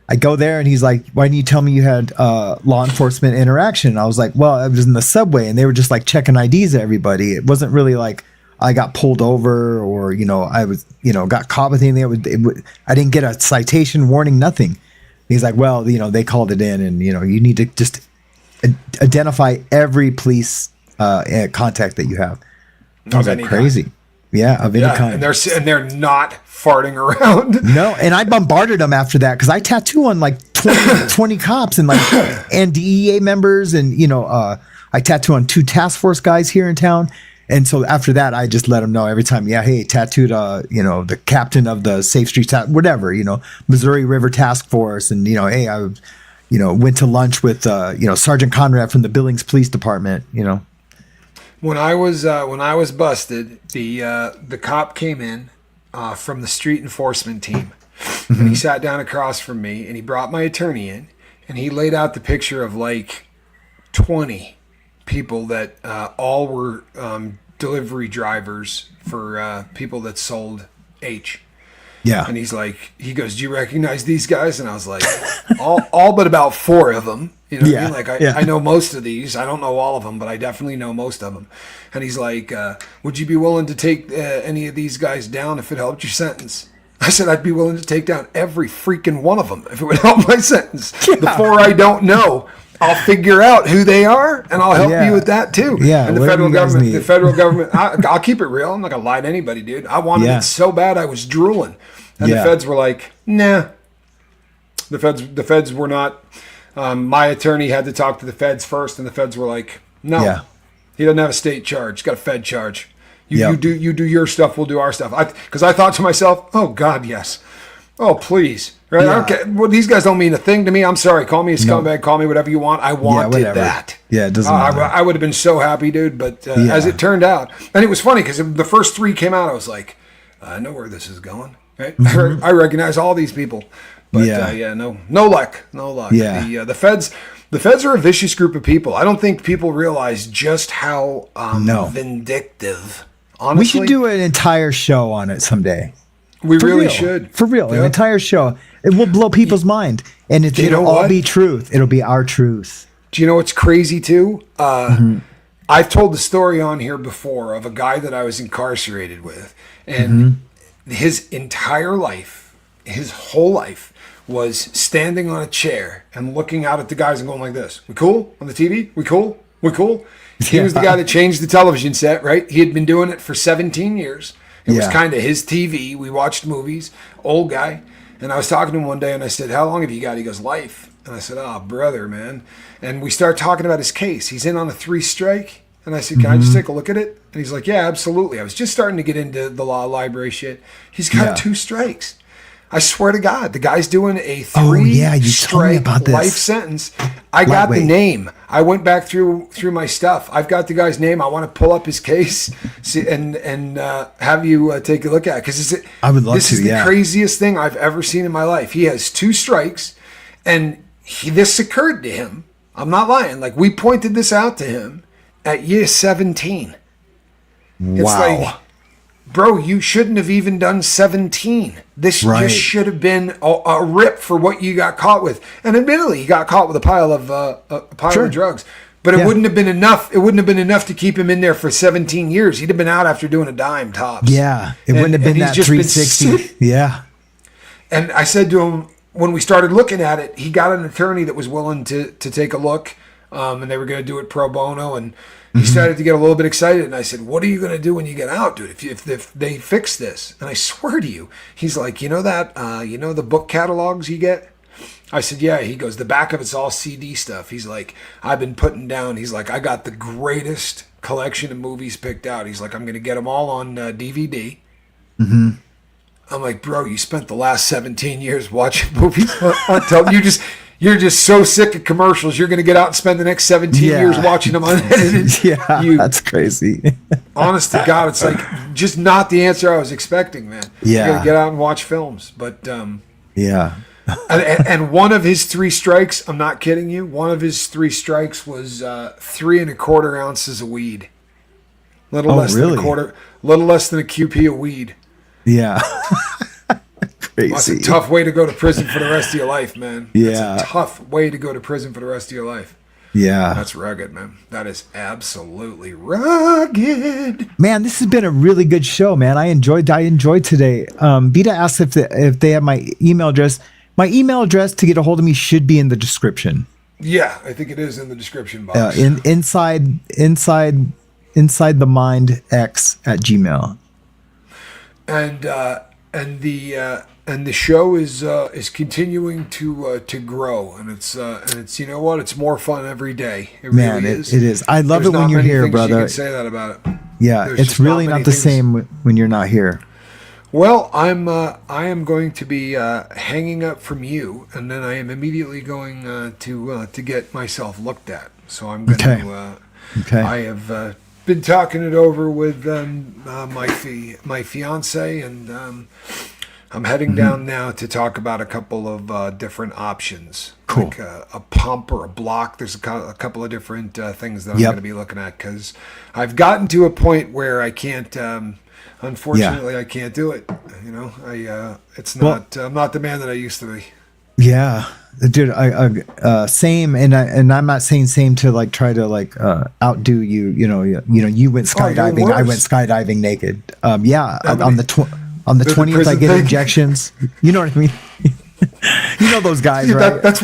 I go there and he's like, why didn't you tell me you had law enforcement interaction? And I was like, well, I was in the subway and they were just like checking IDs of everybody. It wasn't really like I got pulled over or, you know, I was, you know, got caught with anything. I didn't get a citation, warning, nothing. He's like, well, you know, they called it in and, you know, you need to just identify every police contact that you have. I was like, crazy. Yeah, of any kind. And they're not farting around. No, and I bombarded them after that because I tattoo on like 20 cops and DEA members, and you know, I tattoo on 2 task force guys here in town. And so after that, I just let them know every time. Yeah, hey, tattooed, you know, the captain of the Safe Streets, whatever, you know, Missouri River Task Force, and you know, hey, I, you know, went to lunch with you know, Sergeant Conrad from the Billings Police Department, you know. When I was busted, the cop came in from the street enforcement team, and he sat down across from me, and he brought my attorney in, and he laid out the picture of like 20 people that all were delivery drivers for people that sold H. Yeah. And he goes, do you recognize these guys? And I was like, all but about 4 of them. You know what I mean? Like, I know most of these. I don't know all of them, but I definitely know most of them. And he's like, would you be willing to take any of these guys down if it helped your sentence? I said, I'd be willing to take down every freaking one of them if it would help my sentence. Yeah. The 4 I don't know. I'll figure out who they are, and I'll help you with that too. Yeah, and the federal government, I'll keep it real. I'm not gonna lie to anybody, dude. I wanted it so bad, I was drooling, and the feds were like, "Nah." The feds were not. My attorney had to talk to the feds first, and the feds were like, "No, he doesn't have a state charge. He's got a fed charge. You do your stuff. We'll do our stuff." Because I thought to myself, "Oh God, yes. Oh please." Right? I don't care. Well, these guys don't mean a thing to me. I'm sorry. Call me a scumbag. Call me whatever you want. I wanted that. Yeah, it doesn't matter. I would have been so happy, dude. But as it turned out, and it was funny because the first 3 came out, I was like, I know where this is going. Right? I recognize all these people. But no luck. Yeah. The feds are a vicious group of people. I don't think people realize just how vindictive. Honestly, we should do an entire show on it someday. We really should. For real, an entire show. It will blow people's mind, and it'll all be truth. It'll be our truth. Do you know what's crazy too? I've told the story on here before of a guy that I was incarcerated with, and his entire life, his whole life, was standing on a chair and looking out at the guys and going like this. We cool on the TV? We cool? We cool? He was the guy that changed the television set, right? He had been doing it for 17 years. It was kind of his TV. We watched movies. Old guy. And I was talking to him one day, and I said, "How long have you got?" He goes, "Life." And I said, "Oh, brother, man." And we start talking about his case. He's in on a 3 strike. And I said, "Can I just take a look at it?" And he's like, "Yeah, absolutely." I was just starting to get into the law library shit. He's got 2 strikes. I swear to God, the guy's doing a 3-strike life sentence. I got the name. I went back through my stuff. I've got the guy's name. I want to pull up his case and have you take a look at it, because I would love to. This is the craziest thing I've ever seen in my life. He has 2 strikes, and this occurred to him. I'm not lying. Like, we pointed this out to him at year 17. Wow. It's like, bro, you shouldn't have even done 17. This just should have been a rip for what you got caught with. And admittedly, he got caught with a pile of drugs. But it wouldn't have been enough. It wouldn't have been enough to keep him in there for 17 years. He'd have been out after doing a dime tops. Yeah, it wouldn't have been that 360. Yeah. And I said to him, when we started looking at it, he got an attorney that was willing to take a look, and they were going to do it pro bono. And he started to get a little bit excited, and I said, "What are you going to do when you get out, dude? If they fix this?" And I swear to you, he's like, "You know that, the book catalogs you get?" I said, "Yeah." He goes, "The back of it's all CD stuff." He's like, "I've been putting down." He's like, "I got the greatest collection of movies picked out." He's like, "I'm going to get them all on DVD." I'm like, "Bro, you spent the last 17 years watching movies on television. You're just so sick of commercials. You're going to get out and spend the next 17 years watching them unedited." That's crazy. Honest to God, it's like just not the answer I was expecting, man. You got to get out and watch films. But and one of his 3 strikes, I'm not kidding you, one of his 3 strikes was 3 1/4 ounces of weed. Little less than a QP of weed. Yeah. Crazy. That's a tough way to go to prison for the rest of your life, man. That's a tough way to go to prison for the rest of your life. Yeah. That's rugged, man. That is absolutely rugged. Man, this has been a really good show, man. I enjoyed today. Vita asked if they have my email address. My email address to get a hold of me should be in the description. Yeah, I think it is in the description box. Inside the mind x@gmail. And the show is continuing to grow, and it's you know what, it's more fun every day. It really is. It is. I love it when you're here, brother. You can say that about it. Yeah, it's really not the same when you're not here. Well, I am going to be hanging up from you, and then I am immediately going to get myself looked at. So I'm going to. I have been talking it over with my fiance, and I'm heading down now to talk about a couple of different options. Cool. Like a pump or a block. There's a couple of different things that I'm going to be looking at, because I've gotten to a point where I can't. Unfortunately, I can't do it. You know, I'm not the man that I used to be. Yeah, dude. I same, and I'm not saying same to like try to like outdo you. You went skydiving. I went skydiving naked. On the 20th, I get injections. You know what I mean? You know those guys, Dude, right? that's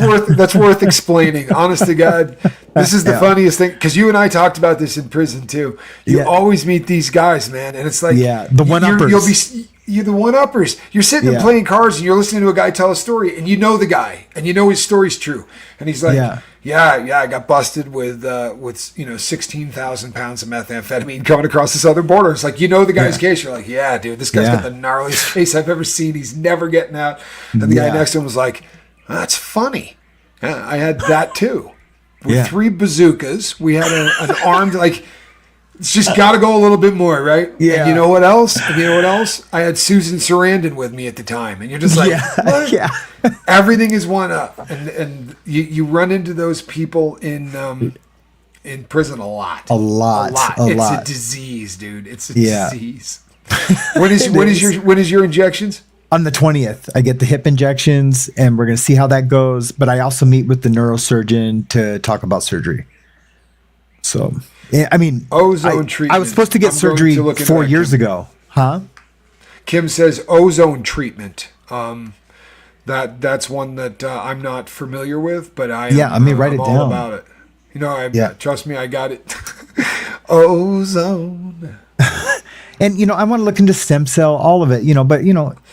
worth explaining. Honest to God, this is the funniest thing because you and I talked about this in prison too. You always meet these guys, man, and it's like the one-uppers. You're the one-uppers. You're sitting and playing cards, and you're listening to a guy tell a story, and you know the guy, and you know his story's true, and he's like, I got busted with 16,000 pounds of methamphetamine coming across the southern border. It's like, you know the guy's case. You're like, yeah, dude, this guy's got the gnarliest case I've ever seen. He's never getting out. And the guy next to him was like, that's funny. Yeah, I had that too. With 3 bazookas, we had an armed like. It's just got to go a little bit more, right? Yeah. And you know what else? I had Susan Sarandon with me at the time, and you're just like, what? Yeah. Everything is one up, and you run into those people in prison a lot. A lot. It's a disease, dude. It's a disease. When is your injections? On the 20th, I get the hip injections, and we're going to see how that goes. But I also meet with the neurosurgeon to talk about surgery. So. I mean, ozone treatment. I was supposed to get surgery 4 years ago. Huh? Kim says ozone treatment. That's one that I'm not familiar with, but I'm write it down. All about it. You know, trust me, I got it. Ozone. And I want to look into stem cell, all of it. But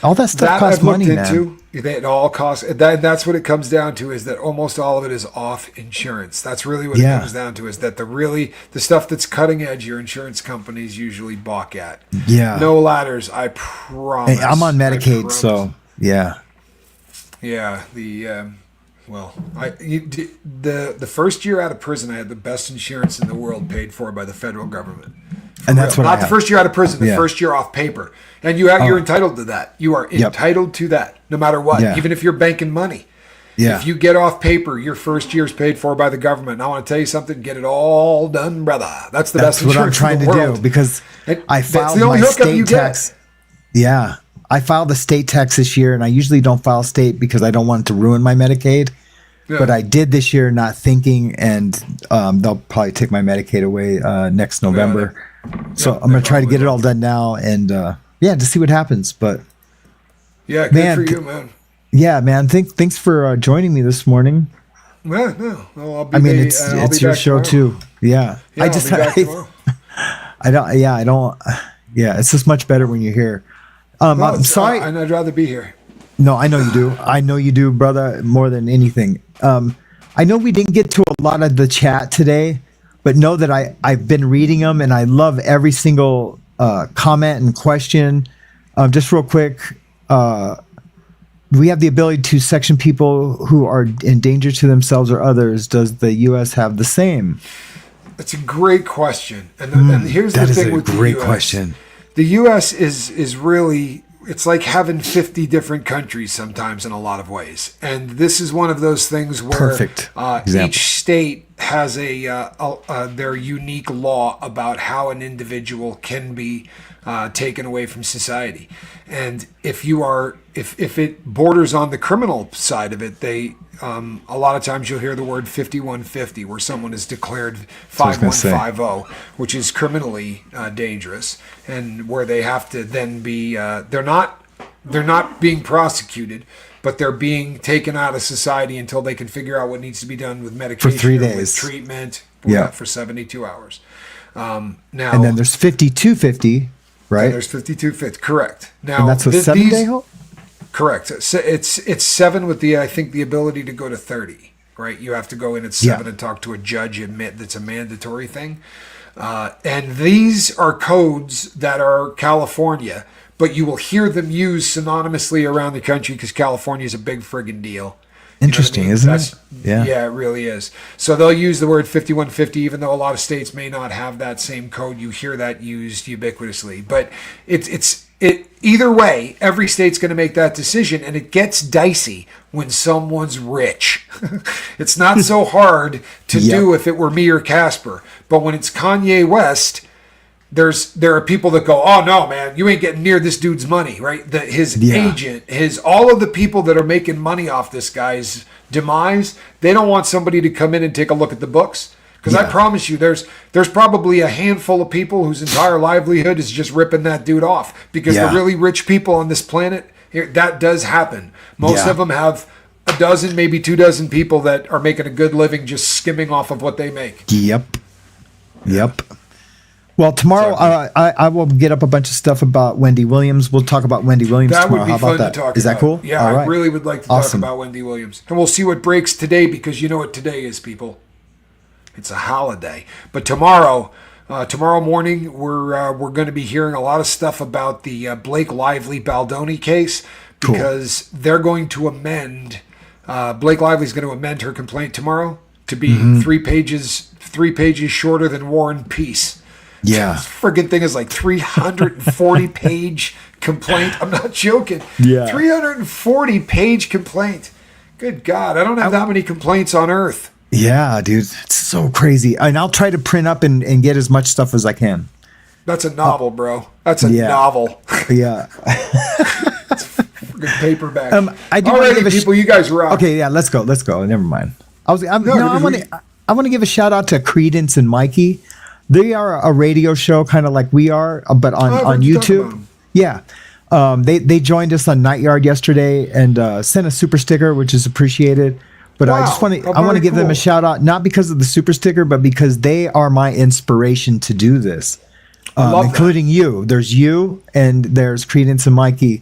all that stuff costs money, man. It all costs. That's what it comes down to, is that almost all of it is off insurance. That's really what it comes down to, is that the stuff that's cutting edge, your insurance companies usually balk at. Yeah. No ladders, I promise. Hey, I'm on Medicaid, so yeah. Yeah. The first year out of prison, I had the best insurance in the world paid for by the federal government. And that's what not the first year out of prison, the first year off paper. And you're entitled to that. You are entitled to that, no matter what, even if you're banking money. Yeah. If you get off paper, your first year's paid for by the government. And I want to tell you something, get it all done, brother. That's the best insurance in the world. That's what I'm trying to do, because I filed my state tax. Yeah. I filed the state tax this year, and I usually don't file state because I don't want it to ruin my Medicaid. Yeah. But I did this year not thinking, and they'll probably take my Medicaid away next November. So I'm going to try to get it all done now, and to see what happens. But yeah, good for you, man. Yeah, man. Thanks for joining me this morning. No. Well, it's your show tomorrow. Too. Yeah. I don't. Yeah, it's just much better when you're here. I'm sorry. And I'd rather be here. No, I know you do. I know you do, brother, more than anything. I know we didn't get to a lot of the chat today, but know that I've been reading them, and I love every single comment and question. Just real quick, we have the ability to section people who are in danger to themselves or others. Does the U.S. have the same? That's a great question. And here's the thing with the U.S. Great question. The U.S. is really, it's like having 50 different countries sometimes in a lot of ways. And this is one of those things where each state has their unique law about how an individual can be taken away from society. And if it borders on the criminal side of it, a lot of times you'll hear the word 5150, where someone is declared 5150, which is criminally dangerous, and where they have to then be they're not being prosecuted, but they're being taken out of society until they can figure out what needs to be done with medication, for 3 days, with treatment, for 72 hours. Now, and then there's 5250. Right. And there's 5250. Correct. Now, and that's a 7-day hold? Correct. So it's 7 with the ability to go to 30. Right. You have to go in at 7 and talk to a judge. Admit that's a mandatory thing. And these are codes that are California, but you will hear them used synonymously around the country because California is a big friggin' deal. Interesting, isn't it? Yeah, it really is. So they'll use the word 5150, even though a lot of states may not have that same code. You hear that used ubiquitously. But either way, every state's going to make that decision, and it gets dicey when someone's rich. It's not so hard to do if it were me or Casper. But when it's Kanye West, there are people that go, oh no, man, you ain't getting near this dude's money, right? His agent, all of the people that are making money off this guy's demise, they don't want somebody to come in and take a look at the books. Because I promise you, there's probably a handful of people whose entire livelihood is just ripping that dude off. Because the really rich people on this planet, that does happen. Most of them have a dozen, maybe 2 dozen people that are making a good living just skimming off of what they make. Yep. Well, tomorrow I will get up a bunch of stuff about Wendy Williams. We'll talk about Wendy Williams That tomorrow. would be How fun about that? to talk about. Is that cool? Yeah, All right. I really would like to Awesome. talk about Wendy Williams. And we'll see what breaks today, because you know what today is, people. It's a holiday. But tomorrow morning, we're going to be hearing a lot of stuff about the Blake Lively Baldoni case, because they're going to amend. Blake Lively's going to amend her complaint tomorrow to be 3 pages shorter than War and Peace. Yeah. This friggin' thing is like 340-page complaint. I'm not joking. Yeah. 340-page complaint. Good God, I don't have that many complaints on Earth. Yeah, dude. It's so crazy. And I'll try to print up and get as much stuff as I can. That's a novel, bro. That's a novel. Yeah. Good paperback. I do Alrighty, wanna give people, you guys rock. Okay, yeah, let's go. Never mind. I want to give a shout out to Credence and Mikey. They are a radio show, kind of like we are, but on YouTube. Yeah. They joined us on Night Yard yesterday and sent a super sticker, which is appreciated. But I just want to give them a shout out, not because of the super sticker, but because they are my inspiration to do this, including you. There's you and there's Credence and Mikey.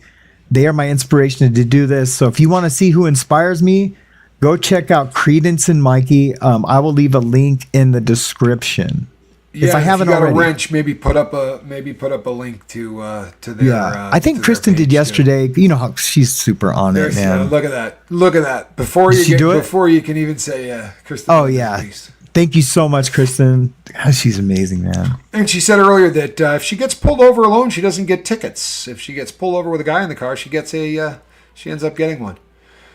They are my inspiration to do this. So if you want to see who inspires me, go check out Credence and Mikey. I will leave a link in the description. Yeah, if I haven't got already. A wrench, maybe put up a link to their. Yeah, I think Kristen did yesterday. You know how she's super on it, man. Look at that. Before you can even say, Kristen. Oh yeah. Thank you so much, Kristen. God, she's amazing, man. And she said earlier that if she gets pulled over alone, she doesn't get tickets. If she gets pulled over with a guy in the car, she ends up getting one.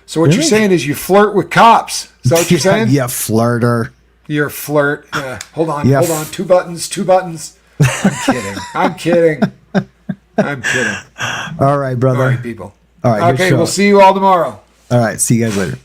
So what you're saying is you flirt with cops. Is that what you're saying? Yeah, flirter. You're a flirt. Hold on. 2 buttons. I'm kidding. All right, brother. All right, people. All right. Okay, we'll see you all tomorrow. All right. See you guys later.